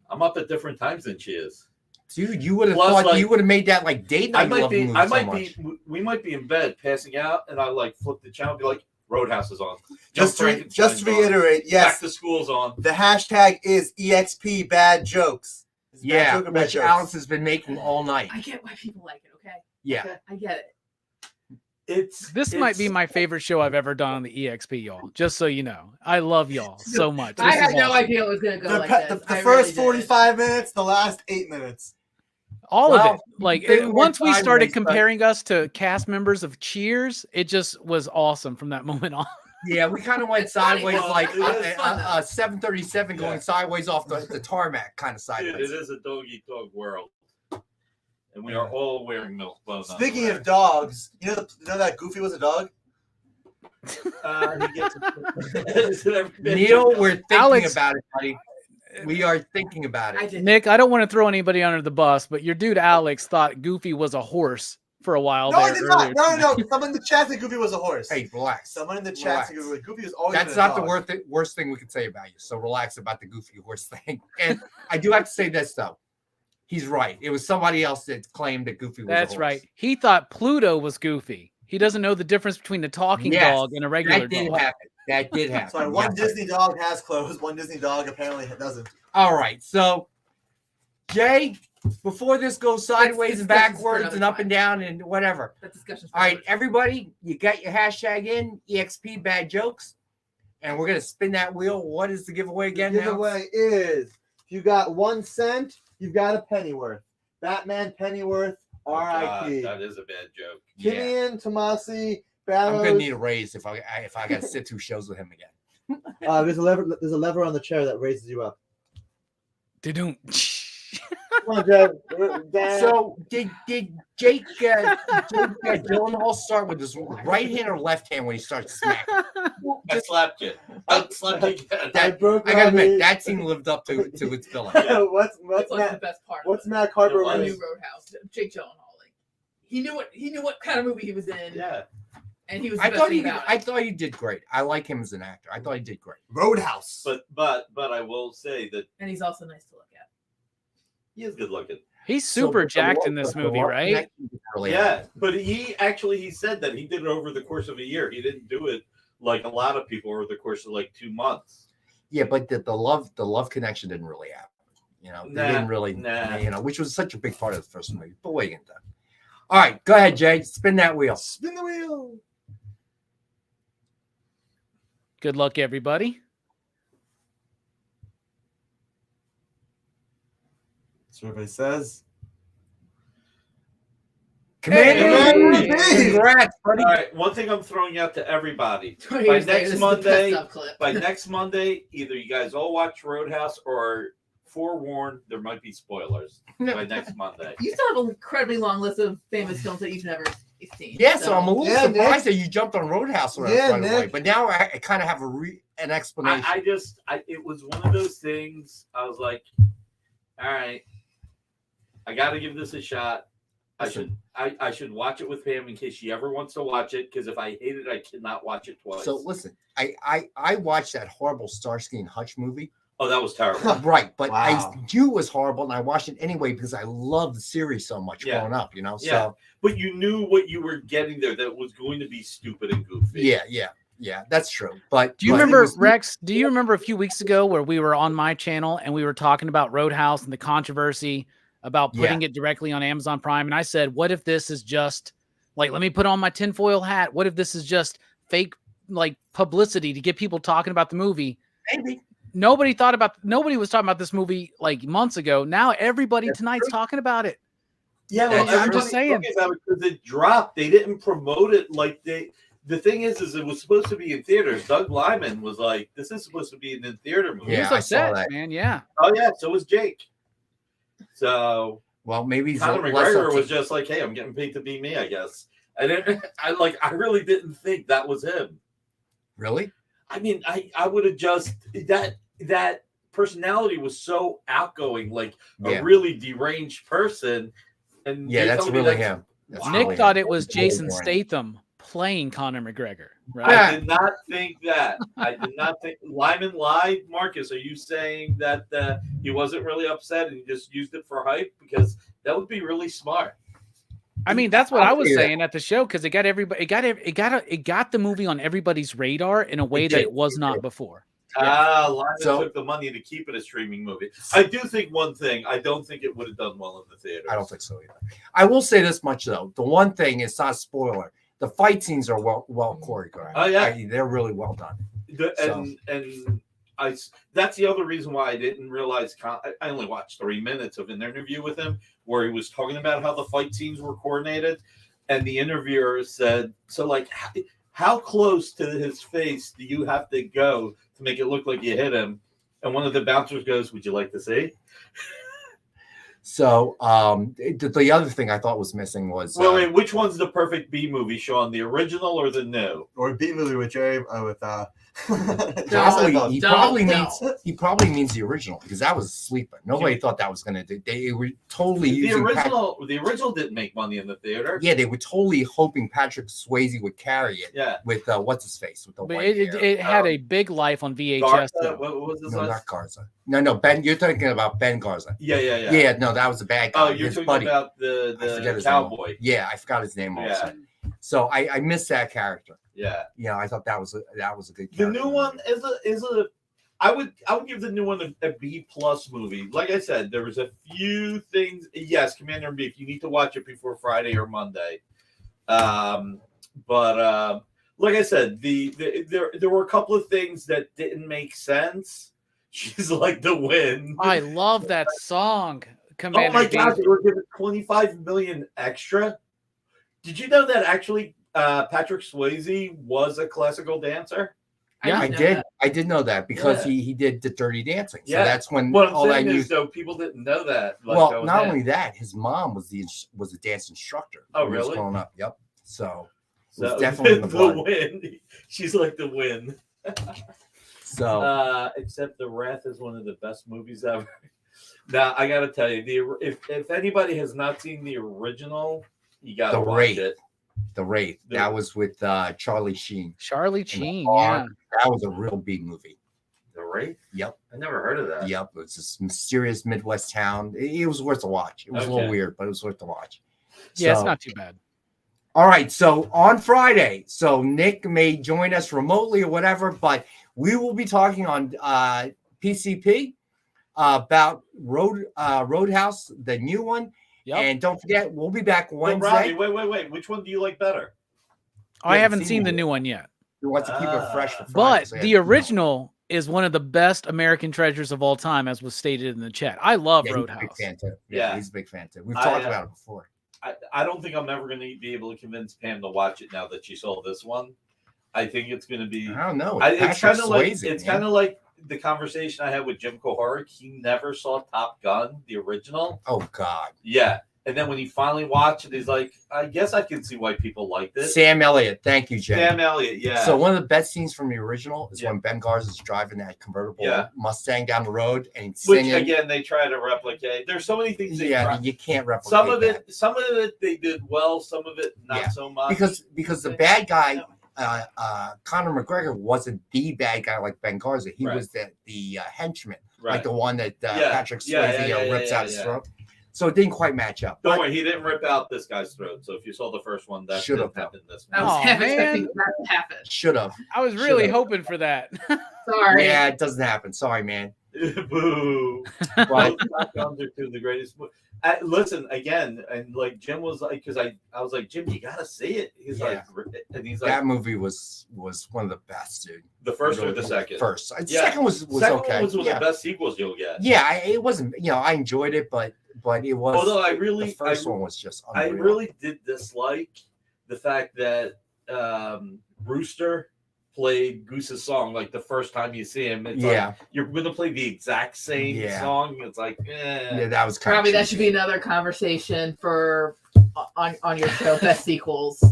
I'm up at different times than she is. Dude, you would have Plus, thought like, you would have made that like date night. We might be in bed passing out, and I like flip the channel, and be like, Roadhouse is on. Just to Frankenstein's on. reiterate, Back yes, to School's on. the hashtag is EXP bad jokes. It's bad Yeah, joke or bad which jokes. Alex has been making all night. I get why people like it. Okay, Yeah, I get it. This might be my favorite show I've ever done on the EXP, y'all. Just so you know, I love y'all so much. I This had is no awesome. idea it was gonna go The, like pe- this. the I first really did. 45 minutes, the last 8 minutes. All Well, of it. Like they were once we started sideways, but- comparing us to cast members of Cheers, it just was awesome from that moment on. yeah, we kind of went It's funny. sideways, Well, like it is fun, though. 737 going Yeah. sideways off the tarmac, kind of Dude, sideways. it is a dog-eat-dog world. And we are all wearing milk bones. Speaking of dogs, you know that Goofy was a dog? he gets Neil, we're thinking Alex- about it, buddy. We are thinking about I it. did. Nick, I don't want to throw anybody under the bus, but your dude Alex thought Goofy was a horse for a while No, I there did earlier. not. No. Someone in the chat said Goofy was a horse. Hey, relax. Someone in the Relax. chat said Goofy was always That's been a not the dog. worst thing we could say about you. So relax about the Goofy horse thing. And I do have to say this though. He's right. It was somebody else that claimed that Goofy was a That's horse. right. He thought Pluto was Goofy. He doesn't know the difference between a talking Yes, dog and a regular That did dog. happen. That did happen. Sorry, one Yes. Disney dog has clothes. One Disney dog apparently doesn't. All right. So, Jay, before this goes sideways and discussion's for backwards another and up time. and down and whatever. That discussion's. All right, everybody, you got your hashtag in, EXP bad jokes. And we're going to spin that wheel. What is the giveaway again The now? giveaway is if you got 1 cent, you've got a Pennyworth. Batman Pennyworth, R.I.P. that is a bad joke. Yeah. Kimian Tomasi I'm Barrows. going to need a raise if I got to sit through shows with him again. There's a lever. There's a lever on the chair that raises you up. Didn't. Come on, Jed. Dan. So did Jake Gyllenhaal start with his right hand or left hand when he started smacking? I slapped you. I slapped you again. I broke I gotta admit Robbie. that scene lived up to its billing. what's What's the Matt? best part? What's Matt Carter? I wearing? knew Roadhouse. Jake Gyllenhaal. Like, he knew what kind of movie he was in, Yeah. and he was. I the thought best thing about I it. thought he did great. I like him as an actor. I thought he did great. Roadhouse. But I will say that And he's also nice to look at. he is good looking. He's So, super but the jacked love- in this but the movie, love right? connection didn't really Yeah, happen. but he said that he did it over the course of a year. He didn't do it like a lot of people over the course of like 2 months. Yeah, but the love connection didn't really happen. You know, they didn't really, which was such a big part of the first movie. But what are you gonna do? All right, go ahead, Jay. Spin that wheel. Spin the wheel. Good luck, everybody. So everybody says. Commander B. Congrats, buddy. All right, one thing I'm throwing out to everybody. By Here's the- next this is the Monday, best clip. by next Monday, either you guys all watch Roadhouse or forewarned, there might be spoilers by next Monday. You still have an incredibly long list of famous films that you've never seen. Yeah, so I'm a little Yeah, surprised that you jumped on Roadhouse right, Yeah, right away. Nick. But now I kind of have an explanation. It was one of those things. I was like, all right, I got to give this a shot. I should watch it with Pam in case she ever wants to watch it. Because if I hate it, I cannot watch it twice. So listen, I watched that horrible Starsky and Hutch movie. Oh, that was terrible. Right, but Wow. I knew it was horrible, and I watched it anyway because I loved the series so much Yeah. growing up. Yeah. So But you knew what you were getting there. That was going to be stupid and goofy. yeah, that's true. But Do you but it remember, was- Rex? Do you remember a few weeks ago where we were on my channel and we were talking about Roadhouse and the controversy about putting it directly on Amazon Prime? And I said, what if this is just like, let me put on my tinfoil hat. What if this is just fake like publicity to get people talking about the movie? Maybe. Nobody was talking about this movie like months ago. Now everybody tonight's talking about it. Yeah, That's well, true. I'm just saying. everybody's talking about it because it dropped. They didn't promote it like they. The thing is it was supposed to be in theaters. Doug Liman was like, "This is supposed to be an in-theater movie." Yeah, He was I saw upset, that. man. Yeah. Oh yeah, so was Jake. So Well, maybe he's Conor less McGregor upset. was just like, "Hey, I'm getting paid to be me, I guess." I really didn't think that was him. Really. I mean, I would have just that personality was so outgoing, like Yeah. a really deranged person. And Yeah, you're that's telling me really him. That's Wow. Nick really thought him. it was It's really Jason boring. Statham playing Conor McGregor, right? I did not think that. I did not think Lyman lied. Marcus, are you saying that he wasn't really upset and he just used it for hype? Because that would be really smart. I mean, that's what I was see that. saying at the show because it got everybody. It got the movie on everybody's radar in a way It that did. it was It not did. before. Lyman So- took the money to keep it a streaming movie. I do think one thing. I don't think it would have done well in the theater. I don't think so either. I will say this much though: the one thing, it's not a spoiler. The fight scenes are well choreographed. Oh, yeah. They're really well done. And that's the other reason why I didn't realize. I only watched 3 minutes of an interview with him where he was talking about how the fight scenes were coordinated, and the interviewer said, "So, like, how close to his face do you have to go to make it look like you hit him?" And one of the bouncers goes, "Would you like to see?" So the other thing I thought was missing was Wait, which one's the perfect B movie, Sean? The original or the new? Or a B movie with Jerry with he probably means the original because that was a sleeper. Nobody Yeah. thought that was gonna do. They were totally The using original didn't make money in the theater. yeah, they were totally hoping Patrick Swayze would carry it Yeah. with what's his face with the But white it, hair. it had a big life on VHS. Garza, though. what was his No, last? not Garza. No, Ben. You're talking about Ben Garza. Yeah. Yeah, no, that was a bad guy. Oh, you're his talking buddy. about I forget the his cowboy. name. Yeah, I forgot his name Yeah. also. So I missed that character. Yeah. Yeah, I thought that was a good The character. new one is a. I would give the new one a B+ movie. Like I said, there was a few things. Yes, Commander and Beef. You need to watch it before Friday or Monday. But like I said, there were a couple of things that didn't make sense. She's like the wind. I love that song. Commander Oh my Beef. God, they were given $25 million extra. Did you know that actually Patrick Swayze was a classical dancer? Yeah, I did. I did know that because he did the Dirty Dancing. So Yeah. that's when What I'm all I saying knew. is, though, people didn't know that. Like, Well, that was not him. only that, his mom was a dance instructor. Oh, when he was really? growing up. Yep. So it So, was definitely in the blood. wind. She's like the wind. So Except The Wrath is one of the best movies ever. Now I gotta tell you, if anybody has not seen the original, you gotta The watch Wraith. it. The Wraith. That was with Charlie Sheen. Charlie in the Sheen. bar. Yeah. That was a real big movie. The Wraith? Yep. I never heard of that. Yep. It's this mysterious Midwest town. It was worth a watch. It was a little Okay. weird, but it was worth a watch. Yeah, it's So- not too bad. All right, so on Friday, so Nick may join us remotely or whatever, but we will be talking on PCP about Roadhouse, the new one. Yep. And don't forget, we'll be back But Wednesday. Robbie, wait. Which one do you like better? I Yeah, haven't seen seen the it. new one yet. We want to keep it fresh for Friday. But so yeah, the original is one of the best American treasures of all time, as was stated in the chat. I love yeah, he's a big Roadhouse. fan too. Yeah. He's a big fan too. We've I, talked about it before. I don't think I'm ever going to be able to convince Pam to watch it now that she saw this one. I think it's going to be. I don't know. It's kind of like the conversation I had with Jim Kohoric. He never saw Top Gun, the original. Oh God. Yeah. And then when he finally watched it, he's like, I guess I can see why people liked it. Sam Elliott. Thank you, Jay. Sam Elliott, yeah. So one of the best scenes from the original is when Ben Garza is driving that convertible Mustang down the road and he's singing. Which again they try to replicate. There's so many things. You can't replicate. Some of it they did well. Some of it not so much. Because the bad guy, Conor McGregor, wasn't the bad guy like Ben Garza. He was the henchman, like the one that Patrick Swayze rips out his throat. So it didn't quite match up. Don't worry, he didn't rip out this guy's throat. So if you saw the first one, that should have happened. This I was half expecting that to happen. Should have. I was really hoping for that. Sorry. Yeah, it doesn't happen. Sorry, man. Boo. But Top Guns are two of the greatest. Listen again, and like Jim was like, because I was like, Jim, you gotta see it. He's like, and he's like, that movie was one of the best, dude. The first or the second? First. The second was second okay. Was one of the best sequels you'll get. Yeah, it wasn't. I enjoyed it, but it was. Although the first one was just unreal. I really did dislike the fact that Rooster played Goose's song like the first time you see him. It's like you're gonna play the exact same song. It's like, that was kind probably that should be another conversation for on your show, best sequels.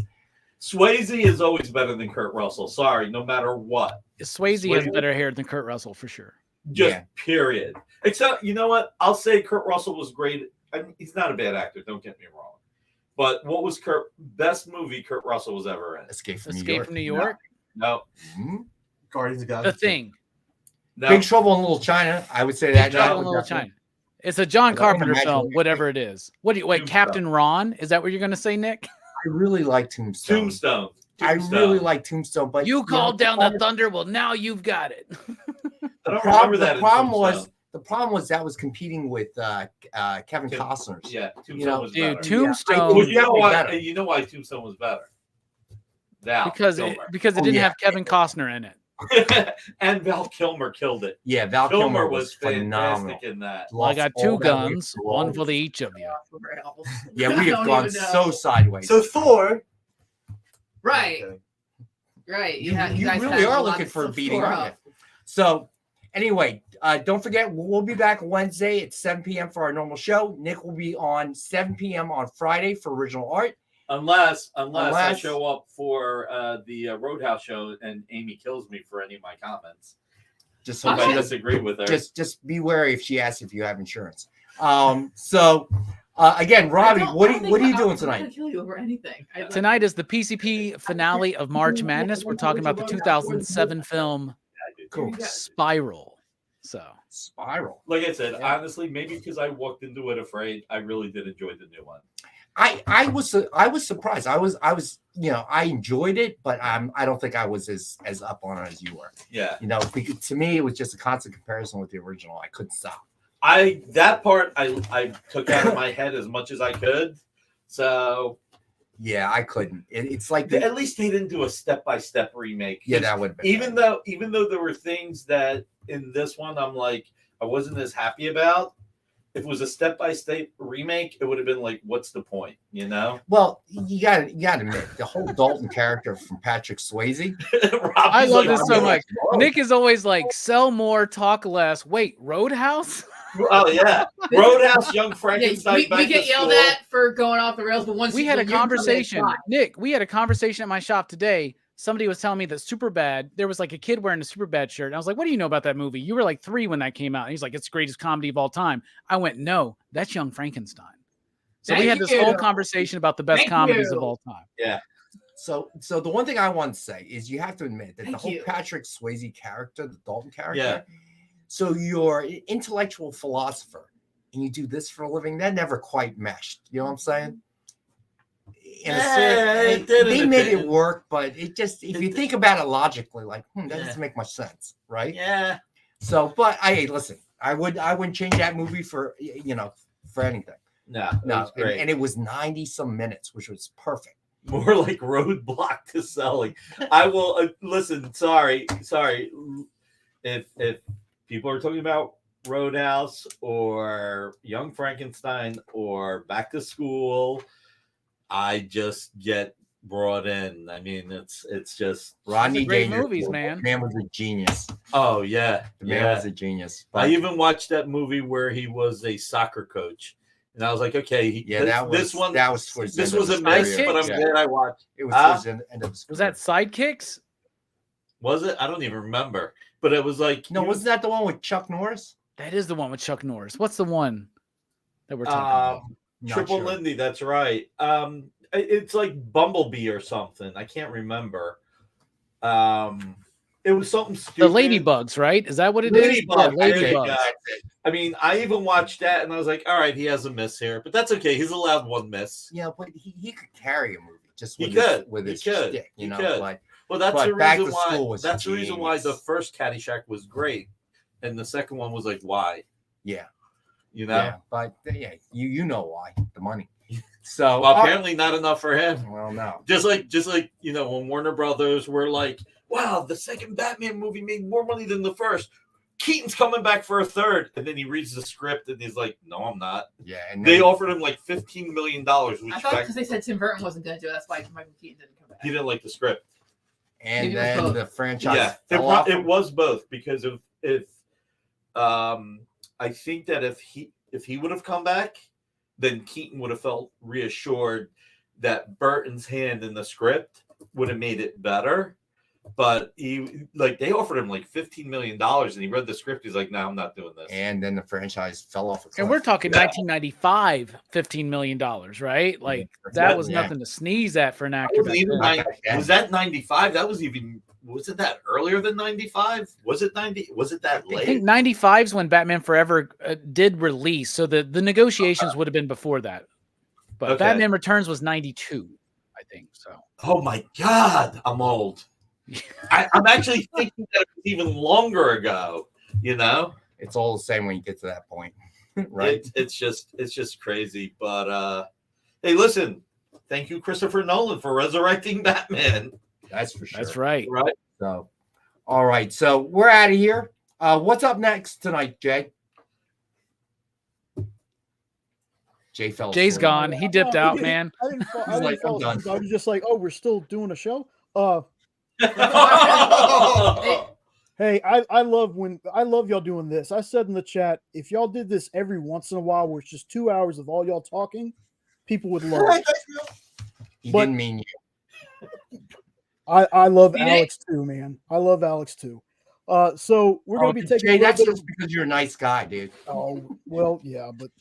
Swayze is always better than Kurt Russell. Sorry, no matter what. Swayze has better hair than Kurt Russell for sure. Just period. Except, you know what? I'll say Kurt Russell was great. I mean, he's not a bad actor. Don't get me wrong. But what was best movie Kurt Russell was ever in? Escape from New York? No. Mm-hmm. Guardians of the Galaxy. The Thing. No. Big Trouble in Little China. I would say that. Big Trouble in Little China. It's a John Carpenter film, whatever it is. What do you wait? Captain Ron? Is that what you're going to say, Nick? I really like Tombstone. I really like Tombstone, but you called down the thunder. Well, now you've got it. I don't remember that. The problem was that was competing with Kevin Costner's. Yeah, Tombstone was better. Tombstone. Well, you know why Tombstone was better? Because it didn't have Kevin Costner in it. And Val Kilmer killed it. Yeah, Val Kilmer was fantastic in that. Well, I got two guns, one for each of you. Yeah, we have gone so sideways. So Thor. Right. Right. You really are looking for a beating, aren't you? So, anyway, don't forget, we'll be back Wednesday at 7 p.m. for our normal show. Nick will be on 7 p.m. on Friday for original art. Unless I show up for the Roadhouse show and Amy kills me for any of my comments. Just so I disagree with her. Just be wary if she asks if you have insurance. Again, Robbie, what are you doing tonight? I'm kill you over anything. Tonight is the PCP finale of March Madness. We're talking about the 2007 film Spiral. Spiral. Like I said, honestly, maybe because I walked into it afraid, I really did enjoy the new one. I was surprised. I enjoyed it, but I don't think I was as up on it as you were. Yeah. Because to me, it was just a constant comparison with the original. I couldn't stop. That part I took out of my head as much as I could. So yeah, I couldn't. It's like at least they didn't do a step-by-step remake. Yeah, that would have been even though there were things that in this one I'm like I wasn't as happy about. If it was a step-by-step remake, it would have been like, what's the point? Well, you got to admit the whole Dalton character from Patrick Swayze. I love this so much. Nick is always like, sell more, talk less. Wait, Roadhouse? Oh yeah, Roadhouse, Young Frankenstein. We get yelled at for going off the rails, but once we had a conversation, Nick. We had a conversation at my shop today. Somebody was telling me that Superbad, there was like a kid wearing a Superbad shirt. And I was like, what do you know about that movie? You were like 3 when that came out. And he's like, it's the greatest comedy of all time. I went, no, that's Young Frankenstein. So we had this whole conversation about the best comedies of all time. Yeah. So the one thing I want to say is you have to admit that the whole Patrick Swayze character, the Dalton character, so you're an intellectual philosopher and you do this for a living, that never quite meshed. You know what I'm saying? They made it work, but it just, if you think about it logically, like, that doesn't make much sense, right? Yeah. So, but listen, I wouldn't change that movie for anything. No, great. And it was 90 some minutes, which was perfect. More like roadblock to selling. I will listen. Sorry. If people are talking about Roadhouse or Young Frankenstein or Back to School I just get brought in. I mean, it's just Rodney great Dangerfield. movies, man. The man was a genius. Oh yeah, The man was a genius. I even watched that movie where he was a soccer coach, and I was like, okay, that was towards this the end was of a his miss, career. but I'm glad I watched. It was towards the end of his career. Was that Sidekicks? Was it? I don't even remember, but it was like wasn't that the one with Chuck Norris? That is the one with Chuck Norris. What's the one that we're talking about? Triple Lindy. That's right. It's like Bumblebee or something. I can't remember. It was something stupid. The Ladybugs, right? Is that what it is? Ladybug. Yeah, Ladybugs. I mean, I even watched that and I was like, all right, he has a miss here, but that's okay. He's allowed one miss. Yeah, but he could carry a movie just with his He could. stick, He know. could. Like, well, that's but the Back reason to why. School was That's the reason why the genius. first Caddyshack was great, and the second one was like, why? Yeah, you know. Yeah, but you know why? The money. So well, apparently not enough for him. Well, no. Just like when Warner Brothers were like, wow, the second Batman movie made more money than the first. Keaton's coming back for a third, and then he reads the script and he's like, "No, I'm not." Yeah, and they offered him like $15 million. Which I thought because they said Tim Burton wasn't going to do it, that's why Michael Keaton didn't come back. he didn't like the script, and then the franchise. Yeah, it was both because of I think that if he would have come back, then Keaton would have felt reassured that Burton's hand in the script would have made it better. But they offered him like $15 million and he read the script. He's like, no, I'm not doing this. And then the franchise fell off a cliff. And we're talking 1995, $15 million, right? Like that was nothing to sneeze at for an actor. Was that 95? That was was it that earlier than 95? Was it 90? Was it that late? I think 95 is when Batman Forever did release. So the negotiations would have been before that. But Batman Returns was 92, I think. So. Oh my God, I'm old. I'm actually thinking that it was even longer ago. You know, it's all the same when you get to that point, right? It's just crazy. But hey, listen, thank you, Christopher Nolan, for resurrecting Batman. That's for sure. That's right. Right. So, all right. So we're out of here. What's up next tonight, Jay? Jay's gone. He dipped out, man. I didn't fall asleep. I was just like, oh, we're still doing a show. Hey, I love y'all doing this. I said in the chat, if y'all did this every once in a while, where it's just 2 hours of all y'all talking, people would love it. He didn't mean you. I love Alex too, man. I love Alex too. So we're gonna be taking. Jay, that's just because you're a nice guy, dude. Oh well, yeah, but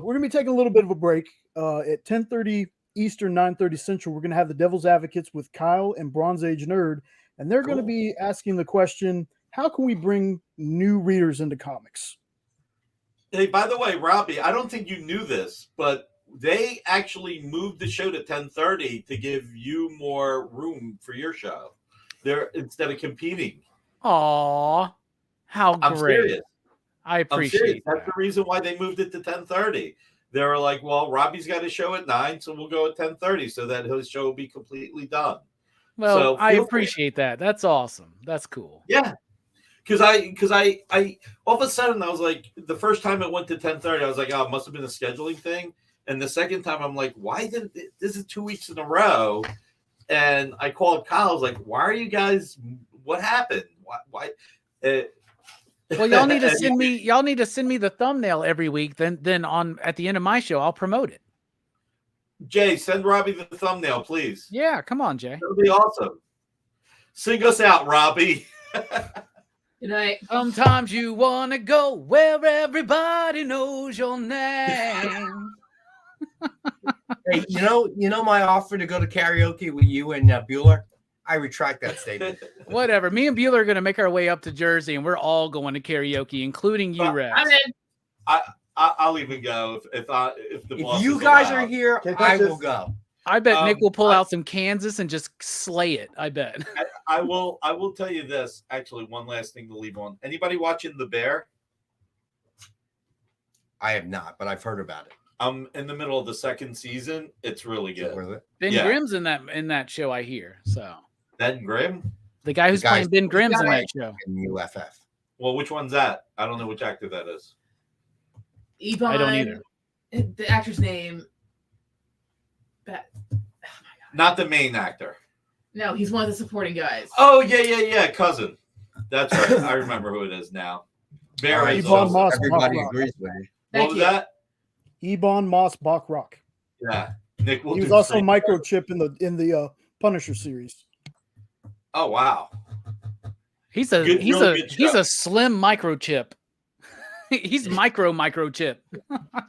we're gonna be taking a little bit of a break. At 10:30 Eastern, 9:30 Central, we're gonna have the Devil's Advocates with Kyle and Bronze Age Nerd, and they're gonna be asking the question: how can we bring new readers into comics? Hey, by the way, Robbie, I don't think you knew this, but they actually moved the show to 10:30 to give you more room for your show. They're instead of competing. Aw, how I'm great! serious. I appreciate that. That's the reason why they moved it to 10:30. They were like, "Well, Robbie's got a show at 9, so we'll go at 10:30, so that his show will be completely done." Well, so I appreciate that. That's awesome. That's cool. Yeah. Because I all of a sudden I was like, the first time it went to 10:30, I was like, oh, it must have been a scheduling thing. And the second time I'm like, why did this is 2 weeks in a row? And I called Kyle. I was like, why are you guys? What happened? Why? Well, y'all need to send me. Y'all need to send me the thumbnail every week. Then on at the end of my show, I'll promote it. Jay, send Robbie the thumbnail, please. Yeah, come on, Jay. That'll be awesome. Sing us out, Robbie. Good night. Sometimes you want to go where everybody knows your name. Hey, you know my offer to go to karaoke with you and Bueller? I retract that statement. Whatever. Me and Bueller are going to make our way up to Jersey, and we're all going to karaoke, including you, Rex. I'm in. I'll even go if the boss you is guys allowed. are here, I will go. I bet Nick will pull out some Kansas and just slay it. I bet. I will tell you this. Actually, one last thing to leave on. Anybody watching The Bear? I have not, but I've heard about it. I'm in the middle of the second season. It's really good. Ben Grimm's in that show, I hear. So Ben Grimm, the guy who's playing Ben Grimm's in that show. In UFF. Well, which one's that? I don't know which actor that is. Yvonne, I don't either. The actor's name. Not the main actor. No, he's one of the supporting guys. Oh, yeah. Cousin. That's right. I remember who it is now. Very Ebon Moss Everybody Bachrock. agrees with you. What was that? Ebon Moss Bachrock. Yeah. Nick will He was do also the same. Microchip in the Punisher series. Oh, wow. He's a Good- he's really a good he's show. a slim microchip. He's microchip.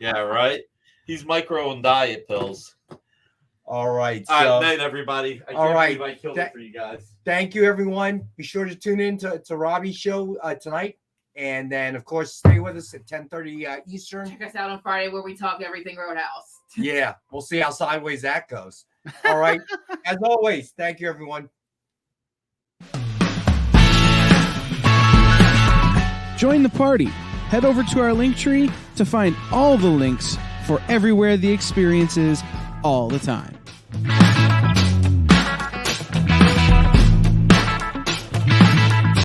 Yeah, right? He's micro and diet pills. All right. All So, right, night, everybody. I all can't right. believe I killed it for you guys. thank you, everyone. Be sure to tune in to Robbie's show tonight. And then, of course, stay with us at 10:30 Eastern. Check us out on Friday where we talk everything Roadhouse. Yeah, we'll see how sideways that goes. All right. As always, thank you, everyone. Join the party. Head over to our link tree to find all the links for everywhere the experience is all the time.